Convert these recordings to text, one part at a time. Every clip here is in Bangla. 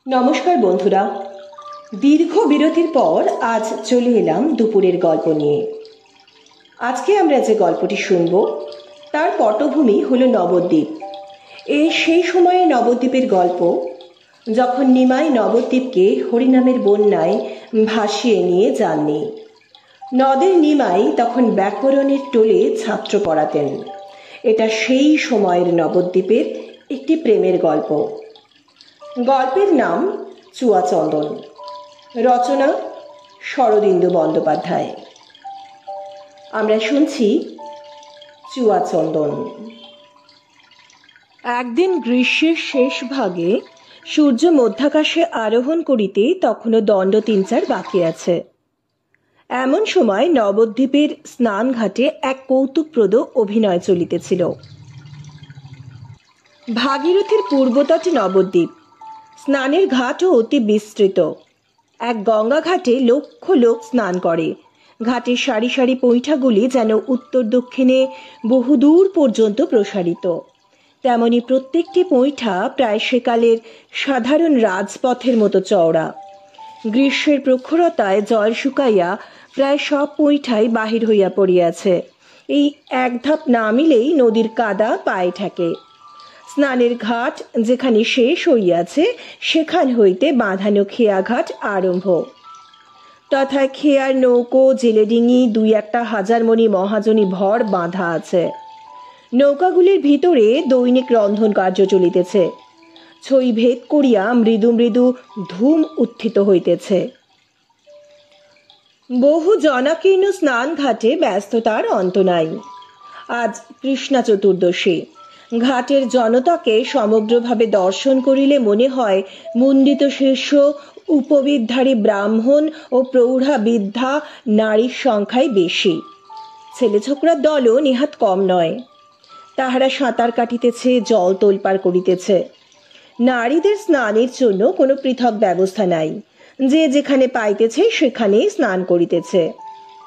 নমস্কার বন্ধুরা, দীর্ঘ বিরতির পর আজ চলে এলাম দুপুরের গল্প নিয়ে। আজকে আমরা যে গল্পটি শুনব তার পটভূমি হলো নবদ্বীপ। সেই সময়ে নবদ্বীপের গল্প, যখন নিমাই নবদ্বীপকে হরিনামের বন্যায় ভাসিয়ে নিয়ে যাননি। নদের নিমাই তখন ব্যাকরণের টোলে ছাত্র পড়াতেন। এটা সেই সময়ের নবদ্বীপের একটি প্রেমের গল্প। গল্পের নাম চুয়াচন্দন, রচনা শরদিন্দু বন্দ্যোপাধ্যায়। আমরা শুনছি চুয়াচন্দন। একদিন গ্রীষ্মের শেষ ভাগে সূর্য মধ্যাকাশে আরোহণ করিতে তখনও দণ্ড ৩-৪ বাকি আছে। এমন সময় নবদ্বীপের স্নান ঘাটে এক কৌতুকপ্রদ অভিনয় চলিতেছিল। ভাগীরথীর পূর্বতটে নবদ্বীপ, স্নানের ঘাটও অতি বিস্তৃত। এক গঙ্গা ঘাটে লক্ষ লোক স্নান করে। ঘাটের সারি সারি পৈঠাগুলি যেন উত্তর দক্ষিণে বহুদূর পর্যন্ত প্রসারিত। তেমনি প্রত্যেকটি পৈঠা প্রায় সেকালের সাধারণ রাজপথের মতো চওড়া। গ্রীষ্মের প্রখরতায় জল শুকাইয়া প্রায় সব পৈঠাই বাহির হইয়া পড়িয়াছে। এই এক ধাপ নামিলেই নদীর কাদা পায়ে ঠেকে। স্নানের ঘাট যেখানে শেষ হইয়াছে সেখান হইতে বাঁধানো খেয়াঘাট আরম্ভ। তথায় খেয়ার নৌকো, জেলেডিঙি, ২-১টা হাজারমণি মহাজনী ভর বাঁধা আছে। নৌকাগুলির ভিতরে দৈনিক রন্ধন কার্য চলিতেছে। ছই ভেদ করিয়া মৃদু মৃদু ধূম উত্থিত হইতেছে। বহু জনাকীর্ণ স্নান ঘাটে ব্যস্ততার অন্ত নাই। আজ কৃষ্ণা চতুর্দশী। ঘাটের জনতাকে সমগ্রভাবে দর্শন করিলে মনে হয় মুণ্ডিত শীর্ষ, উপবিদধারী ব্রাহ্মণ ও প্রৌঢ়া বৃদ্ধা নারীর সংখ্যাই বেশি। ছেলে ছোকরার দলও নিহাত কম নয়। তাহারা সাঁতার কাটিতেছে, জল তোলপাড় করিতেছে। নারীদের স্নানের জন্য কোনো পৃথক ব্যবস্থা নাই। যে যেখানে পাইতেছে সেখানেই স্নান করিতেছে।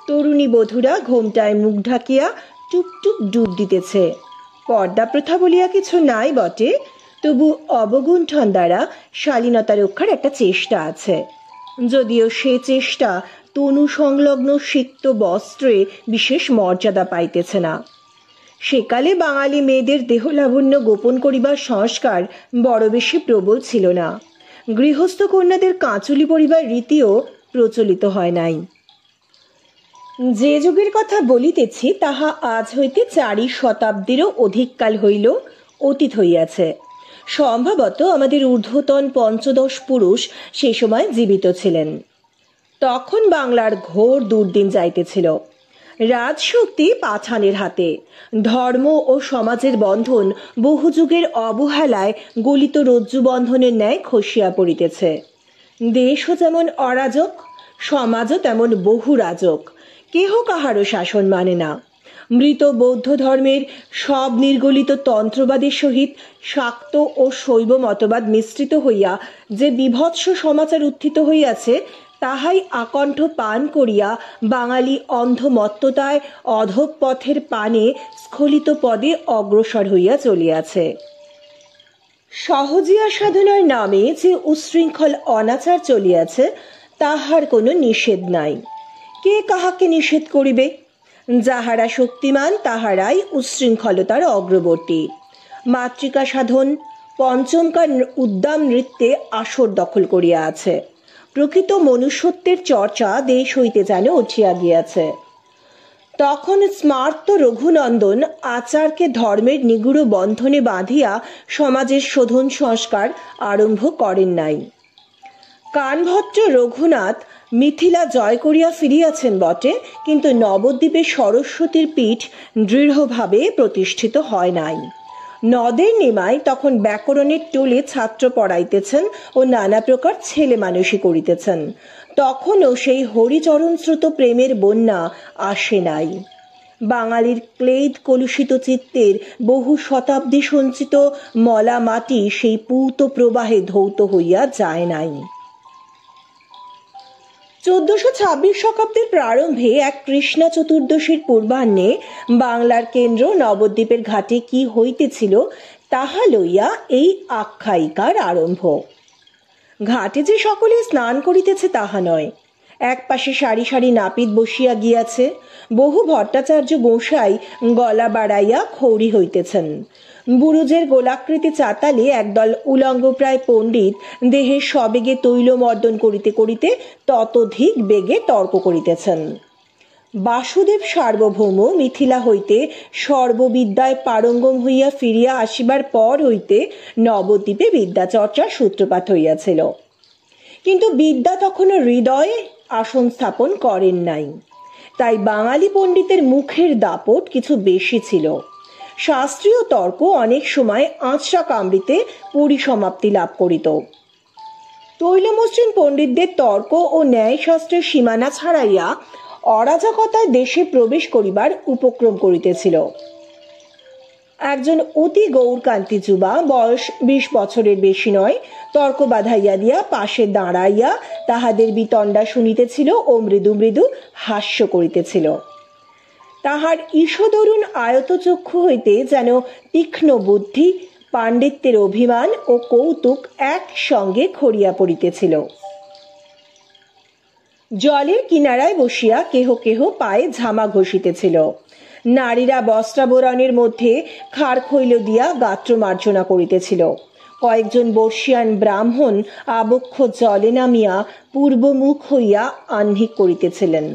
তরুণী বধূরা ঘোমটায় মুখ ঢাকিয়া টুপটুপ ডুব দিতেছে। পর্দা প্রথা বলিয়া কিছু নাই বটে, তবু অবগুণ্ঠন দ্বারা শালীনতা রক্ষার একটা চেষ্টা আছে। যদিও সে চেষ্টা তনু সংলগ্ন সিক্ত বস্ত্রে বিশেষ মর্যাদা পাইতেছে না। সেকালে বাঙালি মেয়েদের দেহলাবণ্য গোপন করিবার সংস্কার বড় বেশি প্রবল ছিল না। গৃহস্থ কন্যাদের কাঁচুলি পরিবার রীতিও প্রচলিত হয় নাই। যে যুগের কথা বলিতেছি তাহা আজ হইতে ৪ শতাব্দীরও অধিককাল হইল অতীত হইয়াছে। সম্ভবত আমাদের ঊর্ধ্বতন ৫-১০ পুরুষ সে সময় জীবিত ছিলেন। তখন বাংলার ঘোর দুর্দিন যাইতেছিল। রাজশক্তি পাঠানের হাতে। ধর্ম ও সমাজের বন্ধন বহু যুগের অবহেলায় গলিত রজ্জু বন্ধনের ন্যায় খসিয়া পড়িতেছে। দেশও যেমন অরাজক, সমাজও তেমন বহু রাজক। কেহ কাহারও শাসন মানে না। মৃত বৌদ্ধ ধর্মের সব নির্গলিত তন্ত্রবাদের সহিত শাক্ত ও শৈব মতবাদ মিশ্রিত হইয়া যে বিভৎস সমাচার উত্থিত হইয়াছে তাহাই আকণ্ঠ পান করিয়া বাঙালি অন্ধমত্ততায় অধঃপথের পানে স্খলিত পদে অগ্রসর হইয়া চলিয়াছে। সহজিয়া সাধনার নামে যে উচ্ছৃঙ্খল অনাচার চলিয়াছে তাহার কোনো নিষেধ নাই। কে কাহাকে নিষেধ করিবে? যাহারা শক্তিমান তাহারাই উচ্ছৃঙ্খলতার অগ্রবর্তী। মাতৃকা সাধন, পঞ্চমকার উদ্দাম নৃত্যে আসর দখল করিয়া আছে। প্রকৃত মনুষ্যত্বের চর্চা দেশ হইতে যেন উঠিয়া গিয়াছে। তখন স্মার্ত রঘুনন্দন আচারকে ধর্মের নিগুড় বন্ধনে বাঁধিয়া সমাজের শোধন সংস্কার আরম্ভ করেন নাই। কানভট্ট রঘুনাথ মিথিলা জয় করিয়া ফিরিয়াছেন বটে, কিন্তু নবদ্বীপের সরস্বতীর পীঠ দৃঢ়ভাবে প্রতিষ্ঠিত হয় নাই। নদের নিমাই তখন ব্যাকরণের টোলে ছাত্র পড়াইতেছেন ও নানা প্রকার ছেলে মানুষই করিতেছেন। তখনও সেই হরিচরণ স্রোত প্রেমের বন্যা আসে নাই। বাঙালির ক্লেদ কলুষিত চিত্তের বহু শতাব্দী সঞ্চিত মলা মাটি সেই পূত প্রবাহে ধৌত হইয়া যায় নাই। ১৪২৬ শতাব্দীর প্রারম্ভে এক কৃষ্ণা চতুর্দশীর পূর্বাহ্নে বাংলার কেন্দ্র নবদ্বীপের ঘাটে কি হইতেছিল তাহা লইয়া এই আখ্যায়িকার আরম্ভ। ঘাটে যে সকলে স্নান করিতেছে তাহা নয়, এক পাশে সারি সারি নাপিত বসিয়া গিয়াছে, বহু ভট্টাচার্য গোসাই গলা বাড়াইয়া খৌরি হইতেছেন। বুরুজের গোলাকৃতি চাতালে একদল উলঙ্গপ্রায় পণ্ডিত দেহের সবেগে তৈল মর্দন করিতে করিতে ততোধিক বেগে তর্ক করিতেছেন। বাসুদেব সার্বভৌম মিথিলা হইতে সর্ববিদ্যায় পারঙ্গম হইয়া ফিরিয়া আসিবার পর হইতে নবদ্বীপে বিদ্যাচর্চার সূত্রপাত হইয়াছিল, কিন্তু বিদ্যা তখনও হৃদয়ে আসন স্থাপন করেন নাই। তাই বাঙালি পণ্ডিতের মুখের দাপট কিছু বেশি ছিল। শাস্ত্রীয় তর্ক অনেক সময় আঁচড়া কামড়িতে পরিসমাপ্তি লাভ করিত। তৈলমসৃণ পণ্ডিতদের তর্ক ও ন্যায়শাস্ত্রের সীমানা ছাড়াইয়া অরাজকতায় দেশে প্রবেশ করিবার উপক্রম করিতেছিল। একজন অতি গৌরকান্তি যুবা, বয়স 20 বছরের বেশি নয়, তর্ক বাধাইয়া দিয়া পাশে দাঁড়াইয়া তাহাদের বিতণ্ডা শুনিতেছিল ও মৃদু মৃদু হাস্য করিতেছিল। তাহার ঈষদরুণ আয়তচক্ষু হইতে যেন তীক্ষ্ণ বুদ্ধি, পাণ্ডিত্যের অভিমান ও কৌতুক একসঙ্গে খড়িয়া পড়িতেছিল। জলের কিনারায় বসিয়া কেহ কেহ পায়ে ঝামা ঘষিতেছিল। নারীরা বস্ত্রাবরণের মধ্যে খাড়খৈল দিয়া গাত্র মার্জনা করিতেছিল। কয়েকজন বর্ষিয়ান ব্রাহ্মণ আবক্ষ জলে নামিয়া পূর্বমুখ হইয়া আহ্নিক করিতেছিলেন।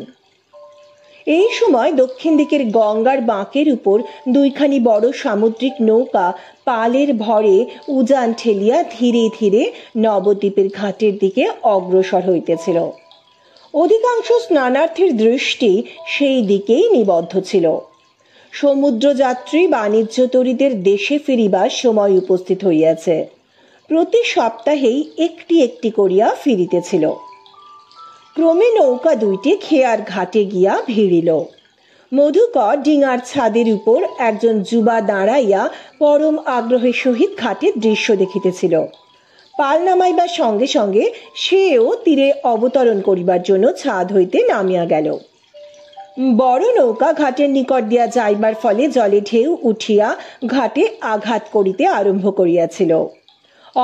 এই সময় দক্ষিণ দিকের গঙ্গার বাঁকের উপর দুইখানি বড় সামুদ্রিক নৌকা পালের ভরে উজান ঠেলিয়া ধীরে ধীরে নবদ্বীপের ঘাটের দিকে অগ্রসর হইতেছিল। অধিকাংশ স্নানার্থীর দৃষ্টি সেই দিকেই নিবদ্ধ ছিল। সমুদ্রযাত্রী বাণিজ্যতরীদের দেশে ফিরিবার সময় উপস্থিত হইয়াছে। প্রতি সপ্তাহেই একটি একটি করিয়া ফিরিতেছিল। ক্রমে নৌকা দুইটি খেয়ার ঘাটে গিয়া ভিড়িল। মধুকর ডিঙার ছাদের উপর একজন যুবা দাঁড়াইয়া পরম আগ্রহের সহিত ঘাটের দৃশ্য দেখিতেছিল। পাল নামাইবার সঙ্গে সঙ্গে সেও তীরে অবতরণ করিবার জন্য ছাদ হইতে নামিয়া গেল। বড় নৌকা ঘাটের নিকট দিয়া যাইবার ফলে জলে ঢেউ উঠিয়া ঘাটে আঘাত করিতে আরম্ভ করিয়াছিল।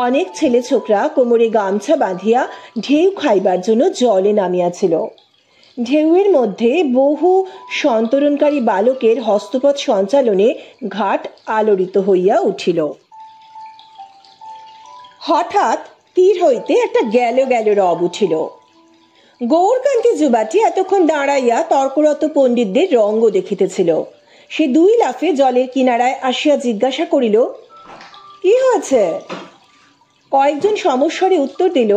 অনেক ছেলে ছোকরা কোমরে গামছা বাঁধিয়া ঢেউ খাইবার জন্য জলে নামিয়াছিল। ঢেউয়ের মধ্যে বহু সন্তরণকারী বালকের হস্তপথ সঞ্চালনে ঘাট আলোড়িত হইয়া উঠিল। হঠাৎ তীর হইতে একটা গেল গেল রব উঠিল। গৌরকান্তি যুবাটি এতক্ষণ দাঁড়াইয়া তর্করত পণ্ডিতদের রঙ্গ দেখিতেছিল। সে দুই লাফে জলের কিনারায় আসিয়া জিজ্ঞাসা করিল, কি হয়েছে? কয়েকজন সমস্বরে উত্তর দিল,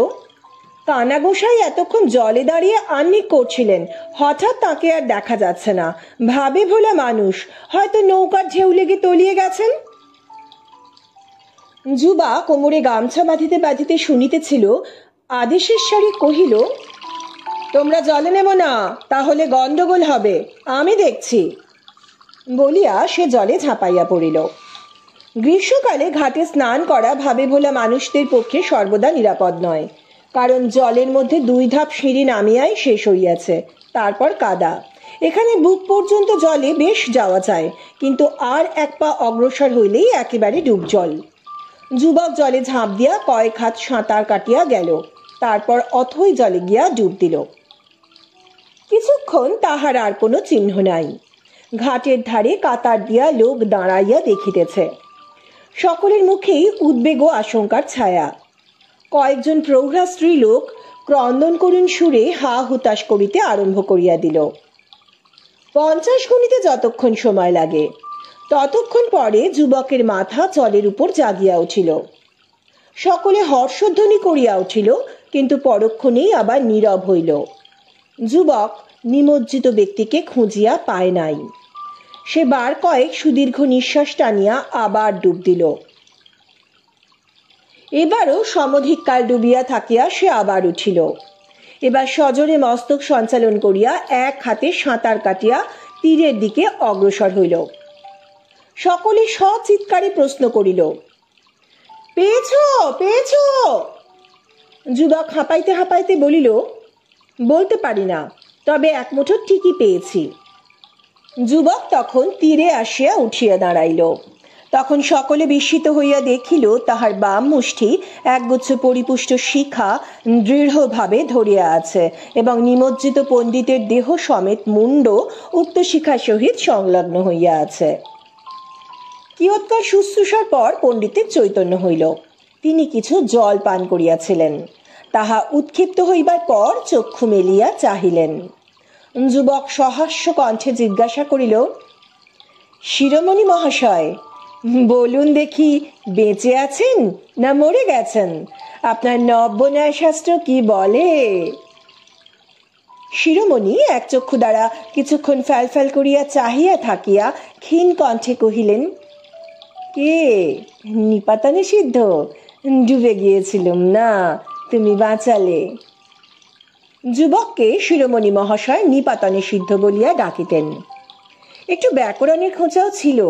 কানা গোসাই এতক্ষণ জলে দাঁড়িয়ে আহ্নিক করছিলেন, হঠাৎ তাকে আর দেখা যাচ্ছে না। ভাবে ভোলা মানুষ, হয়তো নৌকার ঢেউ লেগে তলিয়ে গেছেন। যুবা কোমরে গামছা বাঁধিতে বাঁধিতে শুনিতেছিল। আদেশের স্বরে কহিল, তোমরা জলে নেব না, তাহলে গন্ডগোল হবে, আমি দেখছি। বলিয়া সে জলে ঝাঁপাইয়া পড়িল। গ্রীষ্মকালে ঘাটে স্নান করা ভাবে ভোলা মানুষদের পক্ষে সর্বদা নিরাপদ নয়, কারণ জলের মধ্যে 2 ধাপ সিঁড়ি নামিয়াই শেষ হইয়াছে, তারপর কাদা। এখানে বুক পর্যন্ত জলে বেশ যাওয়া যায়, কিন্তু আর এক পা অগ্রসর হইলেই একেবারে ডুব জল। যুবক জলে ঝাঁপ দিয়া কয়েক হাত সাঁতার কাটিয়া গেল, তারপর অথই জলে গিয়া ডুব দিল। কিছুক্ষণ তাহার আর কোনো চিহ্ন নাই। ঘাটের ধারে কাতার দিয়া লোক দাঁড়াইয়া দেখিতেছে। সকলের মুখেই উদ্বেগ ও আশঙ্কার ছায়া। কয়েকজন প্রৌঢ়া স্ত্রী লোক ক্রন্দন করুণ সুরে হা হুতাশ করিতে আরম্ভ করিয়া দিল। 50 গুণিতে যতক্ষণ সময় লাগে, ততক্ষণ পরে যুবকের মাথা জলের উপর জাগিয়া উঠিল। সকলে হর্ষধ্বনি করিয়া উঠিল, কিন্তু পরক্ষণেই আবার নীরব হইল। যুবক নিমজ্জিত ব্যক্তিকে খুঁজিয়া পায় নাই। সে বার কয়েক সুদীর্ঘ নিঃশ্বাস টানিয়া আবার ডুব দিল। এবারও সমধিক কাল ডুবিয়া থাকিয়া সে আবার উঠিল। এবার সজোরে মস্তক সঞ্চালন করিয়া এক হাতে সাঁতার কাটিয়া তীরের দিকে অগ্রসর হইল। সকলে সচিৎকারে প্রশ্ন করিল, পেয়েছ পেয়েছ? যুবক হাঁপাইতে হাঁপাইতে বলিল, বলতে পারি না, তবে এক মুঠো ঠিকই পেয়েছি। যুবক তখন তীরে আসিয়া উঠিয়া দাঁড়াইল। তখন সকলে বিস্মিত হইয়া দেখিল তাহার বাম মুষ্টি একগুচ্ছ পরিপুষ্ট শিখা দৃঢ়ভাবে ধরিয়া আছে এবং নিমজ্জিত পণ্ডিতের দেহ সমেত মুন্ড উক্ত শিখার সহিত সংলগ্ন হইয়া আছে। কিয়ৎকার শুশ্রূষার পর পণ্ডিতের চৈতন্য হইল। তিনি কিছু জল পান করিয়াছিলেন। তাহা উৎক্ষিপ্ত হইবার পর চক্ষু মেলিয়া চাহিলেন। যুবক সহাস্য কণ্ঠে জিজ্ঞাসা করিল, শিরোমণি মহাশয়, বলুন দেখি, বেঁচে আছেন না মরে গেছেন? আপনার নব্য ন্যায়শাস্ত্র কি বলে? শিরোমণি এক চক্ষু দ্বারা কিছুক্ষণ ফ্যাল করিয়া চাহিয়া থাকিয়া ক্ষীণ কণ্ঠে কহিলেন, কে? নিপাতনে সিদ্ধ? ডুবে গিয়েছিলুম না, তুমি বাঁচালে। যুবককে শিরোমণি মহাশয় নিপাতনে সিদ্ধ বলিয়া ডাকিতেন। একটু ব্যাকরণের খোঁচাও ছিল।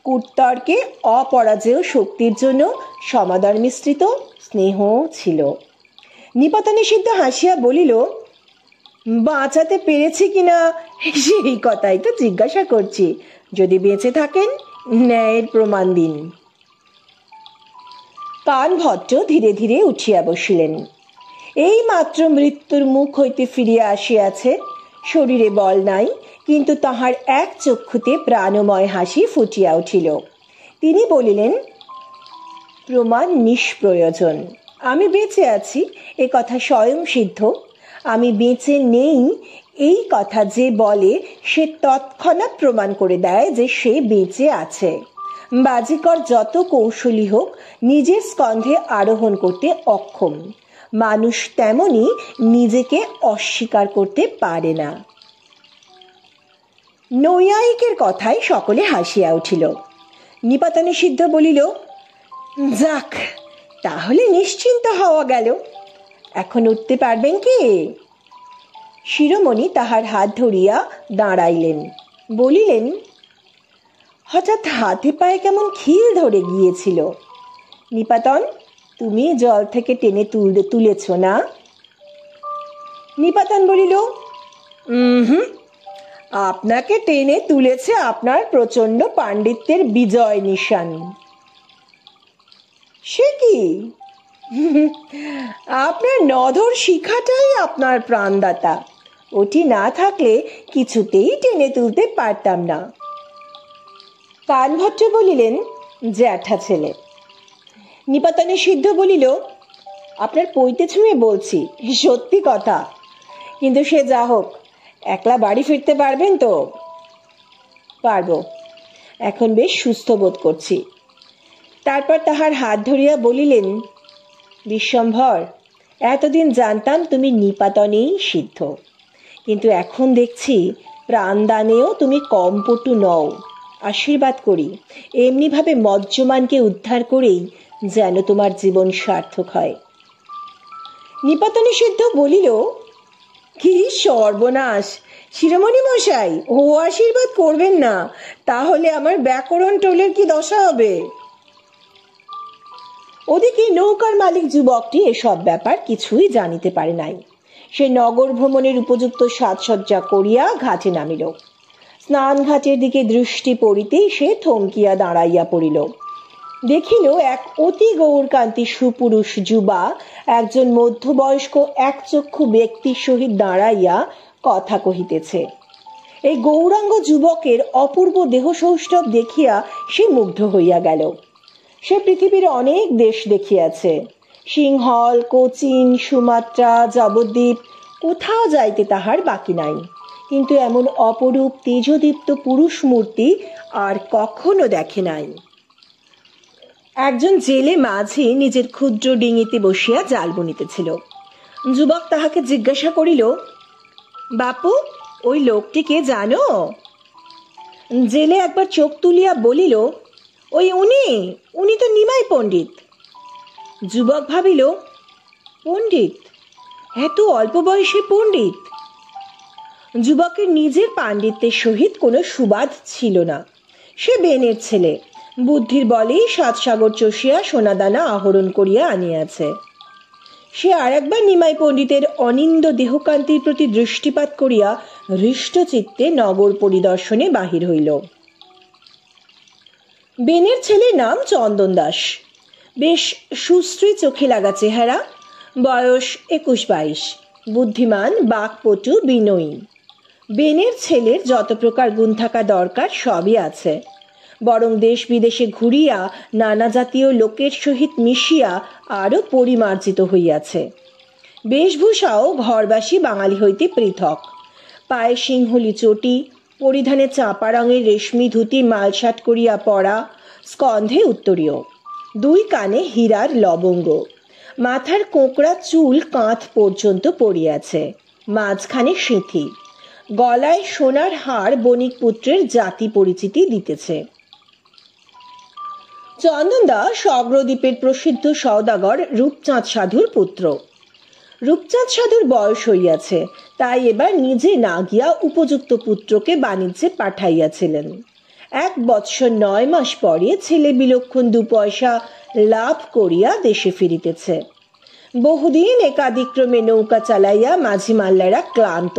কুটতর্কে অপরাজেয় শক্তির জন্য সমাদর মিশ্রিত স্নেহ ছিল। নিপাতনে সিদ্ধ হাসিয়া বলিল, বাঁচাতে পেরেছি কিনা সেই কথাই তো জিজ্ঞাসা করছি। যদি বেঁচে থাকেন, ন্যায়ের প্রমাণ দিন। কানভট্ট ধীরে ধীরে উঠিয়া বসিলেন। এই মাত্র মৃত্যুর মুখ হইতে ফিরিয়া আসিয়াছে। শরীরে বল নাই, কিন্তু তাহার এক চক্ষুতে প্রাণময় হাসি ফুটিয়া উঠিল। তিনি বলিলেন, প্রমাণ নিষ্প্রয়োজন। আমি বেঁচে আছি এ কথা স্বয়ং সিদ্ধ। আমি বেঁচে নেই এই কথা যে বলে, সে তৎক্ষণাৎ প্রমাণ করে দেয় যে সে বেঁচে আছে। বাজিকর যত কৌশলী হোক, নিজের স্কন্ধে আরোহণ করতে অক্ষম। মানুষ তেমনি নিজেকে অস্বীকার করতে পারে না। নৈয়ায়িকের কথায় সকলে হাসিয়া উঠিল। নিপাতনে সিদ্ধ বলিল, যাক, তাহলে নিশ্চিন্ত হওয়া গেল। এখন উঠতে পারবেন কি? শিরোমণি তাহার হাত ধরিয়া দাঁড়াইলেন। বলিলেন, হঠাৎ হাতে পায়ে কেমন খিল ধরে গিয়েছিল। নিপাতন, তুমি জল থেকে টেনে তুলেছ না? নিপাতন বলিল, আপনাকে টেনে তুলেছে আপনার প্রচন্ড পাণ্ডিত্যের বিজয় নিশান। সে কি? আপনার নধর শিখাটাই আপনার প্রাণদাতা। ওটি না থাকলে কিছুতেই টেনে তুলতে পারতাম না। কানভট্ট বলিলেন, জ্যাঠা ছেলে। নিপাতনে সিদ্ধ বলিল, আপনার পৈতে ছুঁয়ে বলছি, সত্যি কথা। কিন্তু সে যা হোক, একলা বাড়ি ফিরতে পারবেন তো? পারব, এখন বেশ সুস্থ বোধ করছি। তারপর তাহার হাত ধরিয়া বলিলেন, বিশ্বম্ভর, এতদিন জানতাম তুমি নিপাতনেই সিদ্ধ, কিন্তু এখন দেখছি প্রাণদানেও তুমি কম পটু নও। আশীর্বাদ করি, এমনিভাবে মজ্জমানকে উদ্ধার করেই যেন তোমার জীবন সার্থক হয়। নিপাতনে সিদ্ধ বলিল, কি সর্বনাশ! শিরোমণি মশাই, ও আশীর্বাদ করবেন না, তাহলে আমার ব্যাকরণ টোলের কি দশা হবে? ওদিকে নৌকার মালিক যুবকটি এসব ব্যাপার কিছুই জানিতে পারে নাই। সে নগর ভ্রমণের উপযুক্ত সাজসজ্জা করিয়া ঘাটে নামিল। স্নান ঘাটের দিকে দৃষ্টি পড়িতেই সে থমকিয়া দাঁড়াইয়া পড়িল। দেখিল এক অতি গৌরকান্তি সুপুরুষ যুবা একজন মধ্যবয়স্ক একচক্ষু ব্যক্তির সহিত দাঁড়াইয়া কথা কহিতেছে। এই গৌরাঙ্গ যুবকের অপূর্ব দেহ সৌষ্ঠব দেখিয়া সে মুগ্ধ হইয়া গেল। সে পৃথিবীর অনেক দেশ দেখিয়াছে, সিংহল, কোচিন, সুমাত্রা, জবদ্বীপ, কোথাও যাইতে তাহার বাকি নাই। কিন্তু এমন অপরূপ তেজদীপ্ত পুরুষ মূর্তি আর কখনো দেখে নাই। একজন জেলে মাঝি নিজের ক্ষুদ্র ডিঙিতে বসিয়া জাল বুনিতেছিল। যুবক তাহাকে জিজ্ঞাসা করিল, বাপু, ওই লোকটিকে জানো? জেলে একবার চোখ তুলিয়া বলিল, ওই উনি তো নিমাই পণ্ডিত। যুবক ভাবিল, পণ্ডিত? এত অল্প বয়সে পণ্ডিত? যুবকের নিজের পাণ্ডিত্যের সহিত কোনো সুবাদ ছিল না। সে বেনের ছেলে, বুদ্ধির বলেই 7 সাগর চষিয়া সোনাদানা আহরণ করিয়া আনিয়াছে। সে আর একবার নিমাই পণ্ডিতের অনিন্দ দেহকান্তির প্রতি দৃষ্টিপাত করিয়া হৃষ্টচিত্তে নগর পরিদর্শনে বাহির হইল। বেনের ছেলের নাম চন্দন দাস। বেশ সুশ্রী চোখে লাগা চেহারা, বয়স 21-22, বুদ্ধিমান, বাকপটু, বিনয়ী। বেনের ছেলের যত প্রকার গুণ থাকা দরকার সবই আছে, বরং দেশ বিদেশে ঘুরিয়া নানা জাতীয় লোকের সহিত মিশিয়া আরও পরিমার্জিত হইয়াছে। বেশভূষাও ঘরবাসী বাঙালি হইতে পৃথক। পায়ে সিংহলি চটি, পরিধানে চাপা রঙের রেশমি ধুতি মালসাট করিয়া পরা, স্কন্ধে উত্তরীয়, 2 কানে হীরার লবঙ্গ, মাথার কোঁকড়া চুল কাঁধ পর্যন্ত পড়িয়াছে, মাঝখানে সিঁথি, গলায় সোনার হার বণিক পুত্রের জাতি পরিচিতি দিতেছে। চন্দন দাস অগ্রদ্বীপের প্রসিদ্ধ সওদাগর রূপচাঁদ সাধুর পুত্র। রূপচাঁদ সাধুর বয়স হইয়াছে, তাই এবার নিজে না গিয়া উপযুক্ত পুত্রকে বাণিজ্যে পাঠাইয়াছিলেন। 1 বৎসর 9 মাস পরে ছেলে বিলক্ষণ 2 পয়সা লাভ করিয়া দেশে ফিরিতেছে। বহুদিন একাদিক্রমে নৌকা চালাইয়া মাঝি মাল্লারা ক্লান্ত,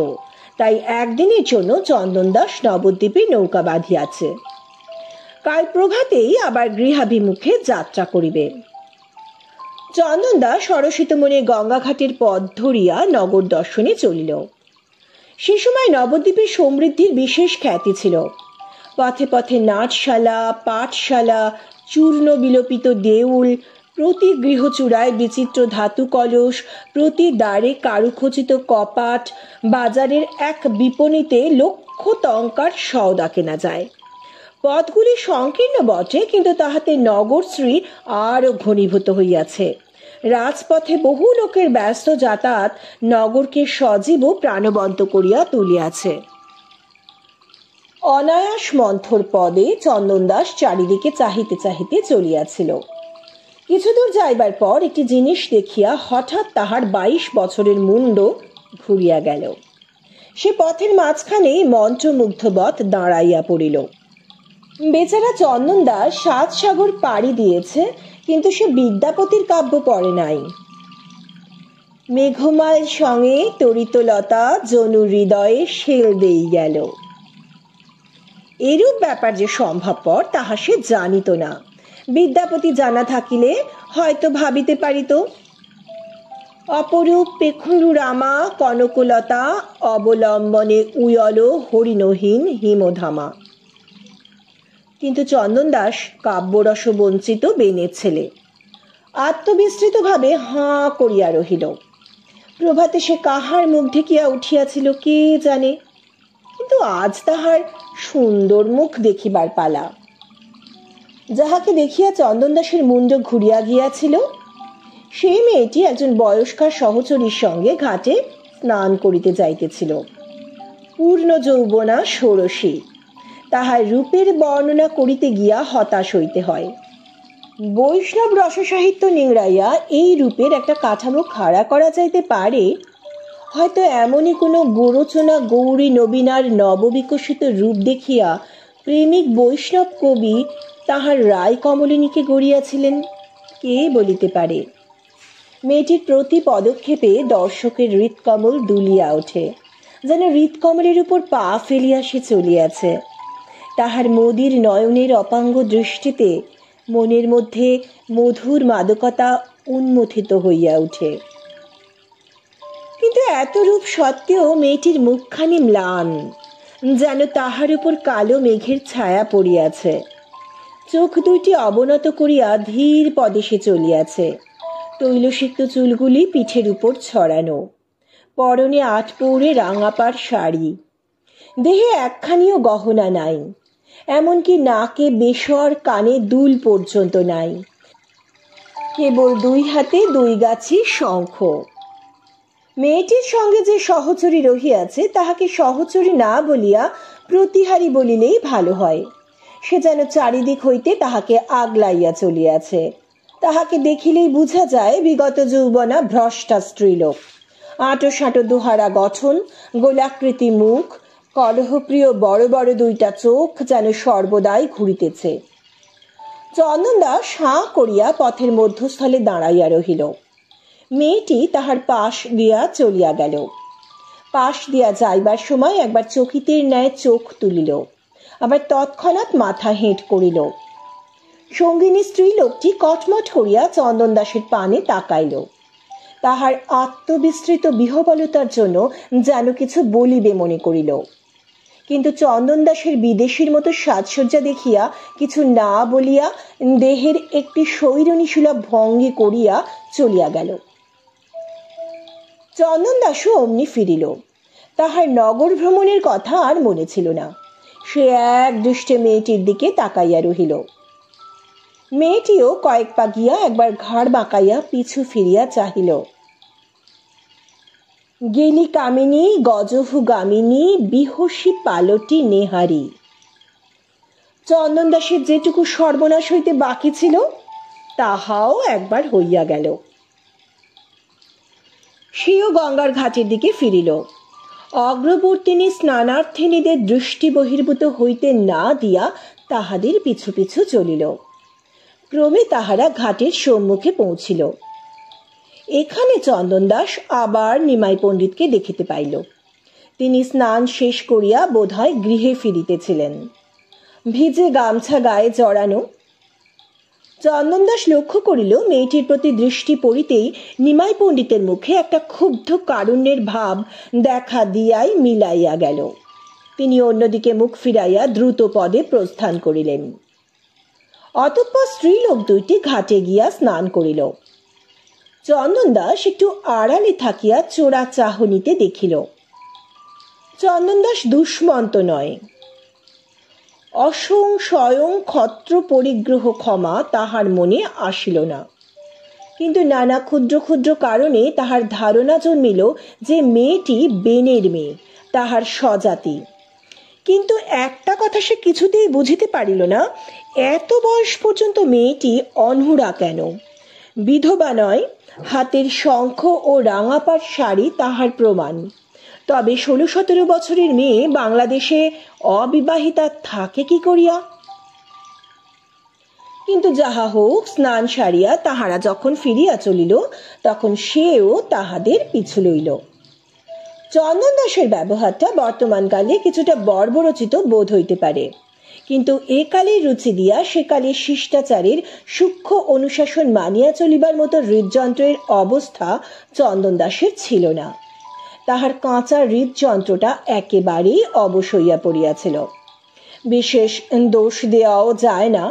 তাই একদিনের জন্য চন্দন দাস নবদ্বীপে নৌকা বাঁধিয়াছে। কাল প্রভাতেই আবার গৃহাভিমুখে যাত্রা করিবে। চন্দন দাস সরসিত মনে গঙ্গাঘাটের পথ ধরিয়া নগর দর্শনে চলিল। সে সময় নবদ্বীপের সমৃদ্ধির বিশেষ খ্যাতি ছিল। পথে পথে নাটশালা, পাঠশালা, চূর্ণ বিলোপিত দেউল, প্রতি গৃহচূড়ায় বিচিত্র ধাতু কলস, প্রতি দ্বারে কারুখচিত কপাট, বাজারের এক বিপণীতে লক্ষ টঙ্কার সওদা কেনা যায়। পথগুলি সংকীর্ণ বটে, কিন্তু তাহাতে নগরশ্রী আরও ঘনীভূত হইয়াছে। রাজপথে বহু লোকের ব্যস্ত যাতায়াত নগরকে সজীব ও প্রাণবন্ত করিয়া তুলিয়াছে। অনায়াস মন্থর পদে চন্দন দাস চারিদিকে চাহিতে চাহিতে চলিয়াছিল। কিছুদূর যাইবার পর একটি জিনিস দেখিয়া হঠাৎ তাহার 22 বছরের মুন্ড ঘুরিয়া গেল। সে পথের মাঝখানেই মন্ত্রমুগ্ধবৎ দাঁড়াইয়া পড়িল। বেচারা চন্দন দাস 7 সাগর পাড়ি দিয়েছে, কিন্তু সে বিদ্যাপতির কাব্য পড়ে নাই। মেঘমাল সঙ্গে তরিতলতা জনু হৃদয়ে শেল দেই গেল। এরূপ ব্যাপার যে সম্ভবপর তাহা সে জানিত না। বিদ্যাপতি জানা থাকিলে হয়তো ভাবিতে পারিত। অপরূপ পেখুরু রামা কনকলতা অবলম্বনে উয়ল হরিণহীন হিমধামা। কিন্তু চন্দন দাস কাব্যরস বঞ্চিত বেনের ছেলে, আত্মবিস্তৃতভাবে হাঁ করিয়া রহিল। প্রভাতে সে কাহার মুখ ঢেকিয়া উঠিয়াছিল কে জানে, কিন্তু আজ তাহার সুন্দর মুখ দেখিবার পালা। যাহাকে দেখিয়া চন্দন দাসের মুন্ড ঘুরিয়া গিয়াছিল, সেই মেয়েটি একজন বয়স্কার সহচরীর সঙ্গে ঘাটে স্নান করিতে যাইতেছিল। পূর্ণ যৌবনা ষোড়শী, তাহার রূপের বর্ণনা করিতে গিয়া হতাশ হইতে হয়। বৈষ্ণব রসসাহিত্য নিংড়াইয়া এই রূপের একটা কাঠামো খাড়া করা যাইতে পারে, হয়তো এমনই কোনো গোরচনা গৌরী নবীনার নববিকশিত রূপ দেখিয়া প্রেমিক বৈষ্ণব কবি তাহার রায় কমলিনীকে গড়িয়াছিলেন, কে বলিতে পারে। মেয়েটির প্রতি পদক্ষেপে দর্শকের হৃৎকমল দুলিয়া ওঠে, যেন হৃৎকমলের উপর পা ফেলিয়া সে চলিয়াছে। তাহার মোদির নয়নের অপাঙ্গ দৃষ্টিতে মনের মধ্যে মধুর মাদকতা উন্মথিত হইয়া ওঠে। কিন্তু এত রূপ সত্ত্বেও মেয়েটির মুখখানি ম্লান, যেন তাহার উপর কালো মেঘের ছায়া পড়িয়াছে। চোখ দুইটি অবনত করিয়া ধীর পদে সে চলিয়াছে। তৈলসিক্ত চুলগুলি পিঠের উপর ছড়ানো, পরনে 8 পৌড়ে রাঙাপাড় শাড়ি, দেহে একখানিও গহনা নাই, এমনকি নাকে বেসর, কানে দুল পর্যন্ত নাই, কেবল 2 হাতে 2 গাছি শঙ্খ। মেয়েটির সঙ্গে যে সহচরী রহিয়াছে তাহাকে সহচরী না বলিয়া প্রতিহারী বলিলেই ভালো হয়। সে যেন চারিদিক হইতে তাহাকে আগলাইয়া চলিয়াছে। তাহাকে দেখিলেই বুঝা যায় বিগত যৌবনা ভ্রষ্টা স্ত্রীলোক। আঁটো সাঁটো দুহারা গঠন, গোলাকৃতি মুখ, কলহপ্রিয় বড় বড় 2টা চোখ যেন সর্বদাই ঘুরিতেছে। চন্দন দাস হাঁ করিয়া পথের মধ্যস্থলে দাঁড়াইয়া রহিল। মেয়েটি তাহার পাশ দিয়া চলিয়া গেল। পাশ দিয়া যাইবার সময় একবার চকিতের ন্যায় চোখ তুলিল, আবার তৎক্ষণাৎ মাথা হেঁট করিল। সঙ্গিনী স্ত্রী লোকটি কটমট করিয়া চন্দন দাসের পানে তাকাইল। তাহার আত্মবিস্তৃত বিহবলতার জন্য যেন কিছু বলিবে মনে করিল, কিন্তু চন্দন দাসের বিদেশীর মতো সাজসজ্জা দেখিয়া কিছু না বলিয়া দেহের একটি শৈরণী সুলভ ভঙ্গি করিয়া চলিয়া গেল। চন্দন দাসও অমনি ফিরিল। তাহার নগর ভ্রমণের কথা আর মনে ছিল না। সে এক দৃষ্টে মেয়েটির দিকে তাকাইয়া রহিল। মেয়েটিও কয়েক পা গিয়া একবার ঘাড় বাঁকাইয়া পিছু ফিরিয়া চাহিল। গেলি কামিনী গজহু গামিনী বিহসী পালটি নেহারি। চন্দন দাসের যেটুকু সর্বনাশ হইতে বাকি ছিল তাহাও একবার হইয়া গেল। সেও গঙ্গার ঘাটের দিকে ফিরিল। অগ্রবর্তিনী স্নানার্থিনীদের দৃষ্টি বহির্ভূত হইতে না দিয়া তাহাদের পিছু পিছু চলিল। ক্রমে তাহারা ঘাটের সম্মুখে পৌঁছিল। এখানে চন্দন দাস আবার নিমাই পণ্ডিতকে দেখিতে পাইল। তিনি স্নান শেষ করিয়া বোধহয় গৃহে ফিরিতেছিলেন, ভিজে গামছা গায়ে জড়ানো। চন্দন দাস লক্ষ্য করিল মেয়েটির প্রতি দৃষ্টি পড়িতেই নিমাই পণ্ডিতের মুখে একটা ক্ষুব্ধ কারুণ্যের ভাব দেখা দিয়াই মিলাইয়া গেল। তিনি অন্যদিকে মুখ ফিরাইয়া দ্রুত পদে প্রস্থান করিলেন। অতঃপর স্ত্রীলোক দুইটি ঘাটে গিয়া স্নান করিল। চন্দন দাস একটু আড়ালে থাকিয়া চোরা চাহনিতে দেখিল। চন্দন দাস দুষ্মন্ত নয়। অসংশয়ং ক্ষত্র পরিগ্রহ ক্ষমা তাহার মনে আসিল না, কিন্তু নানা ক্ষুদ্র ক্ষুদ্র কারণে তাহার ধারণা জন্মিল যে মেয়েটি বেনের মেয়ে, তাহার স্বজাতি। কিন্তু একটা কথা সে কিছুতেই বুঝিতে পারিল না, এত বয়স পর্যন্ত মেয়েটি অনহুরা কেন? বিধবা নয়, হাতের শঙ্খ ও রাঙাপাট শাড়ি তাহার প্রমাণ। তবে 16-17 বছরের মেয়ে বাংলাদেশে অবিবাহিতা থাকে কি করিয়া? কিন্তু যাহা হোক, স্নান সারিয়া তাহারা যখন ফিরিয়া চলিল তখন সেও তাহাদের পিছু লইল। চন্দন দাসের ব্যবহারটা বর্তমানকালে কিছুটা বর্বরচিত বোধ হইতে পারে, কিন্তু একালের রুচি দিয়া সেকালের শিষ্টাচারের সূক্ষ্ম অনুশাসন মানিয়া চলিবার মতো হৃদযন্ত্রের অবস্থা চন্দন দাসের ছিল না। তাহার কাঁচা হৃদযন্ত্রটা একেবারেই অবশ হইয়া পড়িয়াছিল। বিশেষ দোষ দেওয়াও যায় না।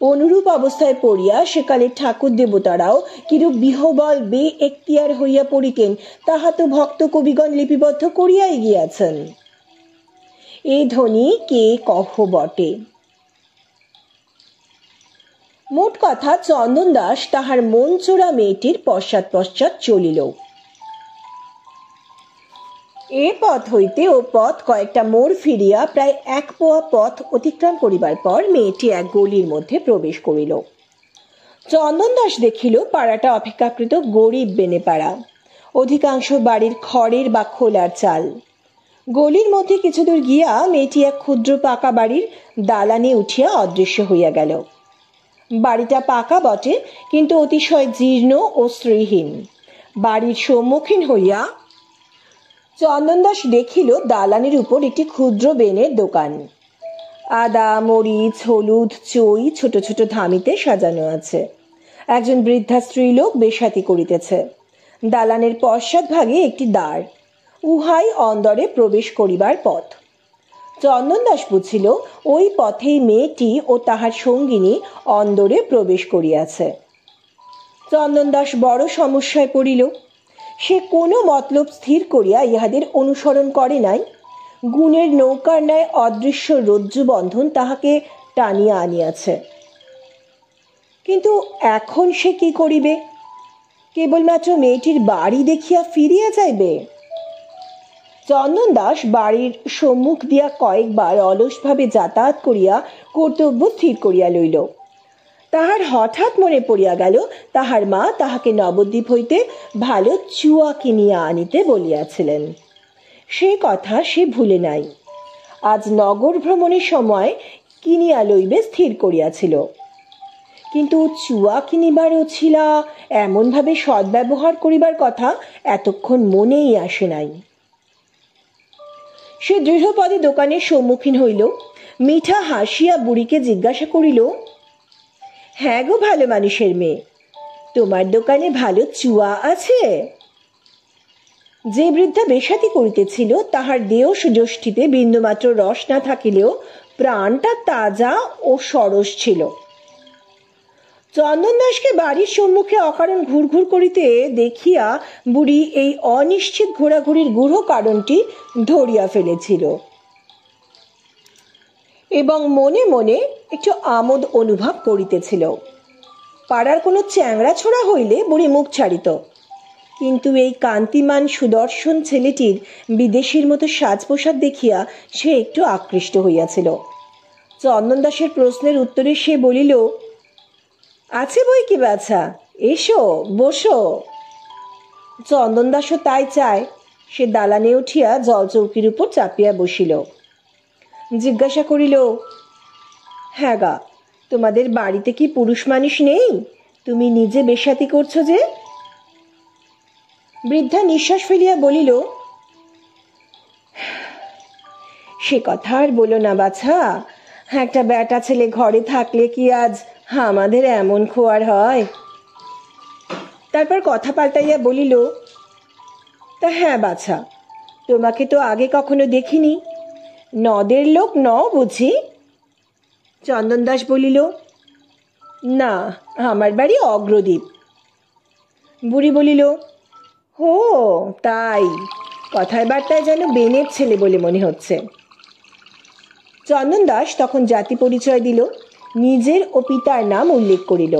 অনুরূপ অবস্থায় পড়িয়া সেকালের ঠাকুর দেবতারাও কিরূপ বিহবল বে এখতিয়ার হইয়া পড়িতেন তাহা তো ভক্ত কবিগণ লিপিবদ্ধ করিয়াই গিয়াছেন। এই ধ্বনি কে কহ বটে। মোট কথা, চন্দন দাস তাহার মন চোরা মেয়েটির পশ্চাৎ পশ্চাৎ চলিল। এ পথ হইতে ও পথ কয়েকটা মোড় ফিরিয়া প্রায় 1 পোয়া পথ অতিক্রম করিবার পর মেয়েটি এক গলির মধ্যে প্রবেশ করিল। চন্দন দাস দেখিল পাড়াটা অপেক্ষাকৃত গরিব বেনে পাড়া, অধিকাংশ বাড়ির খড়ের বা খোলার চাল। গলির মধ্যে কিছু দূর গিয়া মেয়েটি এক ক্ষুদ্র পাকা বাড়ির দালানে উঠিয়া অদৃশ্য হইয়া গেল। বাড়িটা পাকা বটে, কিন্তু অতিশয় জীর্ণ ও শ্রীহীন। বাড়ির সম্মুখীন হইয়া চন্দন দাস দেখিল দালানের উপর একটি ক্ষুদ্র বেনের দোকান। আদা, মরিচ, হলুদ, চই ছোট ছোট ধামিতে সাজানো আছে। একজন বৃদ্ধা স্ত্রীলোক বেশাতি করিতেছে। দালানের পশ্চাৎ ভাগে একটি দ্বার, উহাই অন্দরে প্রবেশ করিবার পথ। চন্দন দাস বুঝিল ওই পথেই মেয়েটি ও তাহার সঙ্গিনী অন্দরে প্রবেশ করিয়াছে। চন্দন দাস বড় সমস্যায় পড়িল। সে কোনো মতলব স্থির করিয়া ইহাদের অনুসরণ করে নাই। গুণের নৌকার ন্যায় অদৃশ্য রজ্জু বন্ধন তাহাকে টানিয়া আনিয়াছে। কিন্তু এখন সে কি করিবে? কেবলমাত্র মেয়েটির বাড়ি দেখিয়া ফিরিয়া যাইবে? চন্দন দাস বাড়ির সম্মুখ দিয়া কয়েকবার অলসভাবে যাতায়াত করিয়া কর্তব্য স্থির করিয়া লইল। তাহার হঠাৎ মনে পড়িয়া গেল তাহার মা তাহাকে নবদ্বীপ হইতে ভালো চুয়া কিনিয়া আনিতে বলিয়াছিলেন। সে কথা সে ভুলে নাই। আজ নগর ভ্রমণের সময় কিনিয়া লইবে স্থির করিয়াছিল। কিন্তু চুয়া কিনিবার ছিলা এমনভাবে সদ্ব্যবহার করিবার কথা এতক্ষণ মনেই আসে নাই। সে দৃঢ়পদে দোকানের সম্মুখীন হইল। মিঠা হাসিয়া বুড়িকে জিজ্ঞাসা করিল, হ্যাঁ গো ভালো মানুষের মেয়ে, তোমার দোকানে ভালো চুয়া আছে? যে বৃদ্ধা বেশ্যাতি করিতেছিল তাহার দেহ সুযষ্টিতে বিন্দুমাত্র রস না থাকিলেও প্রাণটা তাজা ও সরস ছিল। চন্দন দাসকে বাড়ির সম্মুখে অকারণ ঘুরঘুর করিতে দেখিয়া বুড়ি এই অনিশ্চিত ঘোরাঘুরির গূঢ় কারণটি ধরিয়া ফেলেছিল এবং মনে মনে একটু আমোদ অনুভব করিতেছিল। পাড়ার কোনো চ্যাংড়া ছোড়া হইলে বুড়ি মুখ ছাড়িত, কিন্তু এই কান্তিমান সুদর্শন ছেলেটির বিদেশির মতো সাজ পোশাক দেখিয়া সে একটু আকৃষ্ট হইয়াছিল। চন্দন দাসের প্রশ্নের উত্তরে সে বলিল, আছে বই কি বাছা, এসো বসো। চন্দন দাসও তাই চায়। সে দালানে উঠিয়া জল চৌকির উপর চাপিয়া বসিল। জিজ্ঞাসা করিল, হ্যাঁ গা, তোমাদের বাড়িতে কি পুরুষ মানুষ নেই? তুমি নিজে বেশ্যাতি করছো যে? বৃদ্ধা নিঃশ্বাস ফেলিয়া বলিল, সে কথা আর বলো না বাছা, একটা বেটা ছেলে ঘরে থাকলে কি আজ আমাদের এমন খোয়ার হয়? তারপর কথা পাল্টাইয়া বলিল, তা হ্যাঁ বাছা, তোমাকে তো আগে কখনো দেখিনি, নদের লোক নও বুঝি? চন্দন দাস বলিল, না, আমার বাড়ি অগ্রদ্বীপ। বুড়ি বলিল, হো তাই, কথায় বার্তায় যেন বেনের ছেলে বলে মনে হচ্ছে। চন্দন দাস তখন জাতি পরিচয় দিল, নিজের ও পিতার নাম উল্লেখ করিল।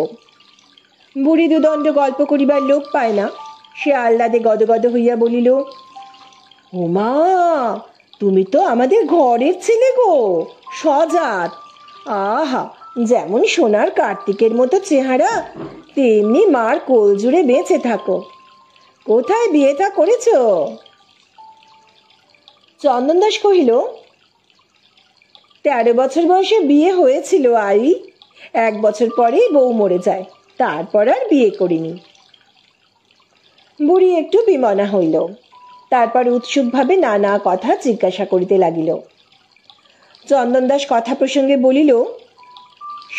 বুড়ি দুদণ্ড গল্প করিবার লোক পায় না। সে আহ্লাদে গদগদ হইয়া বলিল, ওমা, তুমি তো আমাদের ঘরের ছেলে গো, সজাত। আহা, যেমন সোনার কার্তিকের মতো চেহারা, তেমনি মার কোল জুড়ে বেঁচে থাকো। কোথায় বিয়েটা করেছ? চন্দন দাস কহিল, 13 বছর বয়সে বিয়ে হয়েছিল আই। 1 বছর পরেই বউ মরে যায়, তারপর আর বিয়ে করিনি। বুড়ি একটু বিমনা হইল। তারপর উৎসুকভাবে নানা কথা জিজ্ঞাসা করিতে লাগিল। চন্দন দাস কথা প্রসঙ্গে বলিল,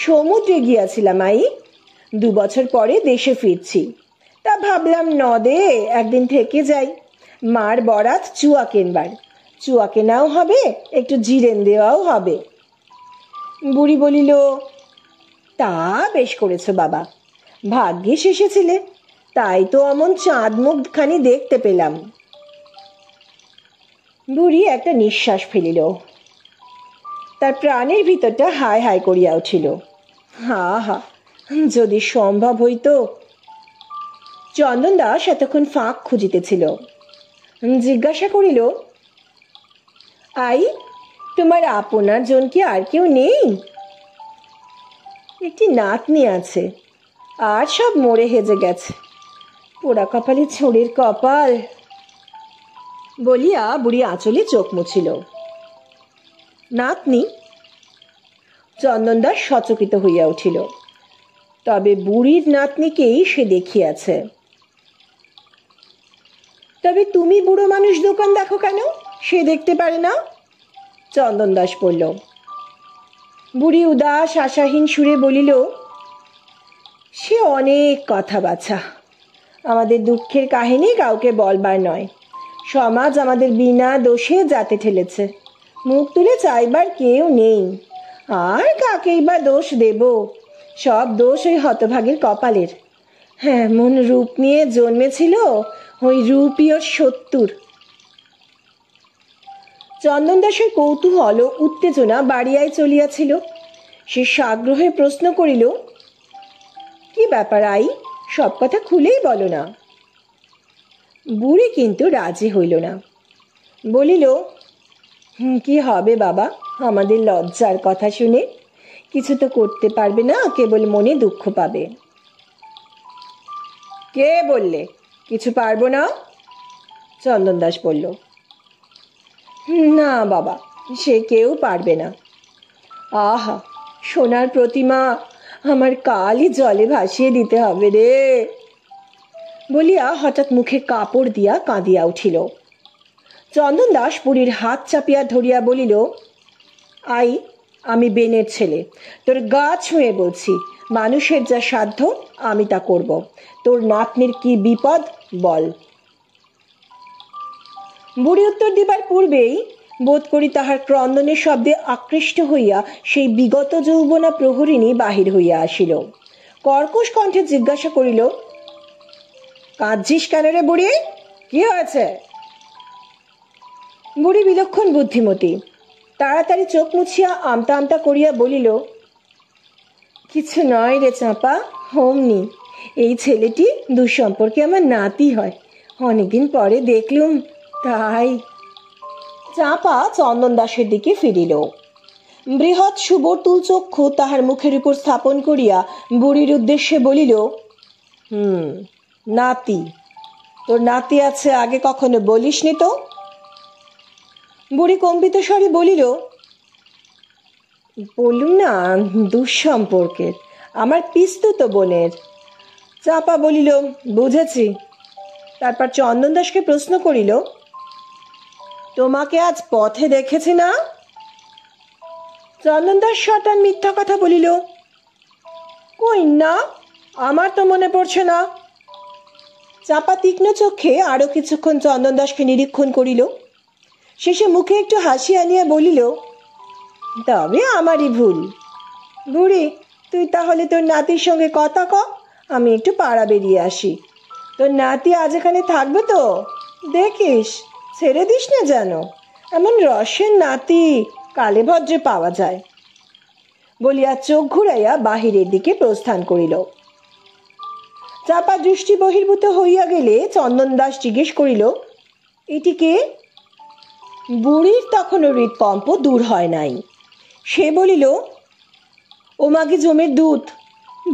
সমুদ্রে গিয়াছিলাম আই, 2 বছর পরে দেশে ফিরছি, তা ভাবলাম নদে একদিন থেকে যাই। মার বরাত চুয়া কেনবার, চুয়া কেনাও হবে, একটু জিরেন দেওয়াও হবে। বুড়ি বলিল, তা বেশ করেছো বাবা, ভাগ্যিস এসেছিলে, তাই তো অমন চাঁদ মুখখানি দেখতে পেলাম। বুড়ি একটা নিঃশ্বাস ফেলিল। তার প্রাণের ভিতরটা হায় হায় করিয়া উঠিল। হা হা, যদি সম্ভব হইত। চন্দন দাস এতক্ষণ ফাঁক খুঁজিতেছিল। জিজ্ঞাসা করিল, আই, তোমার আপনার জন কি আর কেউ নেই? একটি নাতনি আছে, আর সব মরে হেজে গেছে। পোড়া কপালে ছোড়ের কপাল, বলিয়া বুড়ি আঁচলে চোখ মুছিল। নাতনি? চন্দন দাস সচকিত হইয়া উঠিল। তবে বুড়ির নাতনিকেই সে দেখিয়াছে। তবে তুমি বুড়ো মানুষ দোকান দেখো কেন? সে দেখতে পারে না? চন্দন দাস বলল। বুড়ি উদাস আশাহীন সুরে বলিল, সে অনেক কথা বাছা, আমাদের দুঃখের কাহিনী কাউকে বলবার নয়। সমাজ আমাদের বিনা দোষে যাতে ঠেলেছে, মুখ তুলে চাইবার কেউ নেই। আর কাকেই বা দোষ দেব? সব দোষ ওই হতভাগীর কপালের। হ্যাঁ, এমন রূপ নিয়ে জন্মেছিল, ওই রূপই ওর শত্রুর। চন্দন দাসের কৌতূহল ও উত্তেজনা বাড়িয়াই চলিয়াছিল। সে সাগ্রহে প্রশ্ন করিল, কি ব্যাপার আই, সব কথা খুলেই বলো না। বুড়ি কিন্তু রাজি হইল না। বলিল, কি হবে বাবা, আমাদের লজ্জার কথা শুনে? কিছু তো করতে পারবে না, কেবল মনে দুঃখ পাবে। কে বললে কিছু পারবো না? চন্দন দাস বলল। না বাবা, সে কেউ পারবে না। আহা, সোনার প্রতিমা আমার কালই জলে ভাসিয়ে দিতে হবে রে, বলিয়া হঠাৎ মুখে কাপড় দিয়া কাঁদিয়া উঠিল। চন্দন দাস বুড়ির হাত চাপিয়া ধরিয়া বলিল, আই, আমি বেনের ছেলে, তোর গা ছুঁয়ে বলছি, মানুষের যা সাধ্য আমি তা করব। তোর নাতনির কি বিপদ বল। বুড়ি উত্তর দিবার পূর্বেই বোধ করি তাহার ক্রন্দনের শব্দে আকৃষ্ট হইয়া সেই বিগত যৌবনা প্রহরিণী বাহির হইয়া আসিল। কর্কশ কণ্ঠে জিজ্ঞাসা করিল, কাঁদছিস কেন রে বুড়ি, কি হয়েছে? বুড়ি বিলক্ষণ বুদ্ধিমতী, তাড়াতাড়ি চোখ মুছিয়া আমতা আমতা করিয়া বলিল, কিছু নয় রে চাঁপা, হোমনি। এই ছেলেটি দুঃসম্পর্কে আমার নাতি হয়, অনেকদিন পরে দেখলুম তাই। চাঁপা চন্দন দাসের দিকে ফিরিল। বৃহৎ সুবর্তুল চক্ষু তাহার মুখের উপর স্থাপন করিয়া বুড়ির উদ্দেশ্যে বলিল, নাতি? তোর নাতি আছে, আগে কখনো বলিসনি তো? বুড়ি কম্পিত স্বরে বলিল, বললুম না, দুঃসম্পর্কের, আমার পিস্তুত বোনের। চাপা বলিল, বুঝেছি। তারপর চন্দন দাসকে প্রশ্ন করিল, তোমাকে আজ পথে দেখেছি না? চন্দন দাস শটান মিথ্যা কথা বলিল, কই না, আমার তো মনে পড়ছে না। চাপা তীক্ষ্ণ চোখে আরো কিছুক্ষণ চন্দন দাসকে নিরীক্ষণ করিল, শেষে মুখে একটু হাসি আনিয়া বলিল, তবে আমারই ভুল। বুড়ি, তুই তাহলে তোর নাতির সঙ্গে কথা ক, আমি একটু পাড়া বেরিয়ে আসি। তোর নাতি আজ এখানে থাকবে তো? দেখিস, ছেড়ে দিস না যেন, এমন রসের নাতি কালে ভদ্রে পাওয়া যায়। বলিয়া চোখ ঘুরাইয়া বাহিরের দিকে প্রস্থান করিল। চাপা দৃষ্টি বহির্ভূত হইয়া গেলে চন্দন দাস জিজ্ঞেস করিল, এটিকে? বুড়ির তখনও হৃদকম্প দূর হয় নাই। সে বলিল, ও মাগি জমের দুধ।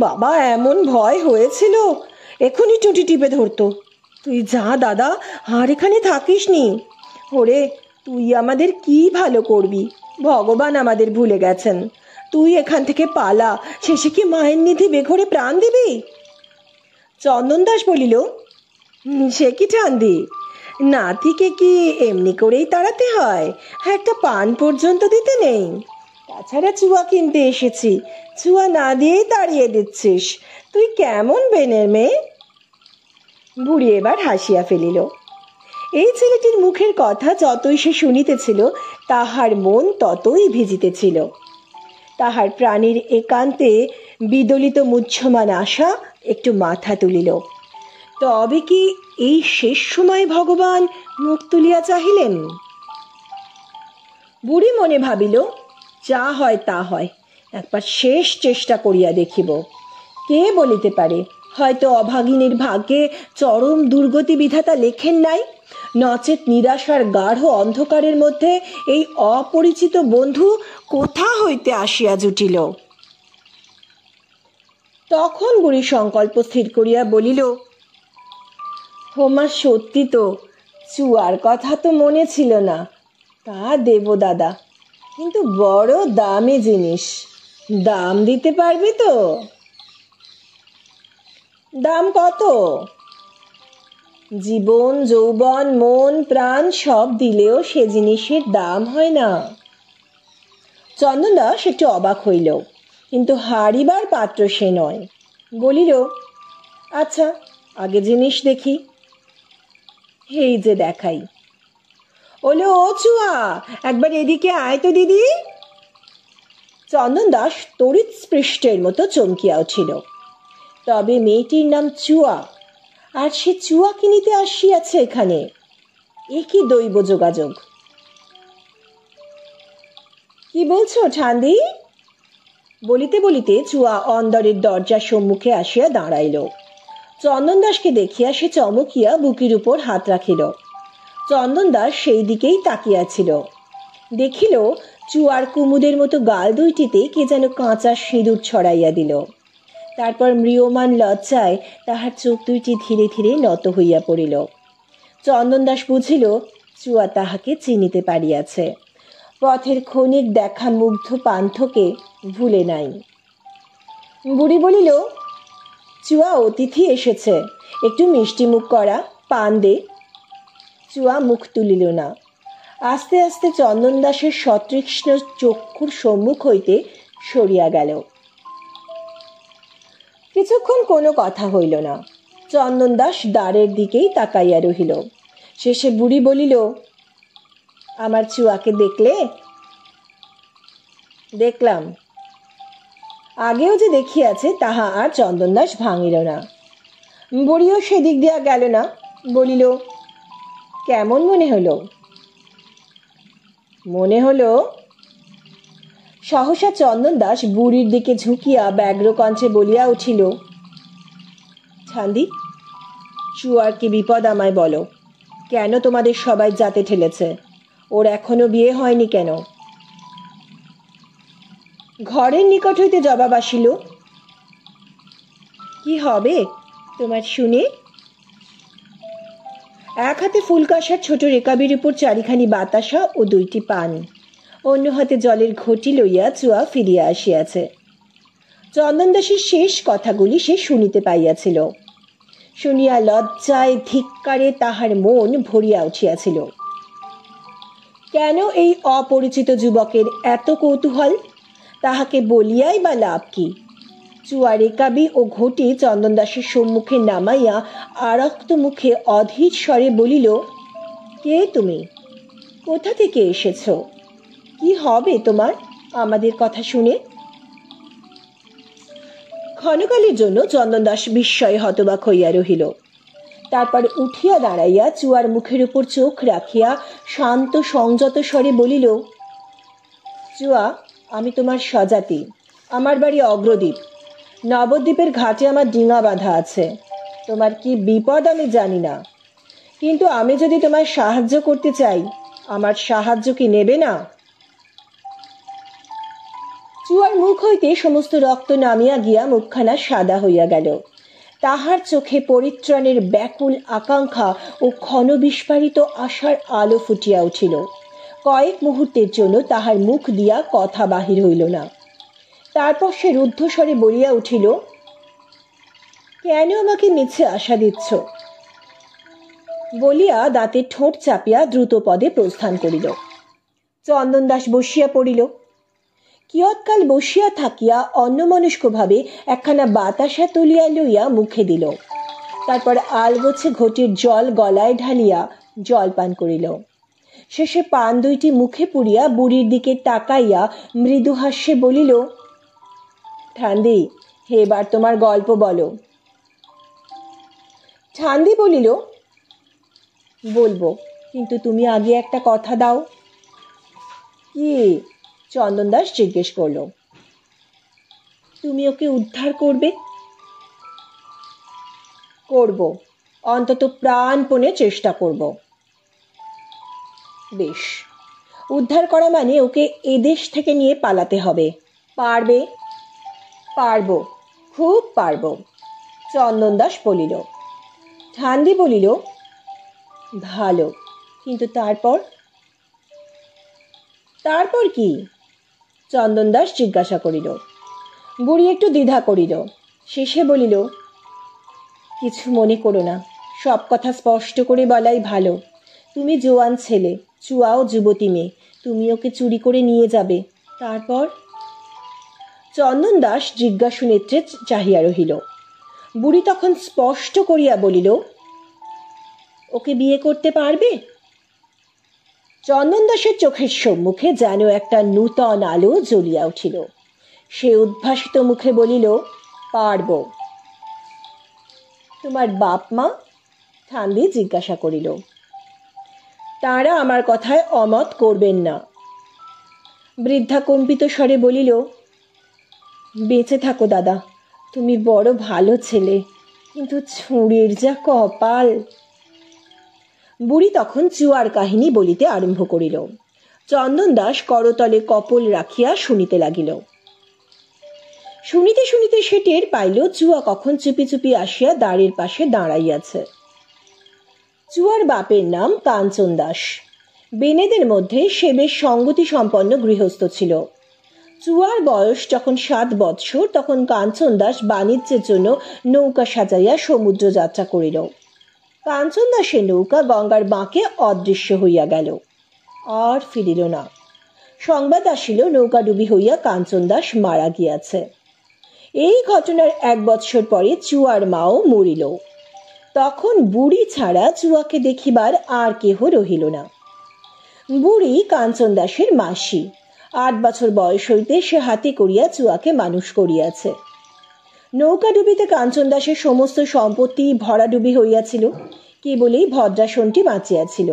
বাবা, এমন ভয় হয়েছিল, এখনই টুটি টিপে ধরতো। তুই যা দাদা, আর এখানে থাকিস নি। ওরে, তুই আমাদের কি ভালো করবি, ভগবান আমাদের ভুলে গেছেন। তুই এখান থেকে পালা, শেষে কি মায়ের নিধি বেঘরে প্রাণ দিবি? চন্দন দাস বলিল, সে কি ঠান্দি, নাতিকে কি এমনি করেই তাড়াতে হয়? একটা পান পর্যন্ত দিতে নেই। তাছাড়া চুয়া কিনতে এসেছি, চুয়া না দিয়েই তাড়িয়ে দিচ্ছিস, তুই কেমন বেনের মেয়ে? বুড়ি এবার হাসিয়া ফেলিল। এই ছেলেটির মুখের কথা যতই সে শুনিতেছিল, তাহার মন ততই ভিজিতেছিল। তাহার প্রাণীর একান্তে বিদলিত মুহ্যমান আশা একটু মাথা তুলিল। তবে কি এই শেষ সময় ভগবান মুখ তুলিয়া চাহিলেন? বুড়ি মনে ভাবিল, যা হয় তা হয়, একবার শেষ চেষ্টা করিয়া দেখিব। কে বলিতে পারে, হয়তো অভাগিনীর ভাগ্যে চরম দুর্গতি বিধাতা লেখেন নাই, নচেত নিরাশার গাঢ় অন্ধকারের মধ্যে এই অপরিচিত বন্ধু কোথা হইতে আসিয়া জুটিল। তখন বুড়ি সংকল্প স্থির করিয়া বলিল, হোমা, সত্যি তো, চুয়ার কথা তো মনে ছিল না। তা দেব দাদা, কিন্তু বড় দামি জিনিস, দাম দিতে পারবে তো? দাম কত? জীবন, যৌবন, মন, প্রাণ সব দিলেও সে জিনিসের দাম হয় না। চন্দন দাস একটু অবাক হইল, কিন্তু হারিবার পাত্র সে নয়। বলিল, আচ্ছা, আগে জিনিস দেখি। এই যে দেখাই। ওলে, ও চুয়া, একবার এদিকে আয় তো দিদি। চন্দন দাস তড়িৎ স্পৃষ্টের মতো চমকিয়া উঠিল। তবে মেয়েটির নাম চুয়া, আর সে চুয়া কিনিতে আসিয়াছে এখানে, এ কি দৈব যোগাযোগ! কি বলছো ঠান্দি? বলিতে বলিতে চুয়া অন্দরের দরজার সম্মুখে আসিয়া দাঁড়াইল। চন্দন দাসকে দেখিয়া সে চমকিয়া বুকের উপর হাত রাখিল। চন্দন দাস সেই দিকেই তাকিয়াছিল। দেখিল চুয়ার কুমুদের মতো গাল দুইটিতে কে যেন কাঁচা সিঁদুর ছড়াইয়া দিল। তারপর ম্রিয়মান লজ্জায় তাহার চোখ দুইটি ধীরে ধীরে নত হইয়া পড়িল। চন্দন দাস বুঝিল চুয়া তাহাকে চিনিতে পারিয়াছে, পথের ক্ষণিক দেখা মুগ্ধ পান্থকে ভুলে নাই। বুড়ি বলিল, চুয়া, অতিথি এসেছে, একটু মিষ্টি মুখ করা, পান দে। চুয়া মুখ তুলিল না। আস্তে আস্তে চন্দন দাসের সতৃষ্ণ চক্ষুর সম্মুখ হইতে সরিয়া গেল। কিছুক্ষণ কোনো কথা হইল না। চন্দন দাস দ্বারের দিকেই তাকাইয়া রহিল। শেষে বুড়ি বলিল, আমার চুয়াকে দেখলে? দেখলাম। আগেও যে দেখিয়াছে তাহা আর চন্দন দাস ভাঙিল না। বুড়িও সেদিক দিয়া গেল না। বলিল, কেমন মনে হলো? মনে হলো? সহসা চন্দন দাস বুড়ির দিকে ঝুঁকিয়া ব্যগ্র কণ্ঠে বলিয়া উঠিল, ছান্দি, চুয়ার কি বিপদ আমায় বলো। কেন তোমাদের সবাই যাতে ঠেলেছে? ওর এখনো বিয়ে হয়নি কেন? ঘরের নিকট হইতে জবাব আসিল, কি হবে তোমার শুনে? এক হাতে ফুলকাশার ছোট রেকাবির উপর চারিখানি বাতাসা ও 2টি পান, অন্য হাতে জলের ঘটি লইয়া চুয়া ফিরিয়া আসিয়াছে। চন্দন দাসের শেষ কথাগুলি সে শুনিতে পাইয়াছিল। শুনিয়া লজ্জায় ধিক্কারে তাহার মন ভরিয়া উঠিয়াছিল। কেন এই অপরিচিত যুবকের এত কৌতূহল? তাহাকে বলিয়াই বা লাভ কি? চুয়া রেকাবি ও ঘটি চন্দন দাসের সম্মুখে নামাইয়া আরক্ত মুখে অধীর স্বরে বলিল, কে তুমি? কোথা থেকে এসেছ? কি হবে তোমার আমাদের কথা শুনে? ক্ষণকালের জন্য চন্দন দাস বিস্ময়ে হতবাক হইয়া রহিল। তারপর উঠিয়া দাঁড়াইয়া চুয়ার মুখের উপর চোখ রাখিয়া শান্ত সংযত স্বরে বলিল, চুয়া, আমি তোমার স্বজাতি। আমার বাড়ি অগ্রদ্বীপ। নবদ্বীপের ঘাটে আমার ডিঙা বাঁধা আছে। তোমার কি বিপদ আমি জানি না, কিন্তু আমি যদি তোমায় সাহায্য করতে চাই, আমার সাহায্য কি নেবে না? চুয়ার মুখ হইতে সমস্ত রক্ত নামিয়া গিয়া মুখখানা সাদা হইয়া গেল। তাহার চোখে পরিত্রাণের ব্যাকুল আকাঙ্ক্ষা ও ক্ষণবিস্ফারিত আশার আলো ফুটিয়া উঠিল। কয়েক মুহূর্তের জন্য তাহার মুখ দিয়া কথা বাহির হইল না। তারপর সে রুদ্ধস্বরে বলিয়া উঠিল, কেন আমাকে মিছে আশা দিচ্ছ? বলিয়া দাঁতে ঠোঁট চাপিয়া দ্রুত পদে প্রস্থান করিল। চন্দন দাস বসিয়া পড়িল। কিয়ৎকাল বসিয়া থাকিয়া অন্যমনস্কভাবে একখানা বাতাসা তুলিয়া লইয়া মুখে দিল। তারপর আলগোছে ঘটির জল গলায় ঢালিয়া জল পান করিল। শেষে পান 2টি মুখে পুরিয়া বুড়ির দিকে তাকাইয়া মৃদু হাস্যে বলিল, ঠান্দি, এবার তোমার গল্প বলো। ঠান্দি বলিল, বলবো, কিন্তু তুমি আগে একটা কথা দাও। কি? চন্দন দাস জিজ্ঞেস করল। তুমি ওকে উদ্ধার করবে? করব, অন্তত প্রাণপণে চেষ্টা করব। বেশ, উদ্ধার করা মানে ওকে এদেশ থেকে নিয়ে পালাতে হবে। পারবে? পারবো, খুব পারবো, চন্দন দাস বলিল। ঠান্দি বলিল, ভালো, কিন্তু তারপর? তারপর কি? চন্দন দাস জিজ্ঞাসা করিল। বুড়ি একটু দ্বিধা করিল। শেষে বলিল, কিছু মনে করো না, সব কথা স্পষ্ট করে বলাই ভালো। তুমি জোয়ান ছেলে, চুয়াও যুবতী মেয়ে, তুমি ওকে চুরি করে নিয়ে যাবে। তারপর? চন্দন দাস জিজ্ঞাসু নেত্রে চাহিয়া রহিল। বুড়ি তখন স্পষ্ট করিয়া বলিল, ওকে বিয়ে করতে পারবে? চন্দন দাসের চোখের সম্মুখে যেন একটা নূতন আলো জ্বলিয়া উঠিল। সে উদ্ভাসিত মুখে বলিল, পারব। তোমার বাপ মা? ঠান্দি জিজ্ঞাসা করিল। তারা আমার কথায় অমত করবেন না। বৃদ্ধা কম্পিত স্বরে বলিল, বেঁচে থাকো দাদা, তুমি বড় ভালো ছেলে, কিন্তু ছুঁড়ির যা কপাল। বুড়ি তখন চুয়ার কাহিনী বলিতে আরম্ভ করিল। চন্দন দাস করতলে কপল রাখিয়া শুনিতে লাগিল। শুনিতে শুনিতে সে টের পাইল চুয়া কখন চুপি চুপি আসিয়া দ্বারের পাশে দাঁড়াইয়াছে। চুয়ার বাপের নাম কাঞ্চন দাস। বেনেদের মধ্যে সে বেশ সঙ্গতি সম্পন্ন গৃহস্থ ছিল। চুয়ার বয়স যখন 7 বৎসর, তখন কাঞ্চন দাস বাণিজ্যের জন্য নৌকা সাজাইয়া সমুদ্র যাত্রা করিল। কাঞ্চন দাসের নৌকা গঙ্গার বাঁকে অদৃশ্য হইয়া গেল, আর ফিরিল না। সংবাদ আসিল নৌকাডুবি হইয়া কাঞ্চন দাস মারা গিয়াছে। এই ঘটনার 1 বৎসর পরে চুয়ার মাও মরিল। তখন বুড়ি ছাড়া চুয়াকে দেখিবার আর কেহ রহিল না। বুড়ি কাঞ্চন দাসের মাসি। 8 বছর বয়স হইতে সে হাতে করিয়া চুয়াকে মানুষ করিয়াছে। নৌকা ডুবিতে কাঞ্চন দাসের সমস্ত সম্পত্তি ভরাডুবি হইয়াছিল, কেবলই ভদ্রাসনটি বাঁচিয়াছিল।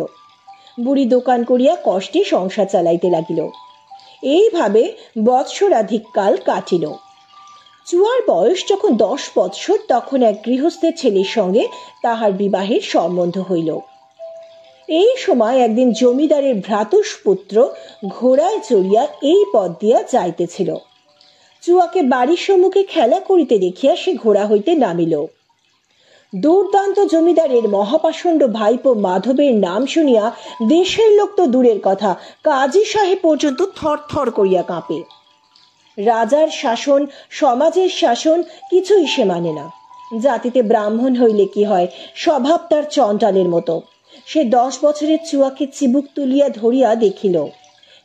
বুড়ি দোকান করিয়া কষ্টে সংসার চালাইতে লাগিল। এইভাবে বৎসরাধিক কাল কাটিল। চুয়ার বয়স যখন 10 বৎসর, তখন এক গৃহস্থের ছেলের সঙ্গে তাহার বিবাহের সম্বন্ধ হইল। এই সময় একদিন জমিদারের ভ্রাতুষ্পুত্র ঘোড়ায় চড়িয়া এই পথ দিয়া যাইতেছিল। চুয়াকে বাড়ির সম্মুখে খেলা করিতে দেখিয়া সে ঘোড়া হইতে নামিল। দুর্দান্ত জমিদারের মহাপাষণ্ড ভাইপো মাধবের নাম শুনিয়া দেশের লোক তো দূরের কথা, কাজী সাহেব পর্যন্ত থরথর করিয়া কাঁপে। রাজার শাসন, সমাজের শাসন কিছুই সে মানে না। জাতিতে ব্রাহ্মণ হইলে কি হয়, স্বভাব তার চণ্ডালের মতো। সে 10 বছরের চুয়াকে চিবুক তুলিয়া ধরিয়া দেখিল।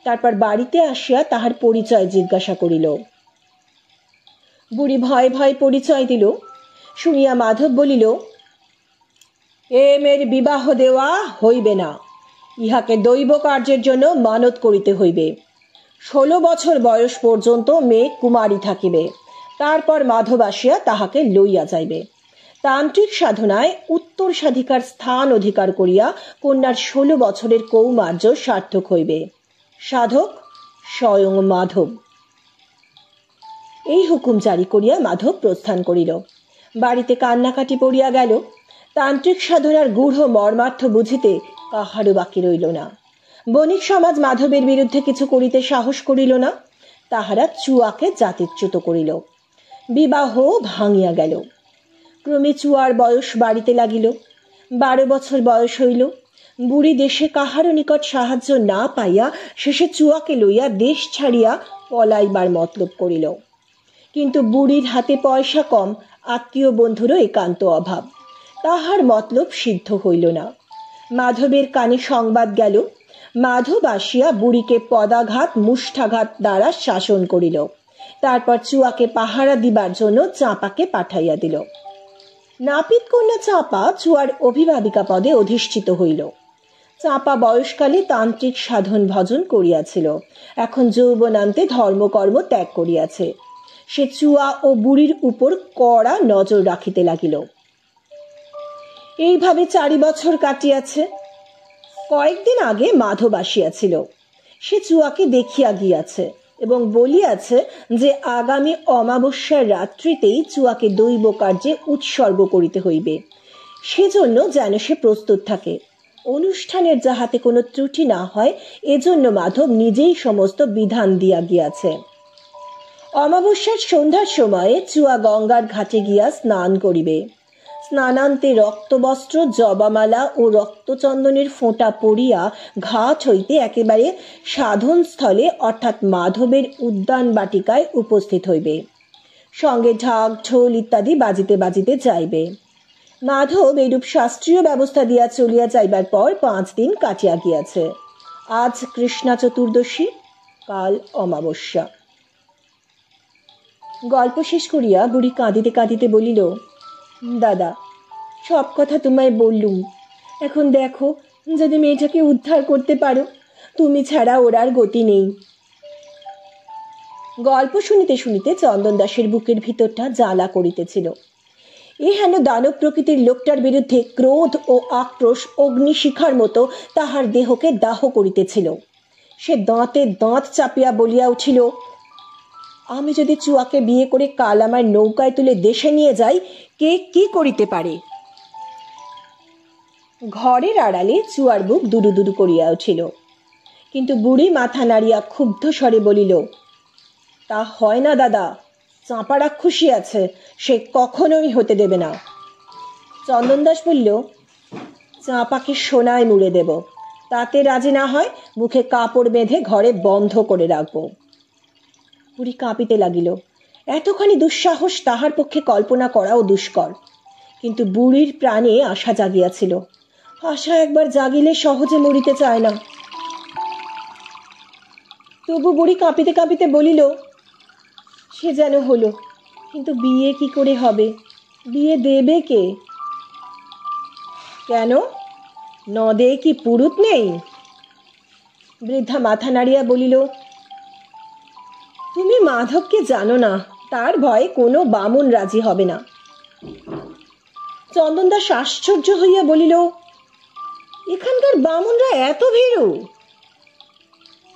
তারপর বাড়িতে আসিয়া তাহার পরিচয় জিজ্ঞাসা করিল। বুড়ি ভয় ভয় পরিচয় দিল। শুনিয়া মাধব বলিল, এ মেয়ের বিবাহ দেওয়া হইবে না। ইহাকে দৈব কার্যের জন্য মানত করিতে হইবে। 16 বছর বয়স পর্যন্ত মেয়ে কুমারী থাকিবে, তারপর মাধব আসিয়া তাহাকে লইয়া যাইবে। তান্ত্রিক সাধনায় উত্তর সাধিকার স্থান অধিকার করিয়া কন্যার 16 বছরের কৌমার্য সার্থক হইবে। সাধক স্বয়ং মাধব। এই হুকুম জারি করিয়া মাধব প্রস্থান করিল। বাড়িতে কান্নাকাটি পড়িয়া গেল। তান্ত্রিক সাধনার গূঢ় মর্মার্থ বুঝিতে কাহারও বাকি রইল না। বণিক সমাজ মাধবের বিরুদ্ধে কিছু করিতে সাহস করিল না। তাহারা চুয়াকে জাতিচ্যুত করিল। বিবাহ ভাঙিয়া গেল। ক্রমে চুয়ার বয়স বাড়িতে লাগিল। 12 বছর বয়স হইল। বুড়ি দেশে কাহারও নিকট সাহায্য না পাইয়া শেষে চুয়াকে লইয়া দেশ ছাড়িয়া পলাইবার মতলব করিল। কিন্তু বুড়ির হাতে পয়সা কম, আত্মীয় বন্ধুরও একান্ত অভাব। তাহার মতলব সিদ্ধ হইল না। মাধবের কানে সংবাদ গেল। মাধব আসিয়া বুড়িকে পদাঘাত মুষ্ঠাঘাত দ্বারা শাসন করিল। তারপর চুয়াকে পাহারা দিবার জন্য চাঁপাকে পাঠাইয়া দিল। নাপিত কন্যা চাঁপা চুয়ার অভিভাবিকা পদে অধিষ্ঠিত হইল। চাঁপা বয়সকালে তান্ত্রিক সাধন ভজন করিয়াছিল, এখন যৌবনান্তে ধর্মকর্ম ত্যাগ করিয়াছে। সে চুয়া ও বুড়ির উপর কড়া নজর রাখিতে লাগিল। এইভাবে 4 বছর কাটিয়াছে। কয়েকদিন আগে মাধব আসিয়াছিল। সে চুয়াকে দেখিয়া গিয়াছে এবং বলিয়াছে যে আগামী অমাবস্যার রাত্রিতেই চুয়াকে দৈব কার্যে উৎসর্গ করিতে হইবে। সেজন্য যেন সে প্রস্তুত থাকে। অনুষ্ঠানের যাহাতে কোনো ত্রুটি না হয়, এজন্য মাধব নিজেই সমস্ত বিধান দিয়া গিয়াছে। অমাবস্যার সন্ধ্যার সময়ে চুয়া গঙ্গার ঘাটে গিয়া স্নান করিবে। স্নানান্তে রক্তবস্ত্র, জবামালা ও রক্তচন্দনের ফোঁটা পড়িয়া ঘাট হইতে একেবারে সাধন স্থলে অর্থাৎ মাধবের উদ্যান বাটিকায় উপস্থিত হইবে। সঙ্গে ঢাক ঢোল ইত্যাদি বাজিতে বাজিতে যাইবে। মাধব এইরূপ শাস্ত্রীয় ব্যবস্থা দিয়া চলিয়া যাইবার পর 5 দিন কাটিয়া গিয়াছে। আজ কৃষ্ণা চতুর্দশী, কাল অমাবস্যা। গল্প শেষ করিয়া বুড়ি কাঁদিতে কাঁদিতে বলিল, দাদা, সব কথা তোমায় বললুম। এখন দেখো, যদি মেয়েটাকে উদ্ধার করতে পারো, তুমি ছাড়া ওর আর গতি নেই। গল্প শুনিতে শুনিতে চন্দন দাসের বুকের ভিতরটা জ্বালা করিতেছিল। এ হেন দানব প্রকৃতির লোকটার বিরুদ্ধে ক্রোধ ও আক্রোশ অগ্নিশিখার মতো তাহার দেহকে দাহ করিতেছিল। সে দাঁতে দাঁত চাপিয়া বলিয়া উঠিল, আমি যদি চুয়াকে বিয়ে করে কাল আমার নৌকায় তুলে দেশে নিয়ে যাই, কে কি করিতে পারে? ঘরের আড়ালে চুয়ার বুক দুরু দুরু করিয়া উঠিল। কিন্তু বুড়ি মাথা নাড়িয়া ক্ষুব্ধ স্বরে বলিল, তা হয় না দাদা, চাঁপা রাক্ষসী আছে, সে কখনোই হতে দেবে না। চন্দন দাস বলল, চাঁপাকে সোনায় মুড়ে দেব, তাতে রাজি না হয় মুখে কাপড় বেঁধে ঘরে বন্ধ করে রাখবো। বুড়ি কাঁপিতে লাগিল। এতখানি দুঃসাহস তাহার পক্ষে কল্পনা করাও দুষ্কর। কিন্তু বুড়ির প্রাণে আশা জাগিয়াছিল। আশা একবার জাগিলে সহজে মরিতে চায় না। তবু বুড়ি কাঁপিতে কাঁপিতে বলিল, সে যেন হলো, কিন্তু বিয়ে কি করে হবে? বিয়ে দেবে কে? কেন, নদে কি পুরুত নেই? বৃদ্ধা মাথা নাড়িয়া বলিল, তুমি মাধবকে জানো না, তার ভয়ে কোনো বামুন রাজি হবে না। চন্দন দাস আশ্চর্য হইয়া বলিল, এখানকার বামুনরা এত ভীরু?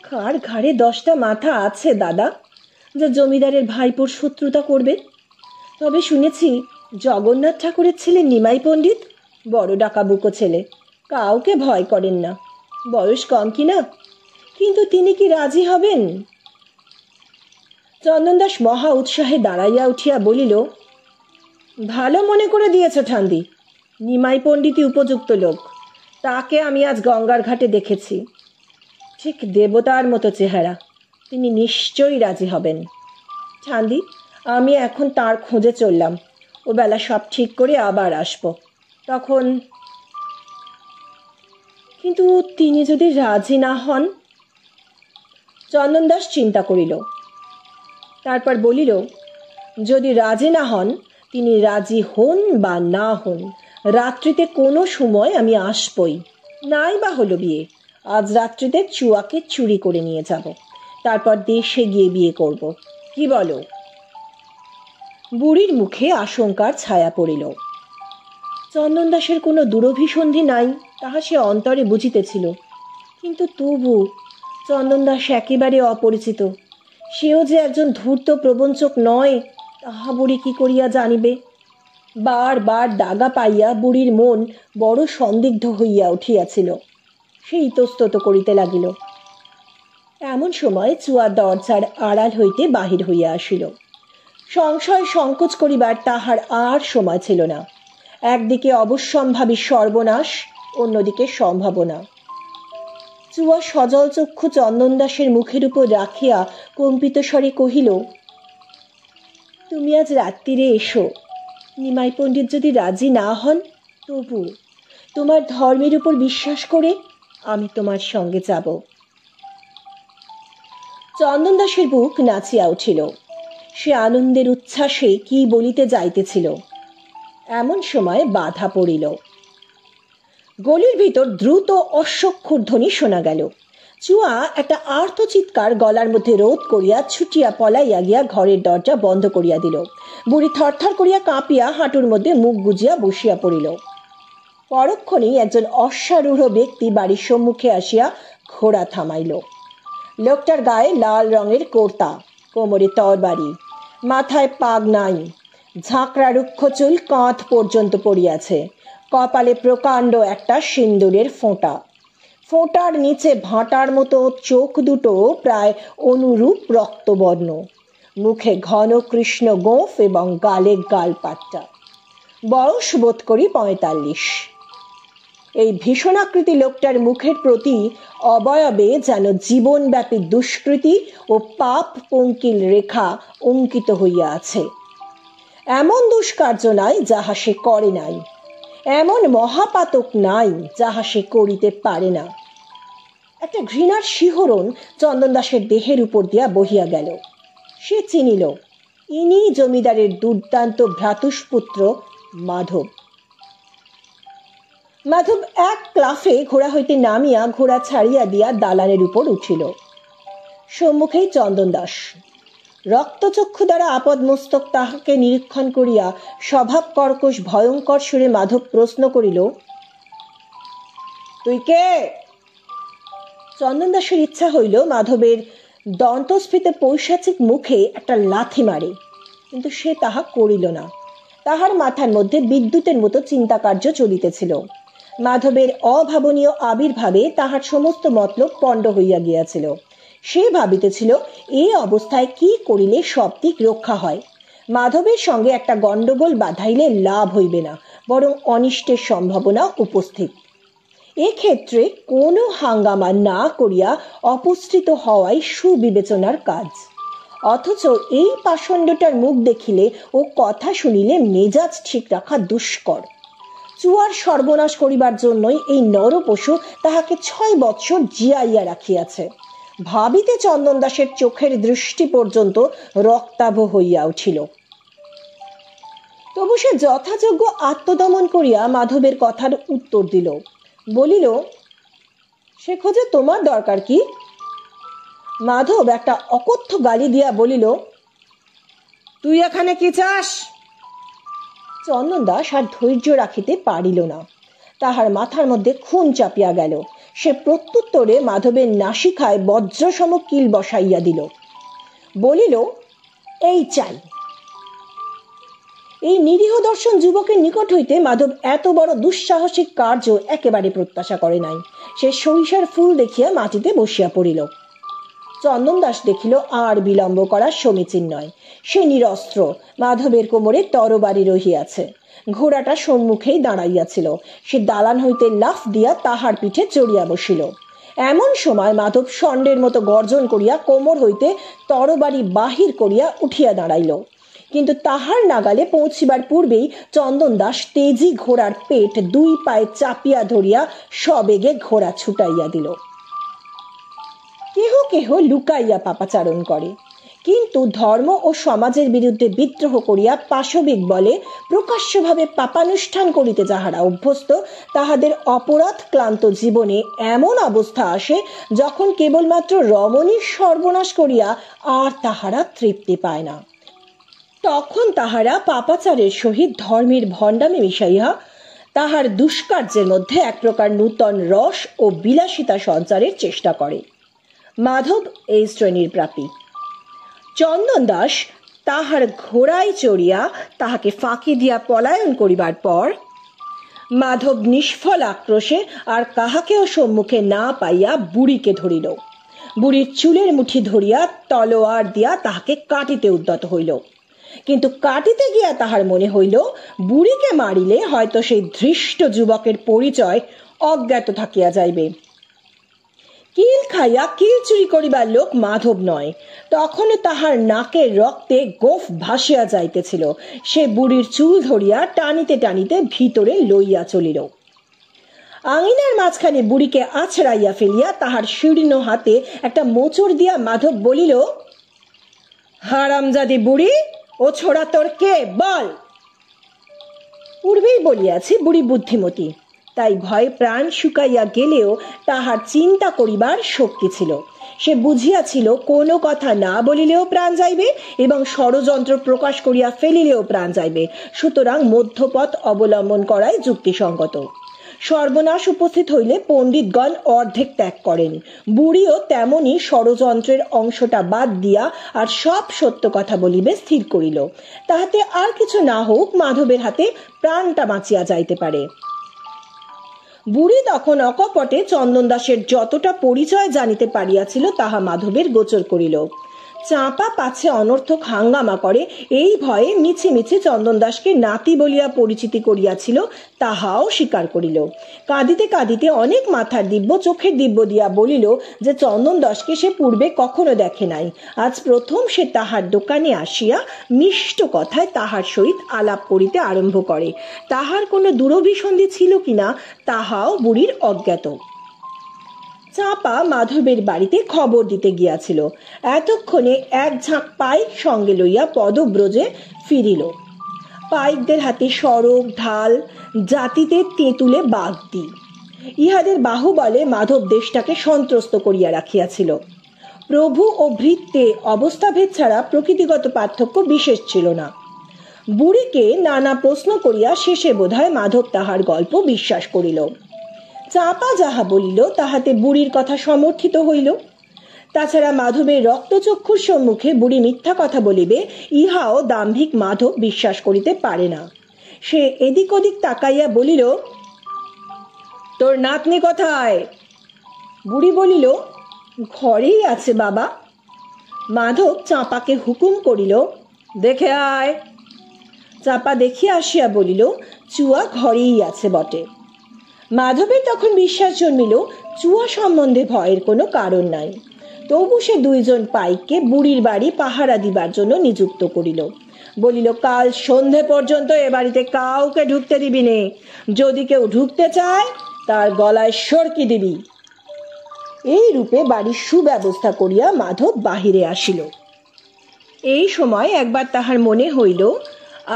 কার ঘাড়ে 10টা মাথা আছে দাদা, যা জমিদারের ভাইপোর শত্রুতা করবে? তবে শুনেছি জগন্নাথ ঠাকুরের ছেলে নিমাই পণ্ডিত বড় ডাকাবুকো ছেলে, কাউকে ভয় করেন না। বয়স কম কিনা, কিন্তু তিনি কি রাজি হবেন? চন্দন দাস মহা উৎসাহে দাঁড়াইয়া উঠিয়া বলিল, ভালো মনে করে দিয়েছ ঠান্দি, নিমাই পণ্ডিতই উপযুক্ত লোক। তাকে আমি আজ গঙ্গার ঘাটে দেখেছি, ঠিক দেবতার মতো চেহারা, তিনি নিশ্চয়ই রাজি হবেন। ঠান্দি, আমি এখন তার খোঁজে চললাম, ও বেলা সব ঠিক করে আবার আসব। তখন কিন্তু তিনি যদি রাজি না হন? চন্দন দাস চিন্তা করিল, তারপর বলিল, যদি রাজি না হন, তিনি রাজি হন বা না হন, রাত্রিতে কোনো সময় আমি আসবই। নাই বা হলো বিয়ে, আজ রাত্রিতে চুয়াকে চুরি করে নিয়ে যাব, তারপর দেশে গিয়ে বিয়ে করব। কি বলো? বুড়ির মুখে আশঙ্কার ছায়া পড়িল। চন্দন দাসের কোনো দুরভিসন্ধি নাই, তাহা সে অন্তরে বুঝিতেছিল, কিন্তু তবু চন্দন দাস একেবারে অপরিচিত। সেও যে একজন ধূর্ত প্রবঞ্চক নয়, তাহা বুড়ি কি করিয়া জানিবে? বারবার দাগা পাইয়া বুড়ির মন বড় সন্দিগ্ধ হইয়া উঠিয়াছিল। সে ইতস্তত করিতে লাগিল। এমন সময় চুয়া দরজার আড়াল হইতে বাহির হইয়া আসিল। সংশয় সংকোচ করিবার তাহার আর সময় ছিল না। একদিকে অবশ্যম্ভাবী সর্বনাশ, অন্যদিকে সম্ভাবনা। চুয়া সজল চক্ষু চন্দন দাসের মুখের উপর রাখিয়া কম্পিত স্বরে কহিল, তুমি আজ রাত্রিরে এসো। নিমাই পণ্ডিত যদি রাজি না হন, তবু তোমার ধর্মের উপর বিশ্বাস করে আমি তোমার সঙ্গে যাব। চন্দন দাসের বুক নাচিয়া উঠিল। সে আনন্দের উচ্ছ্বাসে কি বলিতে যাইতেছিল, এমন সময় বাধা পড়িল। গলির ভিতর দ্রুত অশ্বক্ষুর ধ্বনি শোনা গেল। চুয়া একটা আর্ত চিৎকার গলার মধ্যে রোধ করিয়া ছুটিয়া পলাইয়া গিয়া ঘরের দরজা বন্ধ করিয়া দিল। বুড়ি থরথর করিয়া কাঁপিয়া হাঁটুর মধ্যে মুখ গুজিয়া বসিয়া পড়িল। পরক্ষণেই একজন অশ্বারূঢ় ব্যক্তি বাড়ির সম্মুখে আসিয়া ঘোড়া থামাইল। লোকটার গায়ে লাল রঙের কোর্তা, কোমরে তরবারি, মাথায় পাগ নাই, ঝাঁকড়া রুক্ষ চুল কাঁধ পর্যন্ত পড়িয়াছে, কপালে প্রকাণ্ড একটা সিন্দুরের ফোঁটা, ফোঁটার নিচে ভাঁটার মতো চোখ দুটো প্রায় অনুরূপ রক্তবর্ণ, মুখে ঘন কৃষ্ণ গোঁফ এবং গালে গালপাট্টা। বয়স বোধ করি 45। এই ভীষণাকৃতি লোকটার মুখের প্রতি অবয়বে যেন জীবনব্যাপী দুষ্কৃতি ও পাপ পঙ্কিল রেখা অঙ্কিত হইয়া আছে। এমন দুষ্কার্য নাই যাহা সে করে নাই, এমন মহাপাতক নাই যাহা সে করিতে পারে না। একটা ঘৃণার শিহরণ চন্দন দাসের দেহের উপর দিয়া বহিয়া গেল। সে চিনিল, ইনি জমিদারের দুর্দান্ত ভ্রাতুষ্পুত্র মাধব। মাধব এক ক্লাফে ঘোড়া হইতে নামিয়া ঘোড়া ছাড়িয়া দিয়া দালানের উপর উঠিল। সম্মুখেই চন্দন দাস। রক্তচক্ষু দ্বারা আপদ মস্তক তাহাকে নিরীক্ষণ করিয়া স্বভাব কর্কশ ভয়ঙ্কর সুরে মাধব প্রশ্ন করিল, তুই কে? চন্দন দাসের ইচ্ছা হইল মাধবের দন্তস্ফীত পৈশাচিক মুখে একটা লাথি মারে, কিন্তু সে তাহা করিল না। তাহার মাথার মধ্যে বিদ্যুতের মতো চিন্তা কার্য চলিতেছিল। মাধবের অভাবনীয় আবির্ভাবে তাহার সমস্ত মতলব পণ্ড হইয়া গিয়াছিল। সে ভাবিতেছিল এই অবস্থায় কি করিলে সব দিক রক্ষা হয়। মাধবের সঙ্গে একটা গণ্ডগোল বাধাইলে লাভ হইবে না, বরং অনিষ্টের সম্ভাবনা উপস্থিত। এক্ষেত্রে কোনো হাঙ্গামা না করিয়া অপসৃত হওয়াই সুবিবেচনার কাজ। অথচ এই পাষণ্ডটার মুখ দেখিলে ও কথা শুনিলে মেজাজ ঠিক রাখা দুষ্কর। চুয়ার সর্বনাশ করিবার জন্যই এই নরপশু তাহাকে 6 বৎসর জিয়াইয়া রাখিয়াছে। ভাবিতে চন্দন দাসের চোখের দৃষ্টি পর্যন্ত রক্তাভ হইয়া উঠিল। তবু সে যথাযোগ্য আত্মদমন করিয়া মাধবের কথার উত্তর দিল। বলিল, সে খোঁজে তোমার দরকার কি? মাধব একটা অকথ্য গালি দিয়া বলিল, তুই এখানে কি চাস? চন্দন দাস আর ধৈর্য রাখিতে পারিল না। তাহার মাথার মধ্যে খুন চাপিয়া গেল। সে প্রত্যুত্তরে মাধবের নাসিকায় বজ্রসম কিল বসাইয়া দিল। বলিল, এই চাই। এই নিরীহ দর্শন যুবকের নিকট হইতে মাধব এত বড় দুঃসাহসিক কার্য একেবারে প্রত্যাশা করে নাই। সে সরিষার ফুল দেখিয়া মাটিতে বসিয়া পড়িল। চন্দন দাস দেখিল আর বিলম্ব করা সমীচীন নয়। সে নিরস্ত্র, মাধবের কোমরে তরবারি রহিয়াছে। ঘোড়াটা সম্মুখেই দাঁড়াইয়াছিল। সে দালান হইতে লাফ দিয়া তাহার পিঠে চড়িয়া বসিল। এমন সময় মাধব ষণ্ডের মতো গর্জন করিয়া কোমর হইতে তরবারি বাহির করিয়া উঠিয়া দাঁড়াইল। কিন্তু তাহার নাগালে পৌঁছিবার পূর্বেই চন্দন দাস তেজি ঘোড়ার পেট দুই পায়ে চাপিয়া ধরিয়া সবেগে ঘোড়া ছুটাইয়া দিল। কেহ কেহ লুকাইয়া পাপাচারণ করে, কিন্তু ধর্ম ও সমাজের বিরুদ্ধে বিদ্রোহ করিয়া পাশবিক বলে প্রকাশ্যভাবে পাপানুষ্ঠান করিতে যাহারা অভ্যস্ত, তাহাদের অপরাধ ক্লান্ত জীবনে এমন অবস্থা আসে যখন কেবলমাত্র রমণীর সর্বনাশ করিয়া আর তাহারা তৃপ্তি পায় না। তখন তাহারা পাপাচারের সহিত ধর্মের ভণ্ডামি মিশাইয়া তাহার দুষ্কার্যের মধ্যে এক প্রকার নূতন রস ও বিলাসিতা সঞ্চারের চেষ্টা করে। মাধব এই শ্রেণীর প্রাপী। চন্দন দাস তাহার ঘোড়ায় চড়িয়া তাহাকে ফাঁকি দিয়া পলায়ন করিবার পর মাধব নিষ্ফল আক্রোশে আর কাহাকেও সম্মুখে না পাইয়া বুড়িকে ধরিল। বুড়ির চুলের মুঠি ধরিয়া তলোয়ার দিয়া তাহাকে কাটিতে উদ্যত হইল। কিন্তু কাটিতে গিয়া তাহার মনে হইল বুড়িকে মারিলে হয়তো সেই ধৃষ্ট যুবকের পরিচয় অজ্ঞাত থাকিয়া যাইবে। কিল খাইয়া কিল চুরি করিবার লোক মাধব নয়। তখনও তাহার নাকের রক্তে গোফ ভাসিয়া যাইতেছিল। সে বুড়ির চুল ধরিয়া টানিতে টানিতে ভিতরে লইয়া চলিল। আঙিনার মাঝখানে বুড়িকে আছড়াইয়া ফেলিয়া তাহার শীর্ণ হাতে একটা মোচড় দিয়া মাধব বলিল, হারামজাদি বুড়ি, ও ছোড়া তোর কে, বল। পূর্বেই বলিয়াছি বুড়ি বুদ্ধিমতী, তাই ভয়ে প্রাণ শুকাইয়া গেলেও তাহার চিন্তা করিবার শক্তি ছিল। সে বুঝিয়াছিল কোনো কথা না বলিলেও প্রাণ যাইবে এবং ষড়যন্ত্র প্রকাশ করিয়া ফেলিলেও প্রাণ যাইবে, সুতরাং মধ্যপথ অবলম্বন করাই যুক্তিসঙ্গত। সর্বনাশ উপস্থিত হইলে পণ্ডিতগণ অর্ধেক ত্যাগ করেন। বুড়িও তেমনি ষড়যন্ত্রের অংশটা বাদ দিয়া আর সব সত্য কথা বলিবে স্থির করিল। তাহাতে আর কিছু না হোক, মাধবের হাতে প্রাণটা বাঁচিয়া যাইতে পারে। বুড়ি তখন অকপটে চন্দন দাসের যতটা পরিচয় জানিতে পারিয়াছিল তাহা মাধবের গোচর করিল। চাঁপা পাছে অনর্থক হাঙ্গামা করে এই ভয়ে মিছি মিছি চন্দন দাসকে নাতি বলিয়া পরিচিতি করিয়াছিল তাহাও স্বীকার করিল। কাঁদিতে কাঁদিতে অনেক মাথার দিব্য চোখের দিব্য দিয়া বলিল যে চন্দন দাসকে সে পূর্বে কখনো দেখে নাই। আজ প্রথম সে তাহার দোকানে আসিয়া মিষ্ট কথায় তাহার সহিত আলাপ করিতে আরম্ভ করে। তাহার কোনো দুরভিসন্ধি ছিল কিনা তাহাও বুড়ির অজ্ঞাত। চাঁপা মাধবের বাড়িতে খবর দিতে গিয়াছিল। এতক্ষণে এক ঝাঁক পাইক সঙ্গে লইয়া পদব্রজে ফিরিল। পাইকদের হাতে সড়ক, ঢাল, জাতিতে তেঁতুলে বাগদি। ইহাদের বাহুবলে মাধব দেশটাকে সন্ত্রস্ত করিয়া রাখিয়াছিল। প্রভু ও ভৃত্যে অবস্থাভেদ ছাড়া প্রকৃতিগত পার্থক্য বিশেষ ছিল না। বুড়িকে নানা প্রশ্ন করিয়া শেষে বোধহয় মাধব তাহার গল্প বিশ্বাস করিল। চাঁপা যাহা বলিল তাহাতে বুড়ির কথা সমর্থিত হইল। তাছাড়া মাধবের রক্তচক্ষুর সম্মুখে বুড়ি মিথ্যা কথা বলিবে ইহাও দাম্ভিক মাধব বিশ্বাস করিতে পারে না। সে এদিক ওদিক তাকাইয়া বলিল, তোর নাতনি কোথায়? বুড়ি বলিল, ঘরেই আছে বাবা। মাধব চাঁপাকে হুকুম করিল, দেখে আয়। চাঁপা দেখিয়া আসিয়া বলিল, চুয়া ঘরেই আছে বটে। মাধবের তখন বিশ্বাস জন্মিল চুয়া সম্বন্ধে ভয়ের কোনো কারণ নাই। তবু সে দুইজন পাইককে বুড়ির বাড়ি পাহারা দিবার জন্য নিযুক্ত করিল। বলিল, কাল সন্ধে পর্যন্ত এ বাড়িতে কাউকে ঢুকতে দিবি নে। যদি কেউ ঢুকতে চায় তার গলায় সরকি দিবি। এই রূপে বাড়ির সুব্যবস্থা করিয়া মাধব বাহিরে আসিল। এই সময় একবার তাহার মনে হইল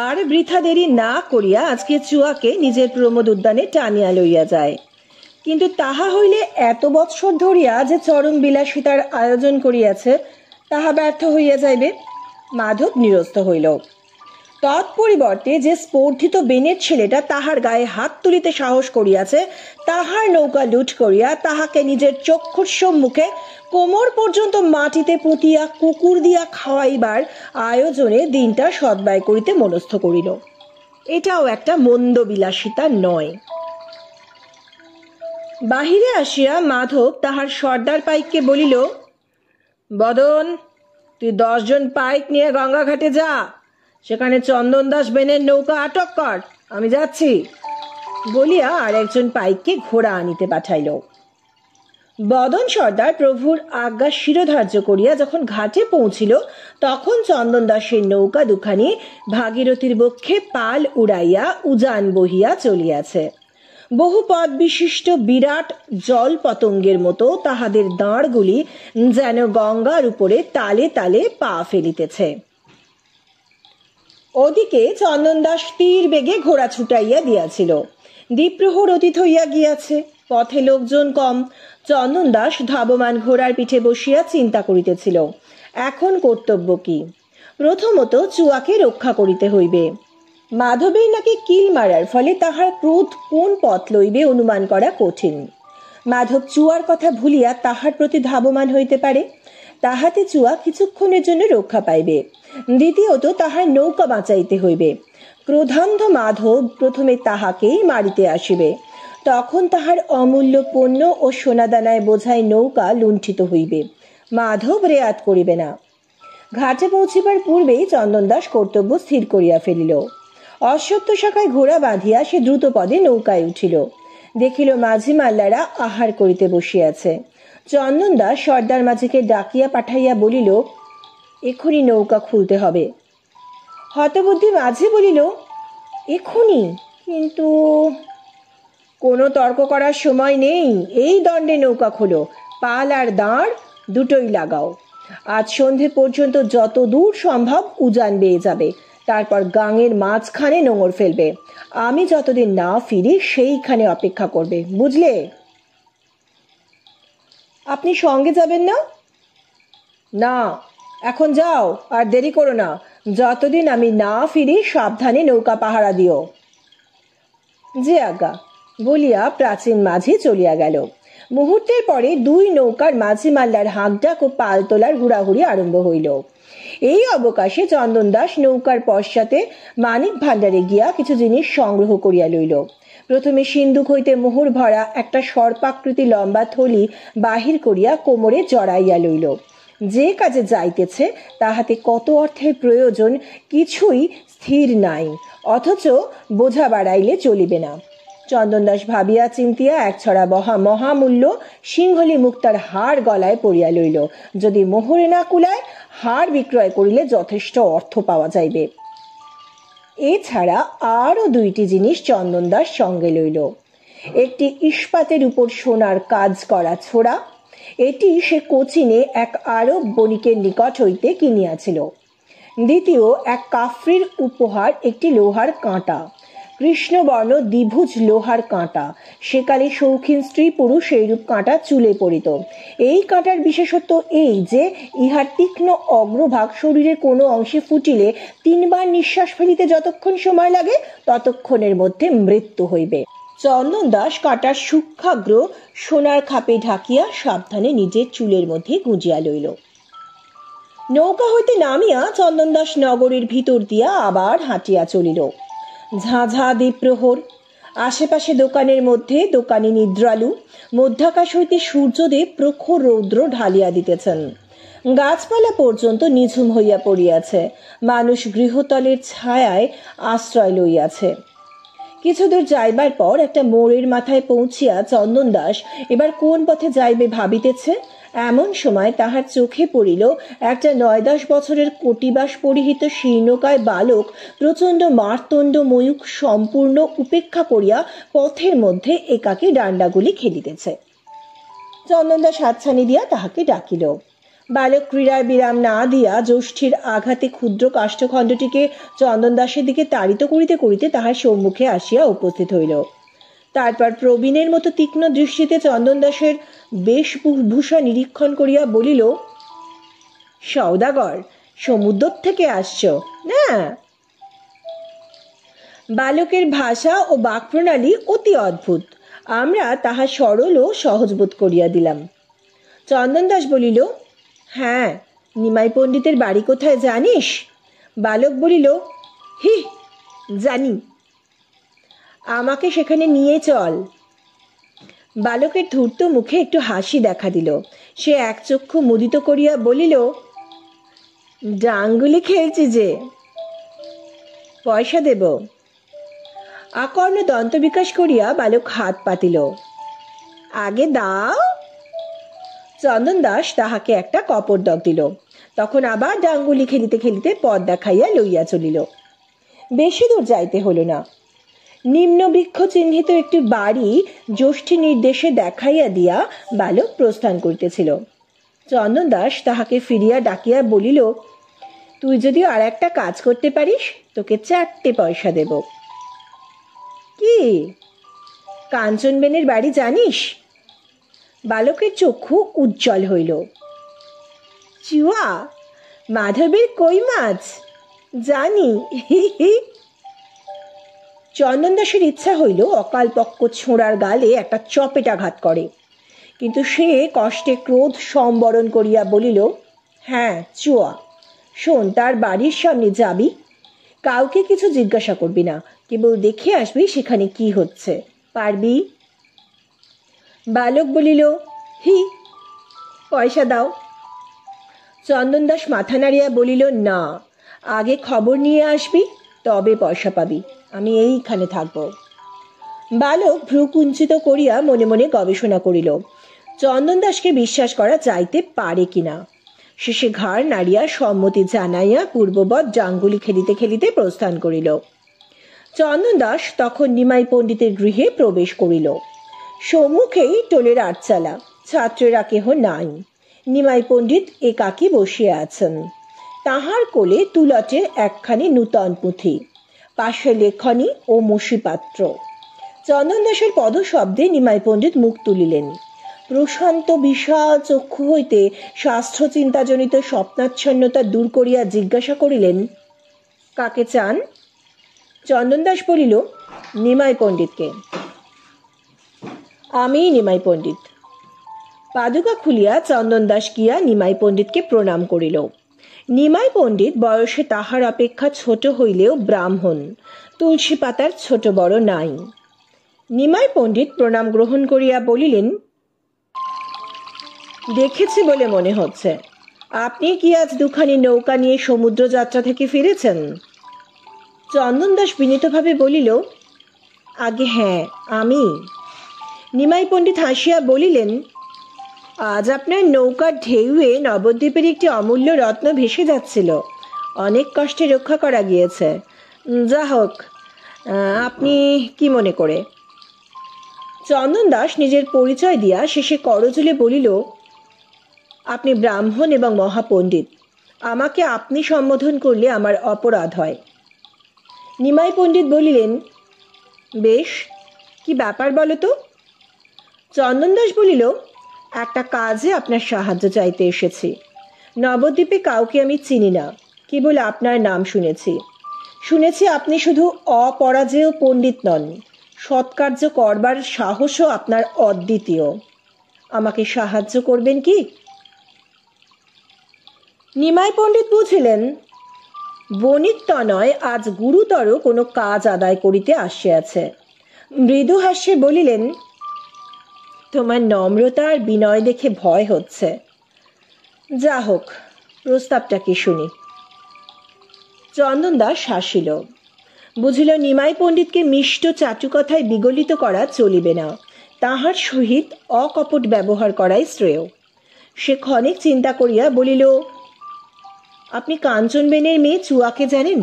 আর বৃথা দেরি না করিয়া আজকে চুয়াকে নিজের প্রমোদ উদ্যানে টানিয়া লইয়া যায়। কিন্তু তাহা হইলে এত বৎসর ধরিয়া যে চরম বিলাসিতার আয়োজন করিয়াছে তাহা ব্যর্থ হইয়া যাইবে। মাধব নিরস্ত হইল। তৎপরিবর্তে যে স্পর্ধিত বেনের ছেলেটা তাহার গায়ে হাত তুলিতে সাহস করিয়াছে, তাহার নৌকা লুট করিয়া তাহাকে নিজের চক্ষুর সম্মুখে কোমর পর্যন্ত মাটিতে পুঁতিয়া কুকুর দিয়া খাওয়াইবার আয়োজনে দিনটা সদ্ব্যয় করিতে মনস্থ করিল। এটাও একটা মন্দ বিলাসিতা নয়। বাহিরে আসিয়া মাধব তাহার সর্দার পাইককে বলিল, বদন, তুই 10 জন পাইক নিয়ে গঙ্গা ঘাটে যা, সেখানে চন্দন দাস বেনের নৌকা আটক কর, আমি যাচ্ছি বলিয়া আর একজন পাইককে ঘোড়া আনিতে পাঠাইল। বদন সর্দার প্রভুর আজ্ঞা শিরোধার্য করিয়া যখন ঘাটে পৌঁছিল, তখন চন্দন দাসের নৌকা দুখানি ভাগীরথীর বক্ষে পাল উড়াইয়া উজান বহিয়া চলিয়াছে। বহু পদ বিশিষ্ট বিরাট জল পতঙ্গের মতো তাহাদের দাঁড়গুলি যেন গঙ্গার উপরে তালে তালে পা ফেলিতেছে। ওদিকে চন্দন দাস তীর বেগে ঘোড়া ছুটাইয়া দিয়াছিল। দ্বীপ্রহর অতীত হইয়া গিয়াছে, পথে লোকজন কম। চন্দন দাস ধাবমান ঘোড়ার পিঠে বসিয়া চিন্তা করিতেছিল, এখন কর্তব্য কি। প্রথমত চুয়াকে রক্ষা করিতে হইবে। মাধবের নাকি কিল মারার ফলে তাহার ক্রোধ কোন পথ লইবে অনুমান করা কঠিন। মাধব চুয়ার কথা ভুলিয়া তাহার প্রতি ধাবমান হইতে পারে, তাহাতে চুয়া কিছুক্ষণের জন্য রক্ষা পাইবে। দ্বিতীয়ত তাহার নৌকা বাঁচাইতে হইবে। ক্রোধান্ধ মাধব প্রথমে তাহাকেই মারিতে আসিবে, তখন তাহার অমূল্য পণ্য ও সোনাদানায় বোঝাই নৌকা লুণ্ঠিত হইবে। মাধব রেয়াত করিবে না। ঘাটে পৌঁছিবার পূর্বেই চন্দন দাস কর্তব্য স্থির করিয়া ফেলিল। অশ্বত্থ শাখায় ঘোড়া বাঁধিয়া সে দ্রুত পদে নৌকায় উঠিল। দেখিল মাঝি মাল্লারা আহার করিতে বসিয়াছে। চন্দন দাস সর্দার মাঝিকে ডাকিয়া পাঠাইয়া বলিল, এখনই নৌকা খুলতে হবে। হতবুদ্ধি মাঝি বলিল, এখনই? কিন্তু কোনো তর্ক করার সময় নেই, এই দণ্ডে নৌকা খোলো, পাল আর দাঁড় দুটোই লাগাও। আজ সন্ধে পর্যন্ত যত দূর সম্ভব উজান বেয়ে যাবে, তারপর গাঙের মাঝখানে নোঙর ফেলবে। আমি যতদিন না ফিরি সেইখানে অপেক্ষা করবে, বুঝলে? আপনি সঙ্গে যাবেন না? না, এখন যাও, আর দেরি করো না। যতদিন আমি না ফিরি সাবধানে নৌকা পাহারা দিও। যে আজ্ঞা বলিয়া প্রাচীন মাঝি চলিয়া গেল। মুহূর্তের পরে দুই নৌকার মাঝি মাল্লার হাঁকডাক ও পাল তোলার হুড়াহুড়ি আরম্ভ হইল। এই অবকাশে চন্দন দাস নৌকার পশ্চাতে মানিক ভাণ্ডারে গিয়া কিছু জিনিস সংগ্রহ করিয়া লইল। প্রথমে সিন্ধুক হইতে মোহর ভরা একটা সর্পাকৃতি লম্বা থলি বাহির করিয়া কোমরে জড়াইয়া লইল। যে কাজে যাইতেছে তাহাতে কত অর্থের প্রয়োজন কিছুই স্থির নাই, অথচ বোঝা বাড়াইলে চলিবে না। চন্দন দাস ভাবিয়া চিন্তিয়া এক ছড়া মহামূল্য সিংহলি মুক্তার হার গলায় পরিয়া লইল। যদি মোহরে না কুলায়, হার বিক্রয় করিলে যথেষ্ট অর্থ পাওয়া যাইবে। এছাড়া আরো দুইটি জিনিস চন্দন দাস সঙ্গে লইল। একটি ইস্পাতের উপর সোনার কাজ করা ছোড়া, এটি সে কোচিনে এক আরব বণিকের নিকট হইতে কিনিয়াছিল। দ্বিতীয় এক কাফরির উপহার একটি লোহার কাঁটা, কৃষ্ণবর্ণ দ্বিভুজ লোহার কাঁটা। সেকালে শৌখিন স্ত্রী পুরুষ এইরূপ কাঁটা চুলে পড়িত। এই কাঁটার বিশেষত্ব এই যে ইহার তীক্ষ্ণ অগ্রভাগ শরীরের কোনো অংশে ফুটিলে 3 বার নিঃশ্বাস ফেলিতে যতক্ষণ সময় লাগে ততক্ষণের মধ্যে মৃত্যু হইবে। চন্দন দাস কাঁটার সূক্ষ্মাগ্র সোনার খাপে ঢাকিয়া সাবধানে নিজের চুলের মধ্যে গুঁজিয়া লইল। নৌকা হইতে নামিয়া চন্দন দাস নগরীর ভিতর দিয়া আবার হাঁটিয়া চলিল। ঝাঁঝা দ্বীপ্রহর, আশেপাশে দোকানের মধ্যে দোকানি নিদ্রালু, মধ্যাকাশ হইতে সূর্যদেব প্রখর রৌদ্র ঢালিয়া দিতেছেন। গাছপালা পর্যন্ত নিঝুম হইয়া পড়িয়াছে, মানুষ গৃহতলের ছায়ায় আশ্রয় লইয়াছে। কিছুদূর যাইবার পর একটা মোড়ের মাথায় পৌঁছিয়া চন্দন দাস এবার কোন পথে যাইবে ভাবিতেছে। এমন সময় তাহার চোখে পড়িল একটা 9-10 বছরের কটিবাস পরিহিত শীর্ণকায় বালক প্রচণ্ড মারতণ্ড ময়ূক সম্পূর্ণ উপেক্ষা করিয়া পথের মধ্যে একাকী ডান্ডাগুলি খেলিতেছে। চন্দন দাস হাতছানি দিয়া তাহাকে ডাকিল। বালক ক্রীড়ার বিরাম না দিয়া জ্যোষ্ঠীর আঘাতে ক্ষুদ্র কাষ্ঠখণ্ডটিকে চন্দন দাসের দিকে তাড়িত করিতে করিতে তাহার সম্মুখে আসিয়া উপস্থিত হইল। তারপর প্রবীণের মতো তীক্ষ্ণ দৃষ্টিতে চন্দন দাসের বেশভূষা নিরীক্ষণ করিয়া বলিল, সওদাগর, সমুদ্র থেকে আসছ না? বালকের ভাষা ও বাক্প্রণালী অতি অদ্ভুত, আমরা তাহা সরল ও সহজ বোধ করিয়া দিলাম। চন্দন দাস বলিল, হ্যাঁ, নিমাই পণ্ডিতের বাড়ি কোথায় জানিস? বালক বলিল, হি, জানি, আমাকে সেখানে নিয়ে চল। বালকের ধূর্ত মুখে একটু হাসি দেখা দিল। সে এক চক্ষু মুদিত করিয়া বলিল, ডাঙ্গুলি খেলছি যে, পয়সা দেব। আকর্ণ দন্ত বিকাশ করিয়া বালক হাত পাতিল। আগে দাও। চন্দন দাস তাহাকে একটা কপরদক দিল। তখন আবার ডাঙ্গুলি খেলিতে খেলিতে পথ দেখাইয়া লইয়া চলিল। বেশি দূর যাইতে হল না। নিম্ন বৃক্ষ চিহ্নিত একটি বাড়ি জ্যোষ্ঠী নির্দেশে দেখাইয়া দিয়া বালক প্রস্থান করিতেছিল। চন্দন দাস তাহাকে ফিরিয়া ডাকিয়া বলিল, তুই যদি আর একটা কাজ করতে পারিস, তোকে 4টে পয়সা দেব। কি? কাঞ্চনবেনের বাড়ি জানিস? বালকের চক্ষু উজ্জ্বল হইল। চুয়া, মাধবের কই মাছ? জানি। চন্দন দাসের ইচ্ছা হইল অকালপক্ষ ছোঁড়ার গালে একটা চপেটাঘাত করে, কিন্তু সে কষ্টে ক্রোধ সম্বরণ করিয়া বলিল, হ্যাঁ চুয়া, শোন, তার বাড়ির সামনে যাবি, কাউকে কিছু জিজ্ঞাসা করবি না, কেবল দেখে আসবি সেখানে কি হচ্ছে, পারবি? বালক বলিল, হি, পয়সা দাও। চন্দন দাস মাথা নাড়িয়া বলিল, না, আগে খবর নিয়ে আসবি, তবে পয়সা পাবি, আমি এইখানে থাকব। বালক ভ্রু কুঞ্চিত করিয়া মনে মনে গবেষণা করিল চন্দন দাসকে বিশ্বাস করা যাইতে পারে কিনা। শেষে ঘাড় নাড়িয়া সম্মতি জানাইয়া পূর্ববৎ ডাঙ্গুলি খেলিতে খেলিতে প্রস্থান করিল। চন্দন দাস তখন নিমাই পণ্ডিতের গৃহে প্রবেশ করিল। সম্মুখেই টোলের আটচালা, ছাত্রেরা কেহ নাই। নিমাই পণ্ডিত একাকী বসিয়া আছেন। তাহার কোলে তুলটের একখানি নূতন পুঁথি, পাশে লেখনী ও মসিপাত্র। চন্দন দাসের পদশব্দে নিমাই পণ্ডিত মুখ তুলিলেন। প্রশান্ত বিশাল চক্ষু হইতে শাস্ত্র চিন্তাজনিত স্বপ্নাচ্ছন্নতা দূর করিয়া জিজ্ঞাসা করিলেন, কাকে চান? চন্দন দাস বলিল, নিমাই পণ্ডিতকে। আমি নিমাই পণ্ডিত। পাদুকা খুলিয়া চন্দন দাস গিয়া নিমাই পণ্ডিতকে প্রণাম করিল। নিমাই পণ্ডিত বয়সে তাহার অপেক্ষা ছোট হইলেও ব্রাহ্মণ, তুলসী পাতার ছোট বড় নাই। নিমাই পণ্ডিত প্রণাম গ্রহণ করিয়া বলিলেন, দেখেছি বলে মনে হচ্ছে, আপনি কি আজ দুখানি নৌকা নিয়ে সমুদ্র যাত্রা থেকে ফিরেছেন? চন্দন দাস বিনীতভাবে বলিল, আগে হ্যাঁ, আমি। নিমাই পণ্ডিত হাসিয়া বলিলেন, আজ আপনার নৌকার ঢেউয়ে নবদ্বীপের একটি অমূল্য রত্ন ভেসে যাচ্ছিল, অনেক কষ্টে রক্ষা করা গিয়েছে। যা হোক, আপনি কি মনে করে? চন্দন দাস নিজের পরিচয় দিয়া শেষে করজোড়ে বলিল, আপনি ব্রাহ্মণ এবং মহাপণ্ডিত, আমাকে আপনি সম্বোধন করলে আমার অপরাধ হয়। নিমাই পণ্ডিত বলিলেন, বেশ, কি ব্যাপার বলো তো? চন্দন দাস বলিল, একটা কাজে আপনার সাহায্য চাইতে এসেছি। নবদ্বীপে কাউকে আমি চিনি না, কেবল আপনার নাম শুনেছি আপনি শুধু অপরাজেয় পণ্ডিত নন, সৎকার্য করবার সাহসও আপনার অদ্বিতীয়। আমাকে সাহায্য করবেন কি? নিমাই পণ্ডিত বুঝিলেন বণিক তনয় আজ গুরুতর কোনো কাজ আদায় করিতে আসিয়াছে। মৃদু হাস্যে বলিলেন, তোমার নম্রতা আর বিনয় দেখে ভয় হচ্ছে। যা হোক, প্রস্তাবটা কি শুনি। চন্দন দাস হাসিল। বুঝিল নিমাই পণ্ডিতকে মিষ্ট চাটুকথায় বিগলিত করা চলিবে না, তাহার সহিত অকপট ব্যবহার করাই শ্রেয়। সে ক্ষণিক চিন্তা করিয়া বলিল, আপনি কাঞ্চনবেনের মেয়ে চুয়াকে জানেন?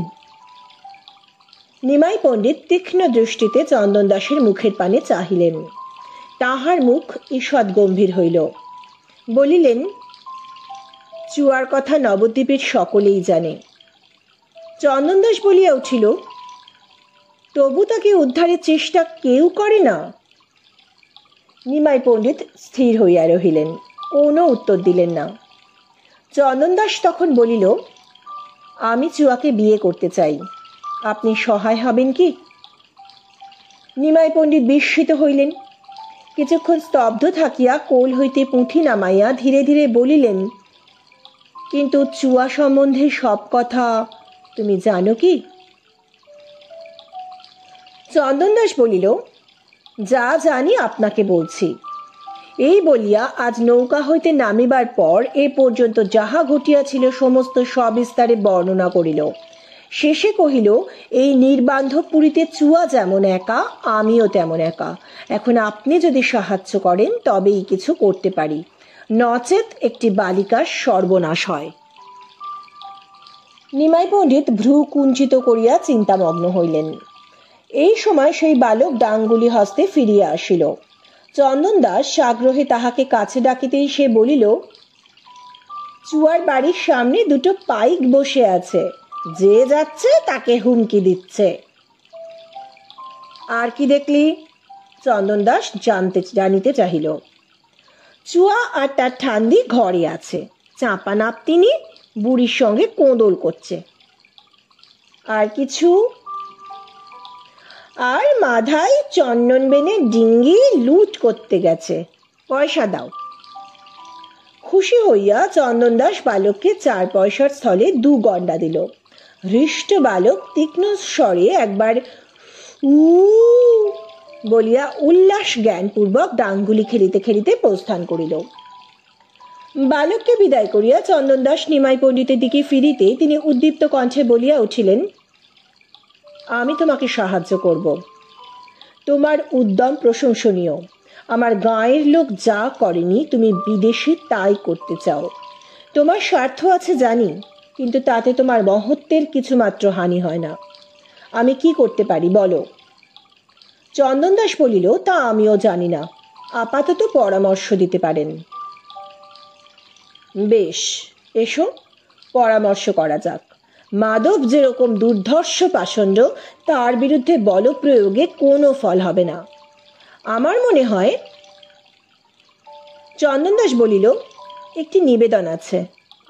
নিমাই পণ্ডিত তীক্ষ্ণ দৃষ্টিতে চন্দন দাসের মুখের পানে চাহিলেন। তাহার মুখ ঈষৎ গম্ভীর হইল। বলিলেন, চুয়ার কথা নবদ্বীপের সকলেই জানে। চন্দন দাস বলিয়া উঠিল, তবু তাকে উদ্ধারের চেষ্টা কেউ করে না। নিমাই পণ্ডিত স্থির হইয়া রহিলেন, কোনো উত্তর দিলেন না। চন্দন দাস তখন বলিল, আমি চুয়াকে বিয়ে করতে চাই, আপনি সহায় হবেন কি? নিমাই পণ্ডিত বিস্মিত হইলেন। কিছুক্ষণ স্তব্ধ থাকিয়া কোল হইতে পুঁথি নামাইয়া ধীরে ধীরে বলিলেন, কিন্তু চুয়া সম্বন্ধে সব কথা তুমি জানো কি? চন্দন দাস বলিল, যা জানি আপনাকে বলছি। এই বলিয়া আজ নৌকা হইতে নামিবার পর এ পর্যন্ত যাহা ঘটিয়াছিল সমস্ত সবিস্তারে বর্ণনা করিল। শেষে কহিল, এই নির্বান্ধব পুরীতে চুয়া যেমন একা, আমিও তেমন একা। এখন আপনি যদি সাহায্য করেন তবেই কিছু করতে পারি, নচেত একটি বালিকার সর্বনাশ হয়। নিমাই পণ্ডিত ভ্রু কুঞ্চিত করিয়া চিন্তামগ্ন হইলেন। এই সময় সেই বালক ডাঙ্গুলি হস্তে ফিরিয়া আসিল। চন্দন দাস সাগ্রহে তাহাকে কাছে ডাকিতেই সে বলিল, চুয়ার বাড়ির সামনে দুটো পাইক বসে আছে, যে যাচ্ছে তাকে হুমকি দিচ্ছে। আর কি দেখলি? চন্দন দাস জানিতে চাহিল। চুয়া আর তার ঠান্দি ঘরে আছে, চাপা নাপতিনি বুড়ির সঙ্গে কোঁদল করছে। আর কিছু? আর মাধাই চন্দন বেনের ডিঙ্গি লুট করতে গেছে, পয়সা দাও। খুশি হইয়া চন্দন দাস বালককে 4 পয়সার স্থলে 2 গন্ডা দিল। হৃষ্ট বালক তীক্ষ্ণ স্বরে একবার উ বলিয়া উল্লাস জ্ঞানপূর্বক ডাঙ্গুলি খেলিতে খেলিতে প্রস্থান করিল। বালককে বিদায় করিয়া চন্দন দাস নিমাই পণ্ডিতের দিকে ফিরিতে তিনি উদ্দীপ্ত কণ্ঠে বলিয়া উঠিলেন, আমি তোমাকে সাহায্য করব। তোমার উদ্যম প্রশংসনীয়। আমার গাঁয়ের লোক যা করেনি তুমি বিদেশে তাই করতে চাও। তোমার স্বার্থ আছে জানি, কিন্তু তাতে তোমার মহত্বের কিছুমাত্র হানি হয় না। আমি কি করতে পারি বলো? চন্দন দাস বলিল, তা আমিও জানি না, আপাতত পরামর্শ দিতে পারেন। বেশ, এসো পরামর্শ করা যাক। মাধব যেরকম দুর্ধর্ষ পাষণ্ড, তার বিরুদ্ধে বল প্রয়োগে কোনো ফল হবে না আমার মনে হয়। চন্দন দাস বলিল, একটি নিবেদন আছে,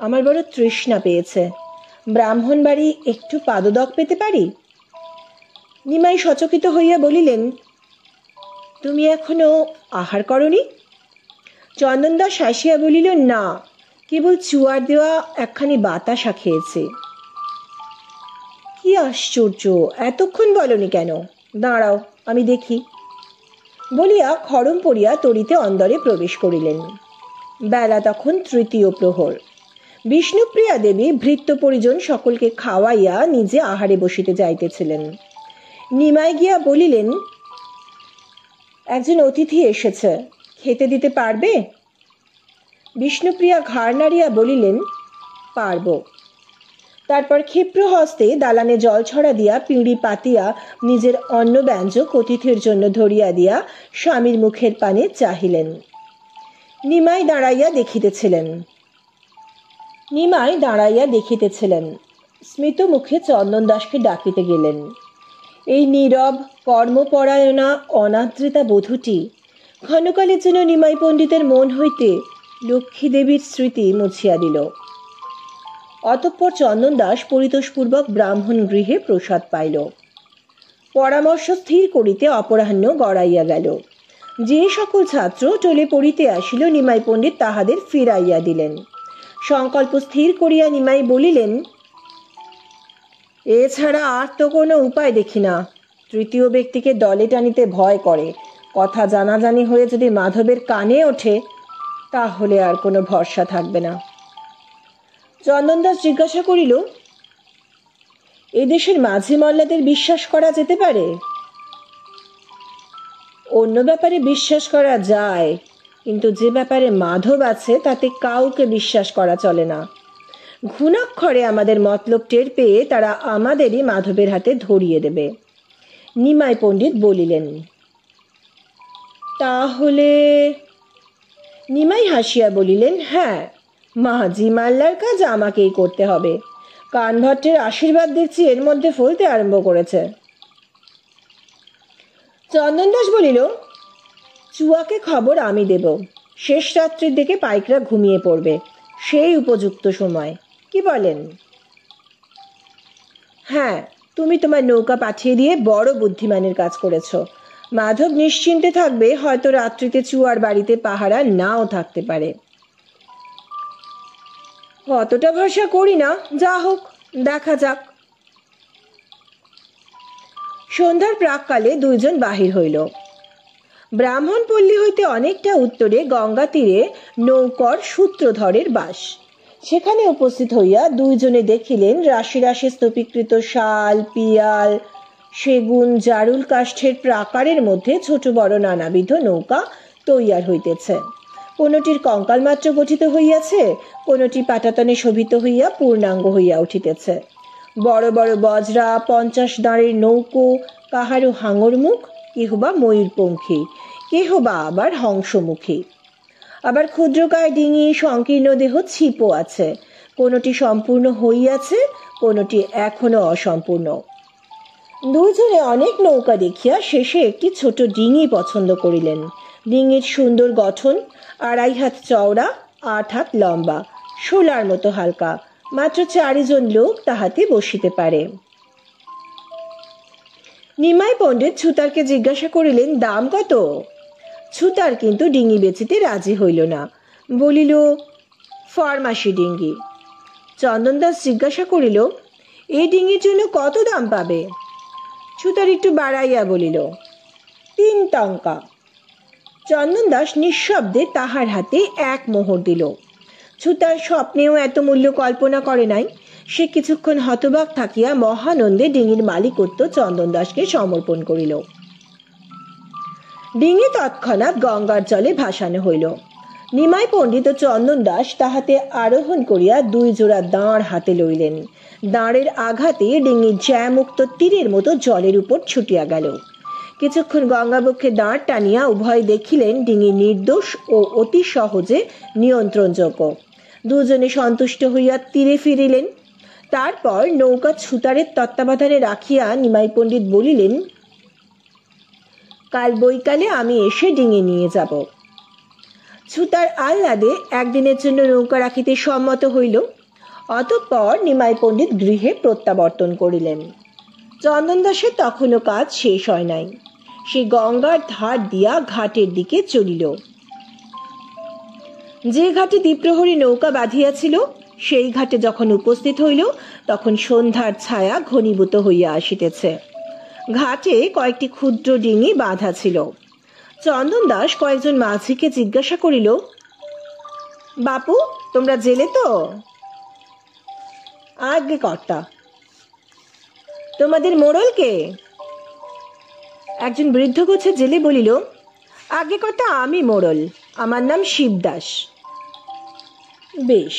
আমার বড় তৃষ্ণা পেয়েছে। ব্রাহ্মণ বাড়ি একটু পাদদক পেতে পারি? নিমাই সচকিত হইয়া বলিলেন, তুমি এখনো আহার করনি? চন্দন দাস হাসিয়া বলিল, না, কেবল চুয়ার দেওয়া একখানি বাতাসা খেয়েছে। কি আশ্চর্য, এতক্ষণ বলনি কেন? দাঁড়াও, আমি দেখি বলিয়া খড়ম পড়িয়া তরিতে অন্দরে প্রবেশ করিলেন। বেলা তখন 3য় প্রহর। বিষ্ণুপ্রিয়া দেবী ভৃত্য পরিজন সকলকে খাওয়াইয়া নিজে আহারে বসিতে যাইতেছিলেন। নিমাই গিয়া বলিলেন, একজন অতিথি এসেছে, খেতে দিতে পারবে? বিষ্ণুপ্রিয়া ঘাড় নাড়িয়া বলিলেন, পারব। তারপর ক্ষিপ্র হস্তে দালানে জল ছড়া দিয়া পিঁড়ি পাতিয়া নিজের অন্ন ব্যঞ্জক অতিথির জন্য ধরিয়া দিয়া স্বামীর মুখের পানে চাহিলেন। নিমাই দাঁড়াইয়া দেখিতেছিলেন। স্মিত মুখে চন্দন দাসকে ডাকিতে গেলেন। এই নীরব কর্মপরায়ণা অনাদ্রিতা বধূটি ক্ষণকালের জন্য নিমাই পণ্ডিতের মন হইতে লক্ষ্মী দেবীর স্মৃতি মুছিয়া দিল। অতঃপর চন্দন দাস পরিতোষপূর্বক ব্রাহ্মণ গৃহে প্রসাদ পাইল। পরামর্শ স্থির করিতে অপরাহ্ন গড়াইয়া গেল। যে সকল ছাত্র টলে পড়িতে আসিল নিমাই পণ্ডিত তাহাদের ফিরাইয়া দিলেন। সংকল্প স্থির করিয়া নিমাই বলিলেন, এছাড়া আর তো কোনো উপায় দেখি না। 3য় ব্যক্তিকে দলে টানিতে ভয় করে। কথা জানাজানি হয়ে যদি মাধবের কানে ওঠে তাহলে আর কোনো ভরসা থাকবে না। চন্দন দাস জিজ্ঞাসা করিল, এদেশের মাঝি মল্লাদের বিশ্বাস করা যেতে পারে? অন্য ব্যাপারে বিশ্বাস করা যায়, কিন্তু যে ব্যাপারে মাধব আছে তাতে কাউকে বিশ্বাস করা চলে না। ঘুণাক্ষরে আমাদের মতলব টের পেয়ে তারা আমাদেরই মাধবের হাতে ধরিয়ে দেবে। নিমাই পণ্ডিত বলিলেন, তাহলে? নিমাই হাসিয়া বলিলেন, হ্যাঁ, মাঝি মাল্লার কাজ আমাকেই করতে হবে। কানভট্টের আশীর্বাদ দেখছি এর মধ্যে ফলতে আরম্ভ করেছে। চন্দন দাস বলিল, চুয়াকে খবর আমি দেব। শেষ রাত্রির দিকে পাইকরা ঘুমিয়ে পড়বে, সেই উপযুক্ত সময়, কি বলেন? হ্যাঁ, তুমি তোমার নৌকা পাঠিয়ে দিয়ে বড় বুদ্ধিমানের কাজ করেছ। মাধব নিশ্চিন্তে থাকবে, হয়তো রাত্রিতে চুয়ার বাড়িতে পাহারা নাও থাকতে পারে। অতটা ভরসা করি না, যা হোক দেখা যাক। সন্ধ্যার প্রাককালে দুইজন বাহির হইল। ব্রাহ্মণপল্লী হইতে অনেকটা উত্তরে গঙ্গা তীরে নৌকর সূত্রধরের বাস। সেখানে উপস্থিত হইয়া দুইজনে দেখিলেন রাশি রাশি স্তূপীকৃত শাল, পিয়াল, সেগুন, জারুল কাষ্ঠের প্রাকারের মধ্যে ছোট বড় নানাবিধ নৌকা তৈয়ার হইতেছে। কোনটির কঙ্কাল মাত্র গঠিত হইয়াছে, কোনটি পাটাতনে শোভিত হইয়া পূর্ণাঙ্গ হইয়া উঠিতেছে। বড় বড় বজরা, 50 দাঁড়ের নৌকো, কাহারও হাঙর মুখ, কেহ বা ময়ূরপঙ্খী, কেহ বা আবার হংসমুখী। আবার ক্ষুদ্রকায় ডিঙি, সংকীর্ণ দেহ ছিপও আছে। কোনটি সম্পূর্ণ হইয়াছে, কোনটি এখনো অসম্পূর্ণ। দুইজনে অনেক নৌকা দেখিয়া শেষে একটি ছোট ডিঙি পছন্দ করিলেন। ডিঙির সুন্দর গঠন, 2.5 হাত চওড়া, 8 হাত লম্বা, শোলার মতো হালকা। মাত্র 4 জন লোক তাহাতে বসিতে পারে। নিমাই পণ্ডিত ছুতারকে জিজ্ঞাসা করিলেন, দাম কত? ছুতার কিন্তু ডিঙি বেচিতে রাজি হইল না, বলিল, ফরমাসি ডিঙ্গি। চন্দন দাস জিজ্ঞাসা করিল, এই ডিঙ্গির জন্য কত দাম পাবে? ছুতার একটু বাড়াইয়া বলিল, 3 টঙ্কা। চন্দন দাস নিঃশব্দে তাহার হাতে 1 মোহর দিল। ছুতার স্বপ্নেও এত মূল্য কল্পনা করে নাই। সে কিছুক্ষণ হতবাক থাকিয়া মহানন্দে ডিঙির মালিকত্ব চন্দন দাসকে সমর্পণ করিল। ডিঙি তৎক্ষণাৎ গঙ্গার জলে ভাসানো হইল। নিমাই পণ্ডিত ও চন্দন দাস তাহাতে আরোহণ করিয়া 2 জোড়া দাঁড় হাতে লইলেন। দাঁড়ের আঘাতে ডিঙি জ্যামুক্ত তীরের মতো জলের উপর ছুটিয়া গেল। কিছুক্ষণ গঙ্গাবক্ষে দাঁড় টানিয়া উভয় দেখিলেন ডিঙি নির্দোষ ও অতি সহজে নিয়ন্ত্রণযোগ্য। দুজনে সন্তুষ্ট হইয়া তীরে ফিরিলেন। তারপর নৌকা ছুতারের তত্ত্বাবধানে রাখিয়া নিমাই পণ্ডিত বলিলেন, কাল বৈকালে আমি এসে ডিঙি নিয়ে যাব। ছুতার আহ্লাদে একদিনের জন্য নৌকা রাখিতে সম্মত হইল। অতঃপর নিমাই পণ্ডিত গৃহে প্রত্যাবর্তন করিলেন। চন্দন দাসের তখনও কাজ শেষ হয় নাই। সে গঙ্গার ধার দিয়া ঘাটের দিকে চলিল। যে ঘাটে দ্বীপ্রহরী নৌকা বাঁধিয়াছিল, সেই ঘাটে যখন উপস্থিত হইল, তখন সন্ধ্যার ছায়া ঘনীভূত হইয়া আসিতেছে। ঘাটে কয়েকটি ক্ষুদ্র ডিঙি বাঁধা ছিল। চন্দন দাস কয়েকজন মাঝিকে জিজ্ঞাসা করিল, বাপু, তোমরা জেলে তো? আজ্ঞে কর্তা। তোমাদের মোড়ল কে? একজন বৃদ্ধ গোছের জেলে বলিল, আজ্ঞে কর্তা, আমি মোড়ল, আমার নাম শিবদাস। বেশ,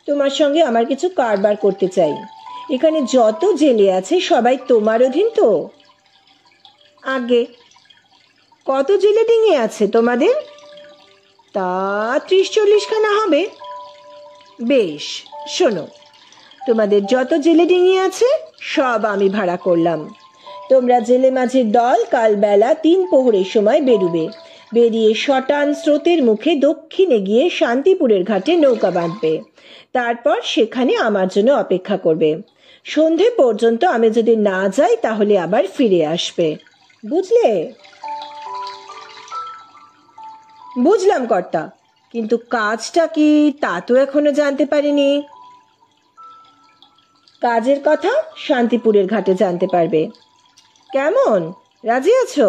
তোমার সঙ্গে আমার কিছু কারবার করতে চাই। এখানে যত জেলে আছে সবাই তোমার অধীন তো? আগে। কত জেলে ডিঙি আছে তোমাদের? তা 30-40 খানা হবে। বেশ, শোনো, তোমাদের যত জেলে ডিঙি আছে সব আমি ভাড়া করলাম। তোমরা জেলে মাঝির দল কাল বেলা 3 প্রহরের সময় বেরুবে। বেরিয়ে শটান স্রোতের মুখে দক্ষিণে গিয়ে শান্তিপুরের ঘাটে নৌকা বাঁধবে। তারপর সেখানে আমার জন্য অপেক্ষা করবে। সন্ধে পর্যন্ত আমি যদি না যাই তাহলে আবার ফিরে আসবে, বুঝলে? বুঝলাম কর্তা, কিন্তু কাজটা কি তা তো এখনো জানতে পারিনি। কাজের কথা শান্তিপুরের ঘাটে জানতে পারবে। কেমন, রাজি আছো?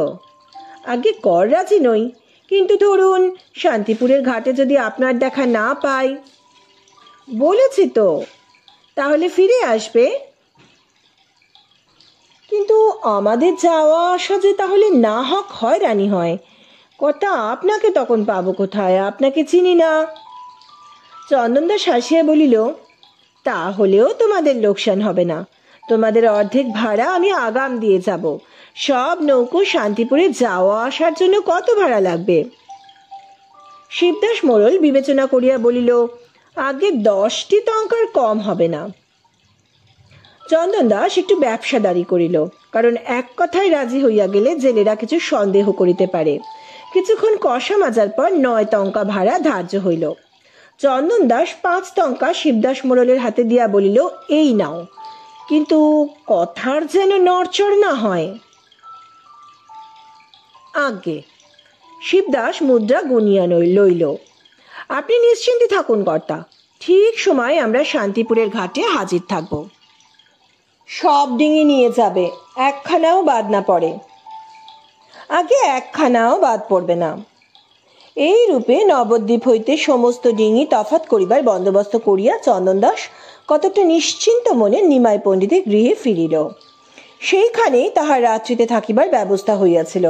আগে কর রাজি নই, কিন্তু ধরুন শান্তিপুরের ঘাটে যদি আপনার দেখা না পাই। বলেছি তো, তাহলে ফিরে আসবে। কিন্তু আমাদের যাওয়া আসা যে তাহলে না হক হয়রানি হয়। কর্তা, আপনাকে তখন পাবো কোথায়? আপনাকে চিনি না। চন্দন দাস হাসিয়া বলিল, তাহলেও তোমাদের লোকসান হবে না। তোমাদের অর্ধেক ভাড়া আমি আগাম দিয়ে যাব। সব নৌকো শান্তিপুরে যাওয়া আসার জন্য কত ভাড়া লাগবে? শিবদাস মোড়ল বিবেচনা করিয়া বলিল, আগে 10টি টঙ্কার কম হবে না। চন্দন দাস একটু ব্যবসাদারি করিল, কারণ এক কথায় রাজি হইয়া গেলে জেলেরা কিছু সন্দেহ করিতে পারে। কিছুক্ষণ কষা মাজার পর 9 টঙ্কা ভাড়া ধার্য হইল। চন্দন দাস 5 টঙ্কা শিবদাস মোড়লের হাতে দিয়া বলিল, এই নাও, কিন্তু কথার যেন নড়চড় না হয়। আগে শিবদাস মুদ্রা গুনিয়া লইল। আপনি নিশ্চিন্তে থাকুন কর্তা, ঠিক সময় আমরা শান্তিপুরের ঘাটে হাজির থাকব। সব ডিঙি নিয়ে যাবে, একখানাও বাদ না পড়ে। আগে একখানাও বাদ পড়বে না। এই রূপে নবদ্বীপ হইতে সমস্ত ডিঙি তফাত করিবার বন্দোবস্ত করিয়া চন্দন দাস কতটা নিশ্চিন্ত মনে নিমাই পণ্ডিতের গৃহে ফিরিল। সেইখানেই তাহার রাত্রিতে থাকিবার ব্যবস্থা হইয়াছিল।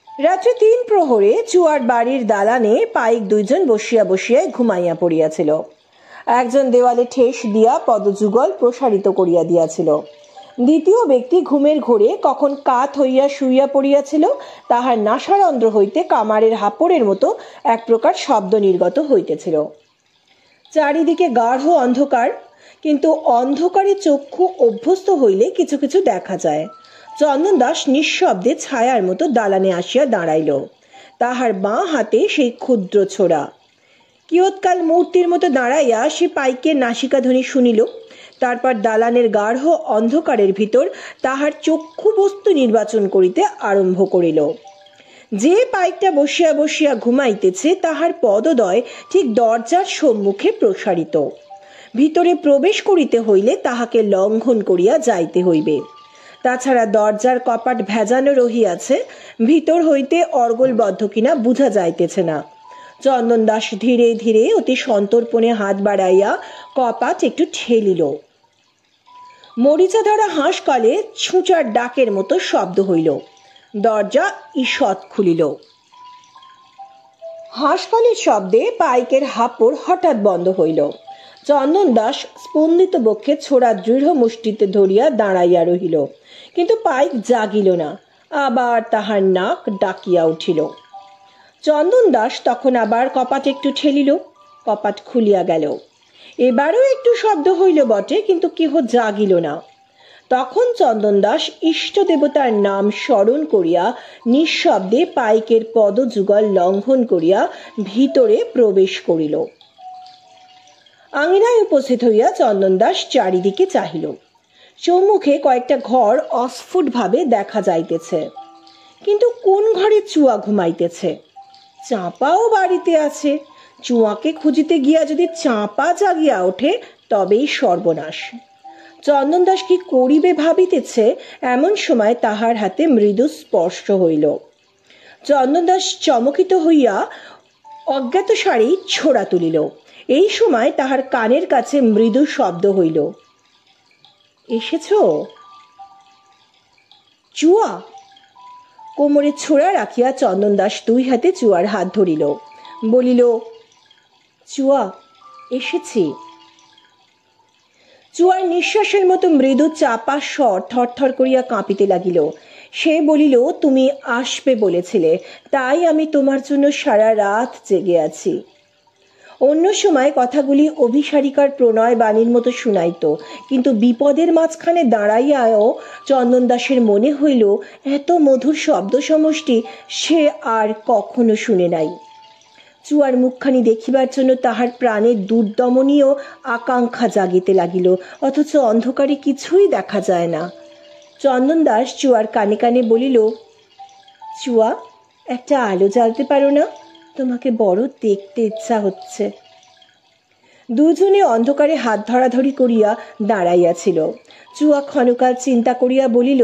রাত্রি 3 প্রহরে চুয়ার বাড়ির দালানে পাইক 2 জন বসিয়া বসিয়া ঘুমাইয়া পড়িয়াছিল। একজন দেওয়ালে ঠেস দিয়া পদযুগল প্রসারিত করিয়া দিয়াছিল। দ্বিতীয় ব্যক্তি ঘুমের ঘোরে কখন কাত হইয়া শুইয়া পড়িয়াছিল, তাহার নাসারন্ধ্র হইতে কামারের হাপড়ের মতো এক প্রকার শব্দ নির্গত হইতেছিল। চারিদিকে গাঢ় অন্ধকার, কিন্তু অন্ধকারে চক্ষু অভ্যস্ত হইলে কিছু কিছু দেখা যায়। চন্দন দাস নিঃশব্দে ছায়ার মতো দালানে আসিয়া দাঁড়াইল। তাহার বাঁ হাতে সেই ক্ষুদ্র ছোড়া। কিয়ৎকাল মূর্তির মতো দাঁড়াইয়া সে পাইকের নাসিকাধ্বনি শুনিল। তারপর দালানের গাঢ় অন্ধকারের ভিতর তাহার চক্ষু বস্তু নির্বাচন করিতে আরম্ভ করিল। যে পাইকটা বসিয়া বসিয়া ঘুমাইতেছে তাহার পদদ্বয় ঠিক দরজার সম্মুখে প্রসারিত। ভিতরে প্রবেশ করিতে হইলে তাহাকে লঙ্ঘন করিয়া যাইতে হইবে। তাছাড়া দরজার কপাট ভেজানো রহিয়াছে, ভিতর হইতে অর্গলবদ্ধ কিনা বুঝা যাইতেছে না। চন্দন দাস ধীরে ধীরে অতি সন্তর্পণে হাত বাড়াইয়া কপাট একটু ঠেলিল। মরিচা ধরা হাঁসকলে ছুঁচার ডাকের মতো শব্দ হইল। দরজা ঈষৎ খুলিল। হাঁসকলের শব্দে পাইকের হাপড় হঠাৎ বন্ধ হইল। চন্দন দাস স্পন্দিত বক্ষে ছোড়া দৃঢ় মুষ্টিতে ধরিয়া দাঁড়াইয়া রহিল, কিন্তু পাইক জাগিল না। আবার তাহার নাক ডাকিয়া উঠিল। চন্দন দাস তখন আবার কপাট একটু ঠেলিল। কপাট খুলিয়া গেল। এবারও একটু শব্দ হইল বটে, কিন্তু কেহ জাগিল না। তখন চন্দন দাস ইষ্ট দেবতার নাম স্মরণ করিয়া নিঃশব্দে পাইকের পদযুগল লঙ্ঘন করিয়া ভিতরে প্রবেশ করিল। আঙিনায় উপস্থিত হইয়া চন্দন দাস চারিদিকে চাহিল। সম্মুখে কয়েকটা ঘর অস্ফুট ভাবে দেখা যাইতেছে, কিন্তু কোন ঘরে চুয়া ঘুমাইতেছে? চাঁপাও বাড়িতে আছে। চুয়াকে খুঁজিতে গিয়া যদি চাঁপা জাগিয়া ওঠে, তবেই সর্বনাশ। চন্দন দাস কি করিবে ভাবিতেছে, এমন সময় তাহার হাতে মৃদু স্পর্শ হইল। চন্দন দাস চমকিত হইয়া অজ্ঞাত সারি ছোড়া তুলিল। এই সময় তাহার কানের কাছে মৃদু শব্দ হইল, এসেছ? চুয়া। কোমরে ছোড়া রাখিয়া চন্দন দাস 2 হাতে চুয়ার হাত ধরিল। বলিল, চুয়া, এসেছি। চুয়ার নিঃশ্বাসের মতো মৃদু চাপা স্বর থরথর করিয়া কাঁপিতে লাগিল। সে বলিল, তুমি আসবে বলেছিলে, তাই আমি তোমার জন্য সারা রাত জেগে আছি। অন্য সময় কথাগুলি অভিসারিকার প্রণয় বাণীর মতো শুনাইত, কিন্তু বিপদের মাঝখানে দাঁড়াইয়াও চন্দন দাসের মনে হইল এত মধুর শব্দ সমষ্টি সে আর কখনো শুনে নাই। চুয়ার মুখখানি দেখিবার জন্য তাহার প্রাণের দুর্দমনীয় আকাঙ্ক্ষা জাগিতে লাগিল, অথচ অন্ধকারে কিছুই দেখা যায় না। চন্দন দাস চুয়ার কানে কানে বলিল, চুয়া, একটা আলো জ্বালতে পারো না? তোমাকে বড় দেখতে ইচ্ছা হচ্ছে। দুজনে অন্ধকারে হাত ধরাধরি করিয়া দাঁড়াইয়াছিল। চুয়া ক্ষণকাল চিন্তা করিয়া বলিল,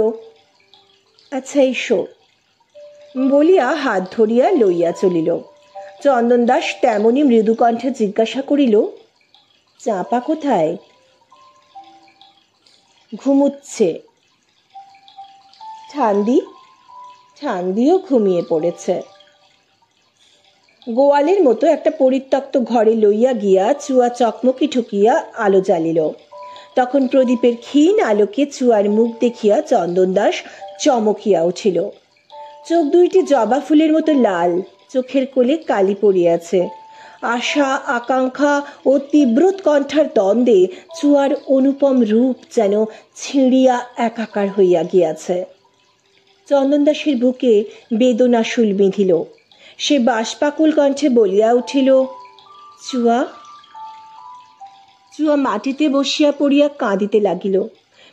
আচ্ছা এসো, বলিয়া হাত ধরিয়া লইয়া চলিল। চন্দন দাস তেমনি মৃদুকণ্ঠে জিজ্ঞাসা করিল, চাঁপা কোথায়? ঘুমুচ্ছে। ঠান্দি? ঠান্দিও ঘুমিয়ে পড়েছে। গোয়ালের মতো একটা পরিত্যক্ত ঘরে লইয়া গিয়া চুয়া চকমকি ঠুকিয়া আলো জ্বালিল। তখন প্রদীপের ক্ষীণ আলোকে চুয়ার মুখ দেখিয়া চন্দন দাস চমকিয়া উঠিল। চোখ দুইটি জবা ফুলের মতো লাল, চোখের কোলে কালি পড়িয়াছে। আশা আকাঙ্ক্ষা ও তীব্রোৎকণ্ঠার দ্বন্দ্বে চুয়ার অনুপম রূপ যেন ছিঁড়িয়া একাকার হইয়া গিয়াছে। চন্দন দাসের বুকে বেদনা শুল বিঁধিল। সে বাষ্পাকুল কণ্ঠে বলিয়া উঠিল, চুয়া। চুয়া মাটিতে বসিয়া পড়িয়া কাঁদিতে লাগিল।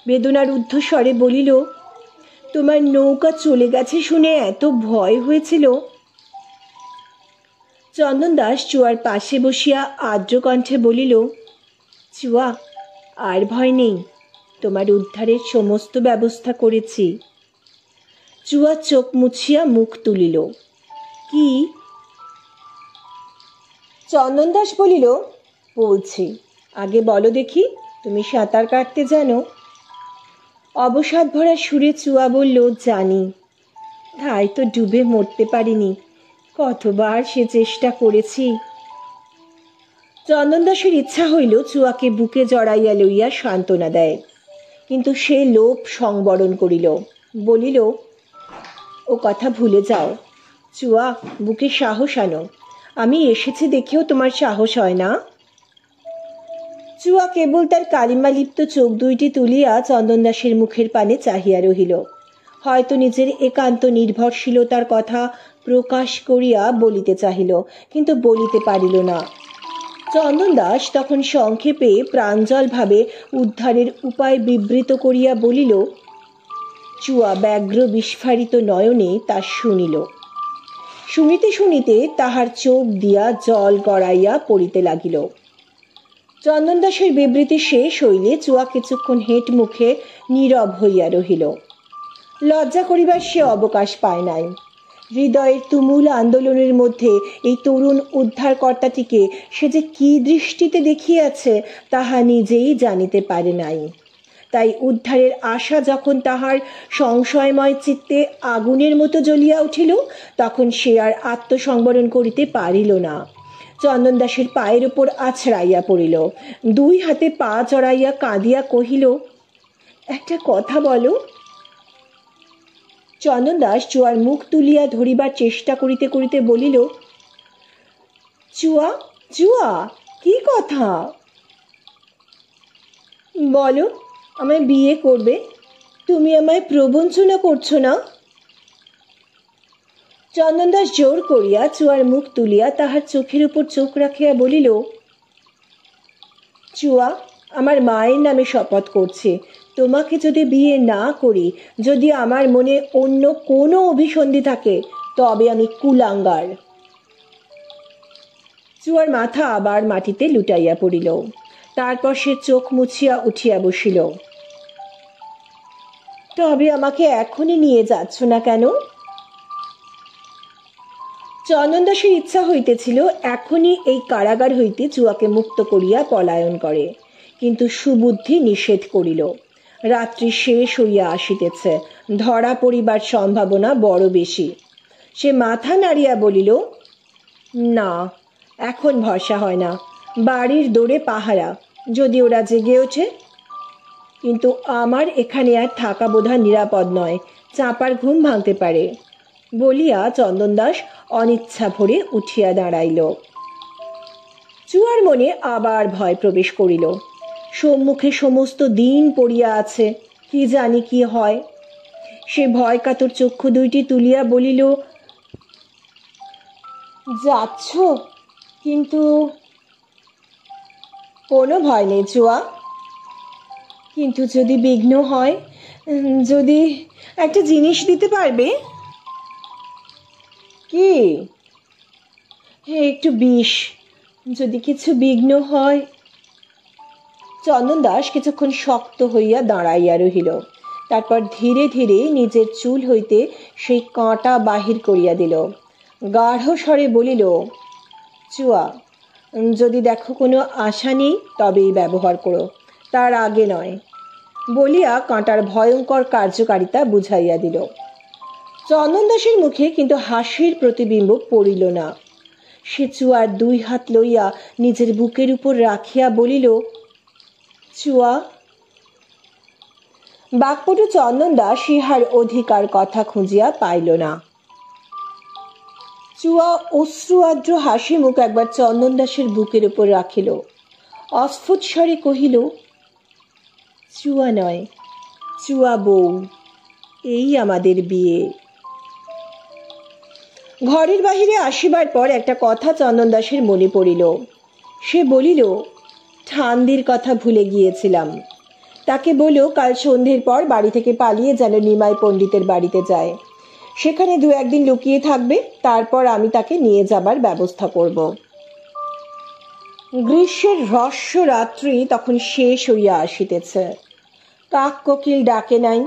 বেদনার ঊর্ধ্বস্বরে বলিল, তোমার নৌকা চলে গেছে শুনে এত ভয় হয়েছিল। চন্দন দাস চুয়ার পাশে বসিয়া আর্দ্র কণ্ঠে বলিল, চুয়া, আর ভয় নেই, তোমার উদ্ধারের সমস্ত ব্যবস্থা করেছি। চুয়া চোখ মুছিয়া মুখ তুলিল। কি? চন্দন দাস বলিল, বলছি, আগে বলো দেখি, তুমি সাঁতার কাটতে জানো? অবসাদ ভরা সুরে চুয়া বলল, জানি। তাই তো ডুবে মরতে পারিনি, কতবার সে চেষ্টা করেছি। চন্দন দাসের ইচ্ছা হইল চুয়াকে বুকে জড়াইয়া লইয়া সান্ত্বনা দেয়, কিন্তু সে লোভ সংবরণ করিল। বলিল, ও কথা ভুলে যাও। চুয়া, বুকে সাহস আনো। আমি এসেছি দেখেও তোমার সাহস হয় না? চুয়া কেবল তার কালিমালিপ্ত চোখ দুইটি তুলিয়া চন্দন দাসের মুখের পানে চাহিয়া রহিল। হয়তো নিজের একান্ত নির্ভরশীলতার কথা প্রকাশ করিয়া বলিতে চাহিল, কিন্তু বলিতে পারিল না। চন্দন দাস তখন সংক্ষেপে প্রাঞ্জলভাবে উদ্ধারের উপায় বিবৃত করিয়া বলিল। চুয়া ব্যগ্র বিস্ফারিত নয়নে তা শুনিল। শুনিতে শুনিতে তাহার চোখ দিয়া জল গড়াইয়া পড়িতে লাগিল। চন্দন দাসের বিবৃতি শেষ হইলে চুয়া কিছুক্ষণ হেঁট মুখে নীরব হইয়া রহিল। লজ্জা করিবার সে অবকাশ পায় নাই। হৃদয়ের তুমুল আন্দোলনের মধ্যে এই তরুণ উদ্ধারকর্তাটিকে সে যে কি দৃষ্টিতে দেখিয়াছে তাহা নিজেই জানিতে পারে নাই। তাই উদ্ধারের আশা যখন তাহার সংশয়ময় চিত্তে আগুনের মতো জ্বলিয়া উঠিল, তখন সে আর আত্মসংবরণ করিতে পারিল না। চন্দন দাসের পায়ের উপর আছড়াইয়া পড়িল, দুই হাতে পা চড়াইয়া কাঁদিয়া কহিল, একটা কথা বলো। চন্দন দাস চুয়ার মুখ তুলিয়া ধরিবার চেষ্টা করিতে করিতে বলিল, চুয়া, চুয়া, কি কথা? বলো, আমায় বিয়ে করবে? তুমি আমায় প্রবঞ্চনা করছো না? চন্দন দাস জোর করিয়া চুয়ার মুখ তুলিয়া তাহার চোখের উপর চোখ রাখিয়া বলিল, চুয়া, আমার মায়ের নামে শপথ করছে, তোমাকে যদি বিয়ে না করি, যদি আমার মনে অন্য কোনো অভিসন্ধি থাকে, তবে আমি কুলাঙ্গার। চুয়ার মাথা আবার মাটিতে লুটাইয়া পড়িল। তারপর সে চোখ মুছিয়া উঠিয়া বসিল। তবে আমাকে এখনই নিয়ে যাচ্ছ না কেন? চন্দন দাসের ইচ্ছা হইতেছিল এখনই এই কারাগার হইতে চুয়াকে মুক্ত করিয়া পলায়ন করে, কিন্তু সুবুদ্ধি নিষেধ করিল। রাত্রি শেষ হইয়া আসিতেছে, ধরা পড়িবার সম্ভাবনা বড় বেশি। সে মাথা নাড়িয়া বলিল, না, এখন ভরসা হয় না। বাড়ির দৌড়ে পাহারা, যদি ওরা জেগে ওঠে। কিন্তু আমার এখানে আর থাকা বোধহয় নিরাপদ নয়, চাপার ঘুম ভাঙতে পারে। বলিয়া চন্দন দাস অনিচ্ছা ভরে উঠিয়া দাঁড়াইল। চুয়ার মনে আবার ভয় প্রবেশ করিল। সম্মুখে সমস্ত দিন পড়িয়া আছে, কি জানি কি হয়। সে ভয় কাতর চক্ষু দুইটি তুলিয়া বলিল, যাচ্ছ? কিন্তু কোনো ভয় নেই চুয়া, কিন্তু যদি বিঘ্ন হয়, যদি একটা জিনিস দিতে পারবে? কি? একটু বিষ, যদি কিছু বিঘ্ন হয়। চন্দন দাস কিছুক্ষণ শক্ত হইয়া দাঁড়াইয়া রহিল। তারপর ধীরে ধীরে নিজের চুল হইতে সেই কাঁটা বাহির করিয়া দিল। গাঢ় স্বরে বলিল, চুয়া, যদি দেখো কোনো আশা নেই, তবেই ব্যবহার করো, তার আগে নয়। বলিয়া কাঁটার ভয়ঙ্কর কার্যকারিতা বুঝাইয়া দিল। চন্দন দাসের মুখে কিন্তু হাসির প্রতিবিম্ব পড়িল না। সে চুয়ার দুই হাত লইয়া নিজের বুকের উপর রাখিয়া বলিল, চুয়া। বাকপটু চন্দন দাস ইহার অধিকার কথা খুঁজিয়া পাইল না। চুয়া অশ্রু আদ্র হাসি মুখ একবার চন্দন দাসের বুকের উপর রাখিল, অস্ফুট স্বরে কহিল, চুয়া নয়, চুয়া বউ, এই আমাদের বিয়ে। ঘরের বাহিরে আসিবার পর একটা কথা চন্দন দাসের মনে পড়িল। সে বলিল, ঠান্দির কথা ভুলে গিয়েছিলাম। তাকে বলো কাল সন্ধ্যের পর বাড়ি থেকে পালিয়ে যেন নিমাই পণ্ডিতের বাড়িতে যায়। সেখানে 2-1 দিন লুকিয়ে থাকবে, তারপর আমি তাকে নিয়ে যাবার ব্যবস্থা করব। গ্রীষ্মের হ্রস্ব রাত্রি তখন শেষ হইয়া আসিতেছে। কাক কোকিল ডাকে নাই,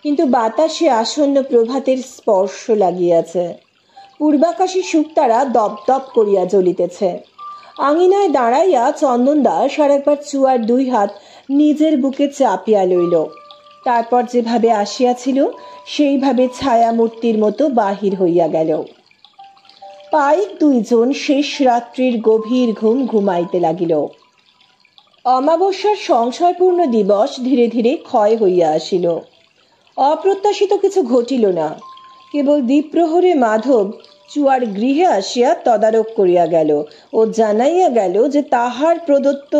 কিন্তু বাতাসে আসন্ন প্রভাতের স্পর্শ লাগিয়াছে। পূর্বাকাশে শুকতারা দপদপ করিয়া জ্বলিতেছে। আঙিনায় দাঁড়াইয়া চন্দন দাস আর একবার চুয়ার 2 হাত নিজের বুকে চাপিয়া লইল। তারপর যেভাবে আসিয়াছিল সেইভাবে ছায়ামূর্তির মতো বাহির হইয়া গেল। পাইক 2 জন শেষ রাত্রির গভীর ঘুম ঘুমাইতে লাগিল। অমাবস্যার সংশয়পূর্ণ দিবস ধীরে ধীরে ক্ষয় হইয়া আসিল। অপ্রত্যাশিত কিছু ঘটিল না। কেবল দ্বীপ্রহরে মাধব চুয়ার গৃহে আসিয়া তদারক করিয়া গেল ও জানাইয়া গেল যে তাহার প্রদত্ত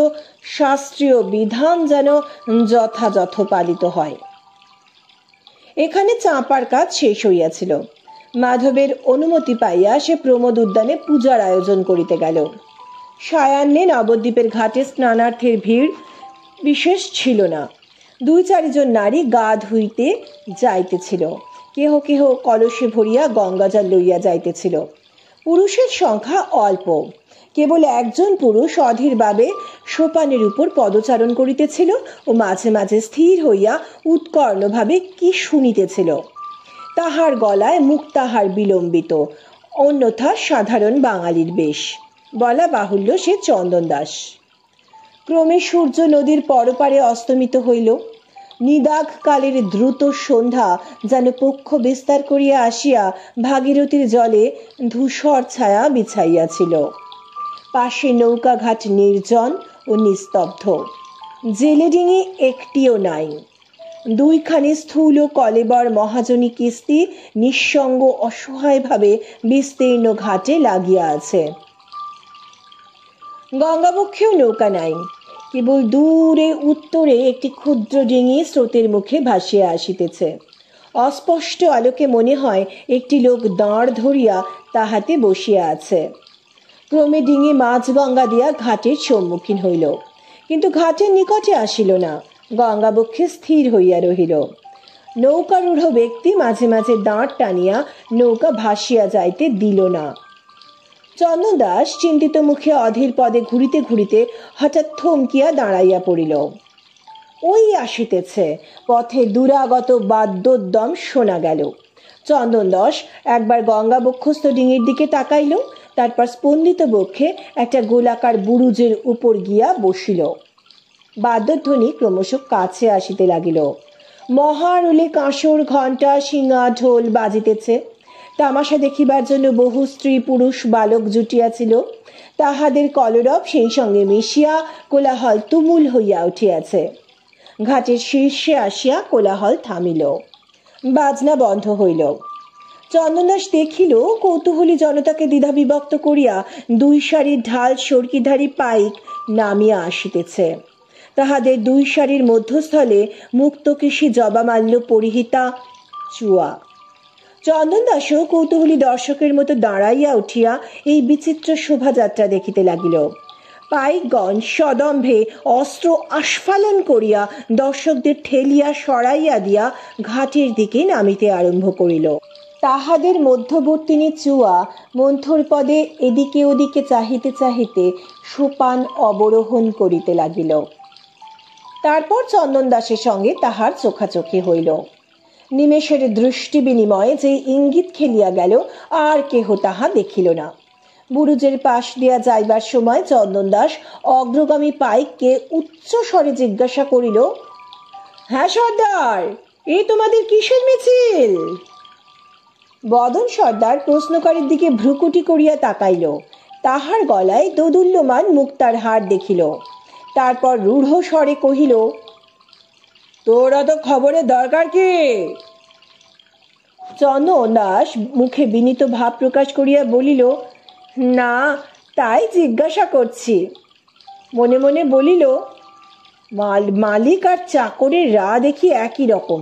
শাস্ত্রীয় বিধান যেন যথাযথ পালিত হয়। এখানে চাঁপার কাজ শেষ হইয়াছিল। মাধবের অনুমতি পাইয়া সে প্রমোদ উদ্যানে পূজার আয়োজন করিতে গেল। সায়াহ্নে নবদ্বীপের ঘাটে স্নানার্থীর ভিড় বিশেষ ছিল না। 2-4 জন নারী গা ধুইতে যাইতেছিল, কেহ কেহ কলসে ভরিয়া গঙ্গাজল লইয়া যাইতেছিল। পুরুষের সংখ্যা অল্প। কেবল একজন পুরুষ অধীরভাবে সোপানের উপর পদচারণ করিতেছিল ও মাঝে মাঝে স্থির হইয়া উৎকর্ণভাবে কি শুনিতেছিল। তাহার গলায় মুক্তাহার বিলম্বিত, অন্যথা সাধারণ বাঙালির বেশ। বলা বাহুল্য সে চন্দন দাস। ক্রমে সূর্য নদীর পরপারে অস্তমিত হইল। নিদাঘ কালের দ্রুত সন্ধ্যা যেন পক্ষ বিস্তার করিয়া আসিয়া ভাগীরথীর জলে ধূসর ছায়া বিছাইয়াছিল। পাশে নৌকা ঘাট নির্জন ও নিস্তব্ধ। জেলেডিঙি একটিও নাই। 2খানি স্থূল কলেবর মহাজনী কিস্তি নিঃসঙ্গ অসহায়ভাবে বিস্তীর্ণ ঘাটে লাগিয়া আছে। গঙ্গাবক্ষেও নৌকা নাই। কেবল দূরে উত্তরে একটি ক্ষুদ্র ডিঙি স্রোতের মুখে ভাসিয়া আসিতেছে। অস্পষ্ট আলোকে মনে হয় একটি লোক দাঁড় ধরিয়া তাহাতে বসিয়া আছে। ক্রমে ডিঙি মাঝ গঙ্গা দিয়া ঘাটের সম্মুখীন হইল, কিন্তু ঘাটের নিকটে আসিল না, গঙ্গাবক্ষে স্থির হইয়া রহিল। নৌকারূঢ় ব্যক্তি মাঝে মাঝে দাঁড় টানিয়া নৌকা ভাসিয়া যাইতে দিল না। চন্দন দাস চিন্তিত মুখে অধীর পদে ঘুরিতে ঘুরিতে হঠাৎ থমকিয়া দাঁড়াইয়া পড়িল। ওই আসিতেছে। পথে দূরাগত বাদ্যোদ্যম শোনা গেল। চন্দন দাস একবার গঙ্গাবক্ষস্থ ডিঙির দিকে তাকাইল, তারপর স্পন্দিত বক্ষে একটা গোলাকার বুরুজের উপর গিয়া বসিল। বাদ্যধ্বনি ক্রমশ কাছে আসিতে লাগিল। মহারুলে কাঁসর, ঘণ্টা, শিঙা, ঢোল বাজিতেছে। তামাশা দেখিবার জন্য বহু স্ত্রী পুরুষ বালক জুটিয়াছিল। তাহাদের কলরব সেই সঙ্গে মিশিয়া কোলাহল তুমুল হইয়া উঠিয়াছে। ঘাটের শীর্ষে আসিয়া কোলাহল থামিল, বাজনা বন্ধ হইল। চন্দন দাস দেখিল কৌতূহলী জনতাকে দ্বিধাবিভক্ত করিয়া 2 সারির ঢাল সরকিধারী পাইক নামিয়া আসিতেছে। তাহাদের 2 সারির মধ্যস্থলে মুক্তকেশী জবামাল্য পরিহিতা চুয়া। চন্দন দাসও কৌতূহলী দর্শকের মতো দাঁড়াইয়া উঠিয়া এই বিচিত্র শোভাযাত্রা দেখিতে লাগিল। পাইকগণ সদম্ভে অস্ত্র আস্ফালন করিয়া দর্শকদের ঠেলিয়া সরাইয়া দিয়া ঘাটের দিকে নামিতে আরম্ভ করিল। তাহাদের মধ্যবর্তিনী চুয়া মন্থর পদে এদিকে ওদিকে চাহিতে চাহিতে সোপান অবরোহণ করিতে লাগিল। তারপর চন্দন দাসের সঙ্গে তাহার চোখাচোখি হইল। নিমেষের দৃষ্টি বিনিময়ে যে ইঙ্গিত খেলিয়া গেল আর কেহ তাহা দেখিল না। বুরুজের পাশ দিয়া যাইবার সময় চন্দন দাস অগ্রগামী পাইককে উচ্চ স্বরে জিজ্ঞাসা করিল, হ্যাঁ সর্দার, এ তোমাদের কিসের মিছিল? বদন সর্দার প্রশ্নকারীর দিকে ভ্রুকুটি করিয়া তাকাইল। তাহার গলায় দোদুল্যমান মুক্তার হার দেখিল। তারপর রূঢ় স্বরে কহিল, তোরা তো খবরের দরকার কি? চন্দন দাস মুখে বিনীত ভাব প্রকাশ করিয়া বলিল, না, তাই জিজ্ঞাসা করছি। মনে মনে বলিল, মালিক আর চাকরের রা দেখি একই রকম।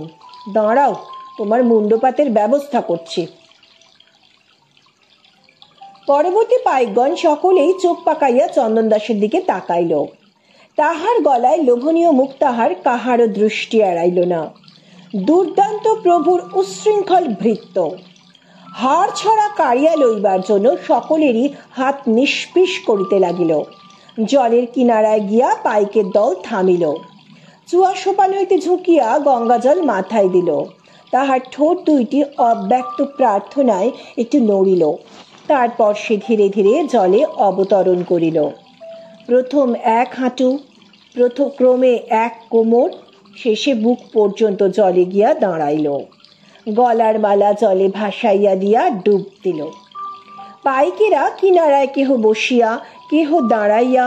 দাঁড়াও, তোমার মুন্ডপাতের ব্যবস্থা করছি। পরবর্তী পাইকগণ সকলেই চোখ পাকাইয়া চন্দন দাসের দিকে তাকাইল। তাহার গলায় লোভনীয় মুক্তাহার কাহারও দৃষ্টি এড়াইল না। দুর্দান্ত প্রভুর উচ্ছৃঙ্খল ভৃত্য। হাড় ছড়া কাড়িয়া লইবার জন্য সকলেরই হাত নিষ্পিস করিতে লাগিল। জলের কিনারায় গিয়া পাইকের দল থামিল। চুয়া সোপান হইতে ঝুঁকিয়া গঙ্গাজল মাথায় দিল। তাহার ঠোঁট দুইটি অব্যক্ত প্রার্থনায় একটু নড়িল। তারপর সে ধীরে ধীরে জলে অবতরণ করিল। প্রথম এক হাঁটু, ক্রমে এক কোমর, শেষে বুক পর্যন্ত জলে গিয়া দাঁড়াইল। গলার মালা জলে ভাসাইয়া দিয়া ডুব দিল। পাইকেরা কিনারায় কেহ বসিয়া কেহ দাঁড়াইয়া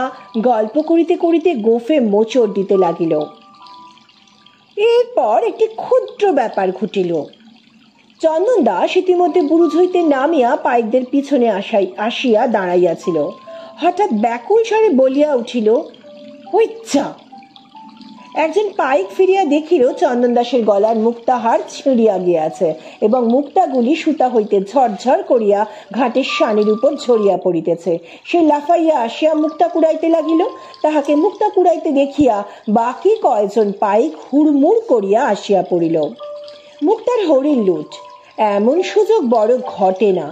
গল্প করিতে করিতে গোফে মোচড় দিতে লাগিল। এরপর একটি ক্ষুদ্র ব্যাপার ঘটিল। চন্দন দাস ইতিমধ্যে বুরুজ হইতে নামিয়া পাইকদের পিছনে আসিয়া দাঁড়াইয়াছিল। হঠাৎ ব্যাকুল স্বরে বলিয়া উঠিল, হইচ্ছা। একজন পাইক ফিরিয়া দেখিল চন্দন দাসের গলার মুক্তাহার ছিঁড়িয়া গিয়াছে এবং মুক্তাগুলি সুতা হইতে ঝরঝর করিয়া ঘাটের শানের উপর ঝরিয়া পড়িতেছে। সে লাফাইয়া আসিয়া মুক্তা কুড়াইতে লাগিল। তাহাকে মুক্তা কুড়াইতে দেখিয়া বাকি কয়জন পাইক হুড়মুড় করিয়া আসিয়া পড়িল। মুক্তার হরিণ লুট, এমন সুযোগ বড় ঘটে না।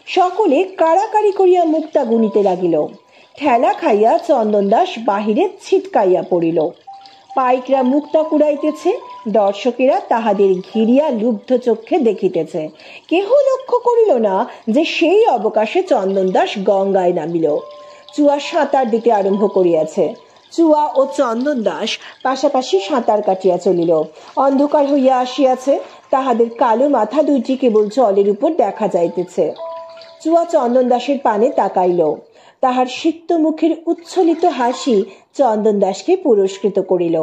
সকলে কাড়াকাড়ি করিয়া মুক্তা গুনিতে লাগিল। ঠেলা খাইয়া চন্দন দাস বাহিরে ছিটকাইয়া পড়িল। পাইকরা মুক্তা কুড়াইতেছে, দর্শকেরা তাহাদের ঘিরিয়া লুব্ধ চক্ষে দেখিতেছে। কেহ লক্ষ্য করিল না যে সেই অবকাশে চন্দন দাস গঙ্গায় নামিল। চুয়া সাঁতার দিতে আরম্ভ করিয়াছে। চুয়া ও চন্দন দাস পাশাপাশি সাঁতার কাটিয়া চলিল। অন্ধকার হইয়া আসিয়াছে, তাহাদের কালো মাথা দুইটি কেবল জলের উপর দেখা যাইতেছে। চুয়া চন্দন দাসের পানে তাকাইল। তাহার সিক্ত মুখের উচ্ছ্বলিত হাসি চন্দন দাসকে পুরস্কৃত করিল।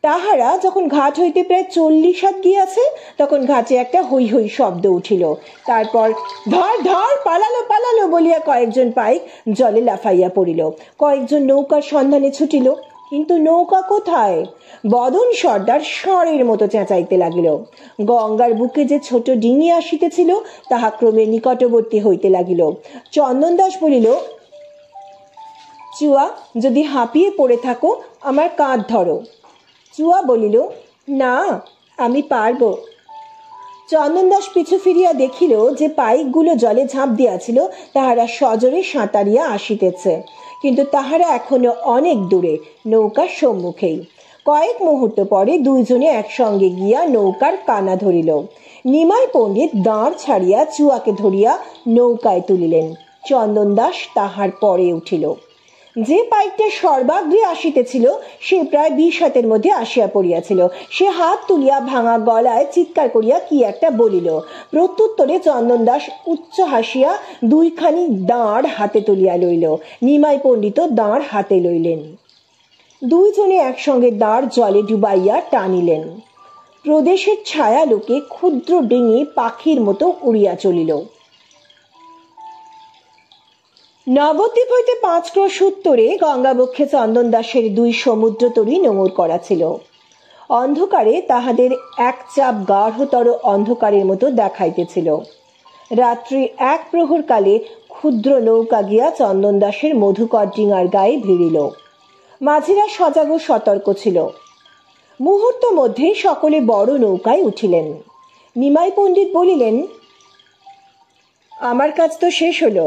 তাহারা যখন ঘাট হইতে প্রায় 40 হাত গিয়াছে, তখন ঘাটে একটা হৈ হৈ শব্দ উঠিল। তারপর ধর ধর, পালালো পালালো বলিয়া কয়েকজন পাইক জলে লাফাইয়া পড়িল। কয়েকজন নৌকার সন্ধানে ছুটিল, কিন্তু নৌকা কোথায়? বদন সর্দার ষড়ের মতো চেঁচাইতে লাগিল। গঙ্গার বুকে যে ছোট ডিঙি আসিতেছিল তাহা ক্রমে নিকটবর্তী হইতে লাগিল। চন্দন দাস বলিল, চুয়া, যদি হাঁপিয়ে পড়ে থাকো আমার কাঁধ ধরো। চুয়া বলিল, না, আমি পারব। চন্দন দাস পিছু ফিরিয়া দেখিল যে পাইকগুলো জলে ঝাঁপ দিয়াছিল তাহারা সজোরে সাঁতারিয়া আসিতেছে, কিন্তু তাহারা এখনো অনেক দূরে, নৌকার সম্মুখেই। কয়েক মুহূর্ত পরে দুইজনে একসঙ্গে গিয়া নৌকার কানা ধরিল। নিমাই পণ্ডিত দাঁড় ছাড়িয়া চুয়াকে ধরিয়া নৌকায় তুলিলেন। চন্দন দাস তাহার পরে উঠিল। যে পাইকটা সর্বাগ্রে আসিতেছিল সে প্রায় 20 হাতের মধ্যে আসিয়া পড়িয়াছিল। সে হাত তুলিয়া ভাঙা গলায় চিৎকার করিয়া কি একটা বলিল। প্রত্যুত্তরে চন্দন দাস উচ্চ হাসিয়া দুইখানি দাঁড় হাতে তুলিয়া লইল। নিমাই পণ্ডিত দাঁড় হাতে লইলেন। দুইজনে একসঙ্গে দাঁড় জলে ডুবাইয়া টানিলেন। প্রদেশের ছায়ালোকে ক্ষুদ্র ডিঙি পাখির মতো উড়িয়া চলিল। নবদ্বীপ হইতে 5 ক্রোশ উত্তরে গঙ্গাবক্ষে চন্দন দাসের 2 সমুদ্র তরী নোঙর করা ছিল। অন্ধকারে তাহাদের এক চাপ গাঢ়তর অন্ধকারের মতো দেখাইতেছিল। রাত্রি 1 প্রহর কালে ক্ষুদ্র নৌকা গিয়া চন্দন দাসের মধুকর ডিঙার গায়ে ভিড়িল। মাঝিরা সজাগ ও সতর্ক ছিল। মুহূর্ত মধ্যে সকলে বড় নৌকায় উঠিলেন। নিমাই পণ্ডিত বলিলেন, আমার কাজ তো শেষ হলো,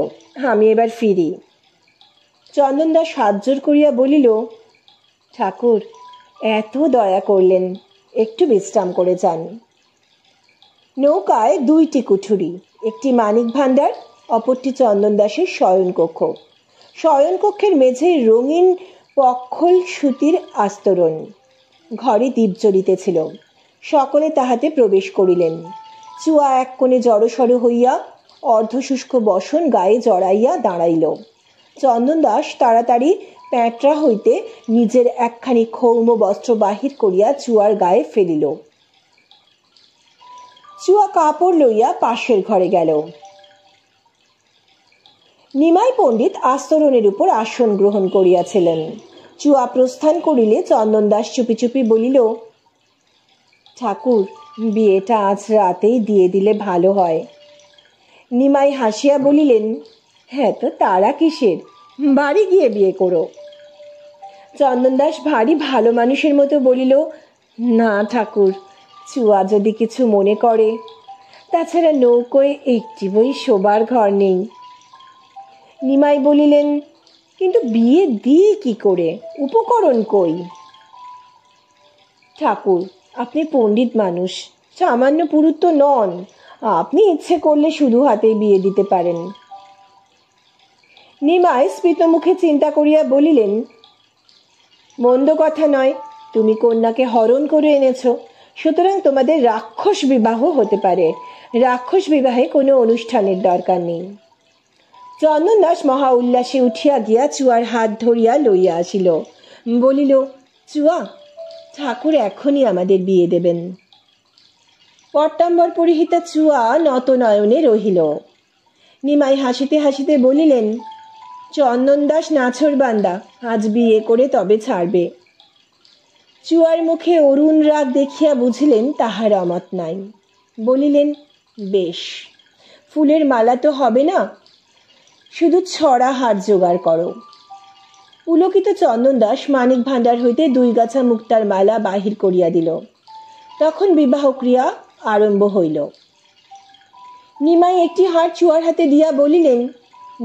আমি এবার ফিরি। চন্দন দাস হাত জোর করিয়া বলিল, ঠাকুর এত দয়া করলেন, একটু বিশ্রাম করে যান। নৌকায় 2টি কুঠুরি, একটি মানিক ভাণ্ডার, অপরটি চন্দন দাসের শয়নকক্ষ। শয়নকক্ষের মেঝে রঙিন পক্ষল সুতির আস্তরণ। ঘরে দীপ জ্বলিতেছিল। সকলে তাহাতে প্রবেশ করিলেন। চুয়া এক কোণে জড়সড় হইয়া অর্ধশুষ্ক বসন গায়ে জড়াইয়া দাঁড়াইল। চন্দন দাস তাড়াতাড়ি প্যাঁটরা হইতে নিজের একখানি ক্ষৌম বস্ত্র বাহির করিয়া চুয়ার গায়ে ফেলিল। চুয়া কাপড় লইয়া পাশের ঘরে গেল। নিমাই পণ্ডিত আস্তরণের উপর আসন গ্রহণ করিয়াছিলেন। চুয়া প্রস্থান করিলে চন্দন দাস চুপি চুপি বলিল, ঠাকুর, বিয়েটা আজ রাতেই দিয়ে দিলে ভালো হয়। নিমাই হাসিয়া বলিলেন, হ্যাঁ তো তারা কিসের, বাড়ি গিয়ে বিয়ে করো। চন্দন দাস ভারী ভালো মানুষের মতো বলিল, না ঠাকুর, চুয়া যদি কিছু মনে করে, তাছাড়া নৌকোয় একটি বই শোবার ঘর নেই। নিমাই বলিলেন, কিন্তু বিয়ে দিয়ে কি করে, উপকরণ কই? ঠাকুর, আপনি পণ্ডিত মানুষ, সামান্য পুরুত তো নন, আপনি ইচ্ছে করলে শুধু হাতেই বিয়ে দিতে পারেন। নিমাই স্মিত মুখে চিন্তা করিয়া বলিলেন, মন্দ কথা নয়, তুমি কন্যাকে হরণ করে এনেছ, সুতরাং তোমাদের রাক্ষস বিবাহ হতে পারে। রাক্ষস বিবাহে কোনো অনুষ্ঠানের দরকার নেই। চন্দন দাস মহা উল্লাসে উঠিয়া গিয়া চুয়ার হাত ধরিয়া লইয়া আসিল। বলিল, চুয়া, ঠাকুর এখনই আমাদের বিয়ে দেবেন। পট্টাম্বর পরিহিতা চুয়া নত নয়নে রহিল। নিমাই হাসিতে হাসিতে বলিলেন, চন্দন দাস নাছর বান্দা, আজ বিয়ে করে তবে ছাড়বে। চুয়ার মুখে অরুণ রাগ দেখিয়া বুঝিলেন তাহার অমত নাই। বলিলেন, বেশ, ফুলের মালা তো হবে না, শুধু ছড়া হার জোগাড় করো। পুলকিত চন্দন দাস মানিক ভাণ্ডার হইতে 2 গাছা মুক্তার মালা বাহির করিয়া দিল। তখন বিবাহ ক্রিয়া আরম্ভ হইল। নিমাই একটি হার চুয়ার হাতে দিয়া বলিলেন,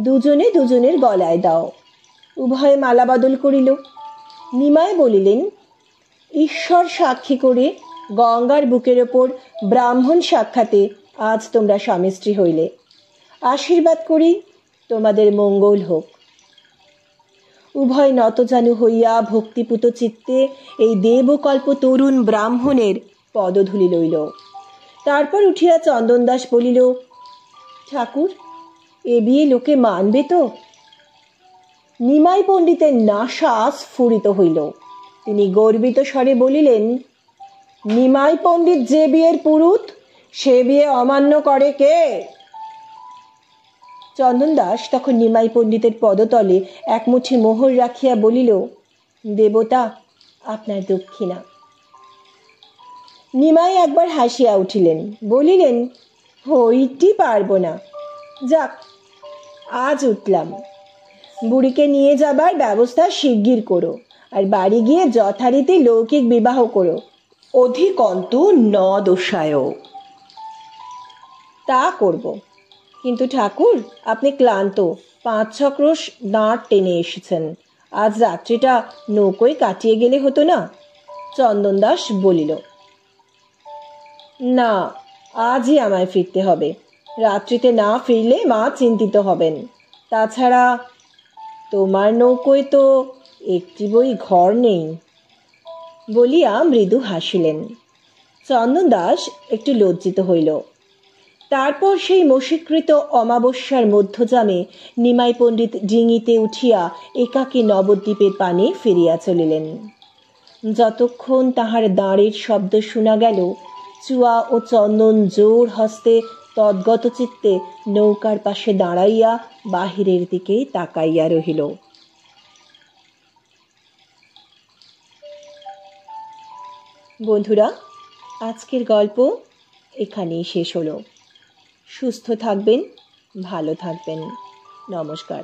দুজনে দুজনের গলায় দাও। উভয়ে মালা বদল করিল। নিমাই বলিলেন, ঈশ্বর সাক্ষী করে গঙ্গার বুকের ওপর ব্রাহ্মণ সাক্ষাতে আজ তোমরা স্বামী স্ত্রী হইলে। আশীর্বাদ করি, তোমাদের মঙ্গল হোক। উভয় নতজানু হইয়া ভক্তিপুত চিত্তে এই দেবকল্প তরুণ ব্রাহ্মণের পদধূলি লইল। তারপর উঠিয়া চন্দন দাস বলিল, ঠাকুর, এ বিয়ে লোকে মানবে তো? নিমাই পণ্ডিতের নাসা স্ফুরিত হইল। তিনি গর্বিত স্বরে বলিলেন, নিমাই পণ্ডিত যে বিয়ের পুরুত, সে বিয়ে অমান্য করে কে? চন্দন দাস তখন নিমাই পণ্ডিতের পদতলে এক মুঠি মোহর রাখিয়া বলিল, দেবতা, আপনার দক্ষিণা। নিমাই একবার হাসিয়া উঠিলেন, বলিলেন, হইটি পারব না, যাক, আজ উঠলাম। বুড়িকে নিয়ে যাবার ব্যবস্থা শিগগির করো, আর বাড়ি গিয়ে যথারীতি লৌকিক বিবাহ করো, অধিকন্তু ন দোষায়। তা করব, কিন্তু ঠাকুর, আপনি ক্লান্ত, 5-6 ক্রোশ দাঁড় টেনে এসেছেন, আজ রাত্রিটা নৌকোয় কাটিয়ে গেলে হতো না? চন্দন দাস বলিল, না, আজই আমায় ফিরতে হবে। রাত্রিতে না ফিরলে মা চিন্তিত হবেন। তাছাড়া তোমার নৌকোয় তো একটি বই ঘর নেই। বলিয়া মৃদু হাসিলেন। চন্দন দাস একটু লজ্জিত হইল। তারপর সেই মসীকৃত অমাবস্যার মধ্যজামে নিমাই পণ্ডিত ডিঙিতে উঠিয়া একাকী নবদ্বীপের পানে ফিরিয়া চলিলেন। যতক্ষণ তাহার দাঁড়ের শব্দ শোনা গেল, চুয়া ও চন্দন জোর হস্তে তদ্গত চিত্তে নৌকার পাশে দাঁড়াইয়া বাহিরের দিকে তাকাইয়া রহিল। বন্ধুরা, আজকের গল্প এখানেই শেষ হলো। সুস্থ থাকবেন, ভালো থাকবেন। নমস্কার।